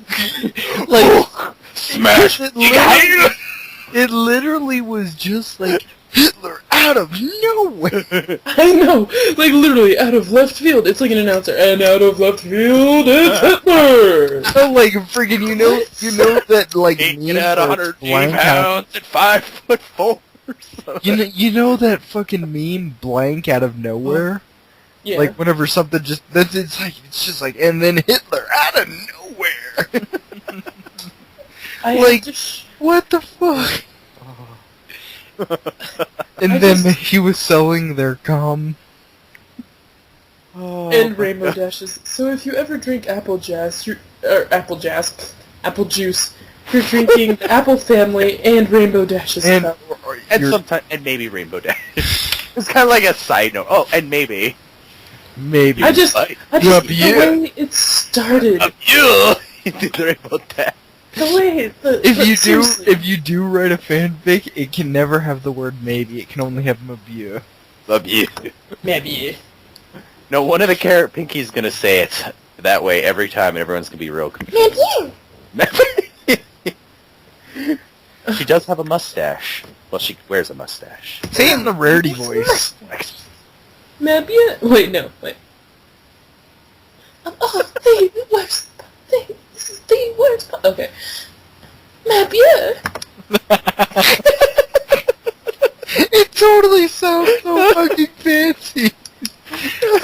Like, Smash! it literally was just like Hitler out of nowhere. I know, like literally out of left field. It's like an announcer, and out of left field, it's Hitler. So like freaking, you know that like Eating meme at where 100 it's blank out. pounds at 5'4". You know that fucking meme blank out of nowhere. Yeah. Like whenever something just it's just like and then Hitler out of nowhere. I like- have to What the fuck? And I then just- he was selling their gum. and rainbow dashes. So if you ever drink Applejuice, Applejuice, you're drinking the Apple family and Rainbow Dashes. And cup. And you're- sometimes, and maybe Rainbow Dash. It's kind of like a side note. Oh, and maybe. maybe. I just Up the you. way it started, You do the Rainbow Dash. the way If you do write a fanfic, it can never have the word maybe. It can only have mabu. Love you. maybe. No, one of the Carrot Pinky's gonna say it that way every time, and everyone's gonna be real confused. She does have a mustache. Well, she wears a mustache. Say it in the rarity voice. Maybe. Wait, no, wait. Oh, the worst thing. This is the worst part. Okay. Maybe. It totally sounds so fucking fancy.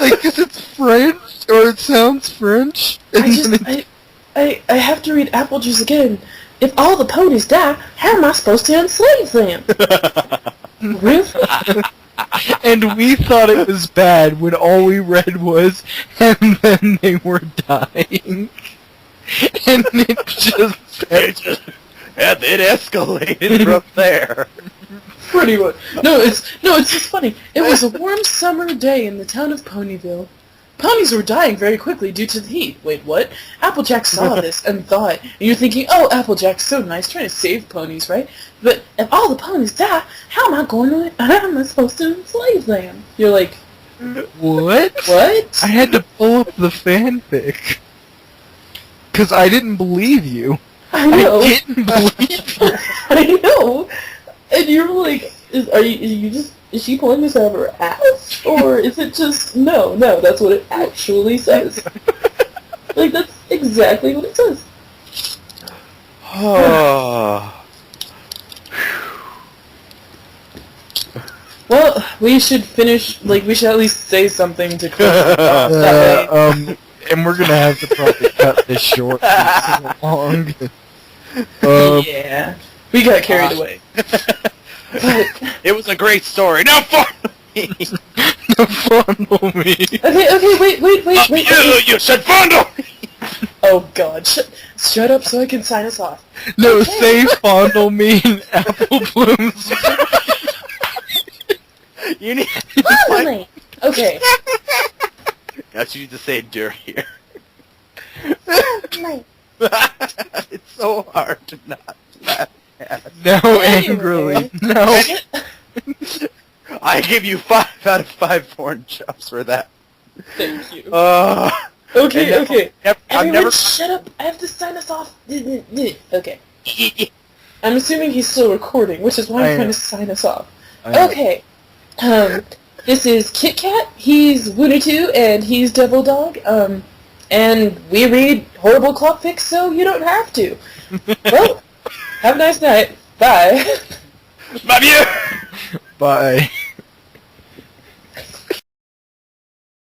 Like, 'cause it's French, or it sounds French. And then it's- I have to read Applejuice again. If all the ponies die, how am I supposed to enslave them? Really? and we thought it was bad when all we read was, and then they were dying. And it just... It escalated from there. Pretty much. No, it's just funny. It was a warm summer day in the town of Ponyville. Ponies were dying very quickly due to the heat. Wait, what? Applejack saw this and thought, and you're thinking, oh, Applejack's so nice, trying to save ponies, right? But if all the ponies die, how am I supposed to enslave them? You're like, What? what? I had to pull up the fanfic. 'Cause I didn't believe you. I know. I didn't believe you. I know. And you're like, is she pulling this out of her ass? Or is it just, no, that's what it actually says. Like, that's exactly what it says. Oh. Well, we should finish, we should at least say something to close it off. That way. And we're gonna have to probably cut this short. It's so long. Yeah. We got carried away. But, It was a great story. Now fondle me. Fondle me. okay, wait. You should fondle me. Oh god, shut up so I can sign us off. No, Okay. say fondle me in apple blooms. You need. Finally! Okay. Now you need to say "dur" here. Finally! It's so hard to not laugh at. Now Anyway. angrily. No. I give you 5 out of 5 porn chops for that. Thank you. Okay. Okay. I've Everyone, never. shut up. I have to sign us off. Okay. I'm assuming he's still recording, which is why I I'm trying am. to sign us off. I know. Okay. This is Kitkat. He's Woonitu, and he's Devildog. And we read horrible clopfics, so you don't have to. Well, have a nice night. Bye. Love you. Bye.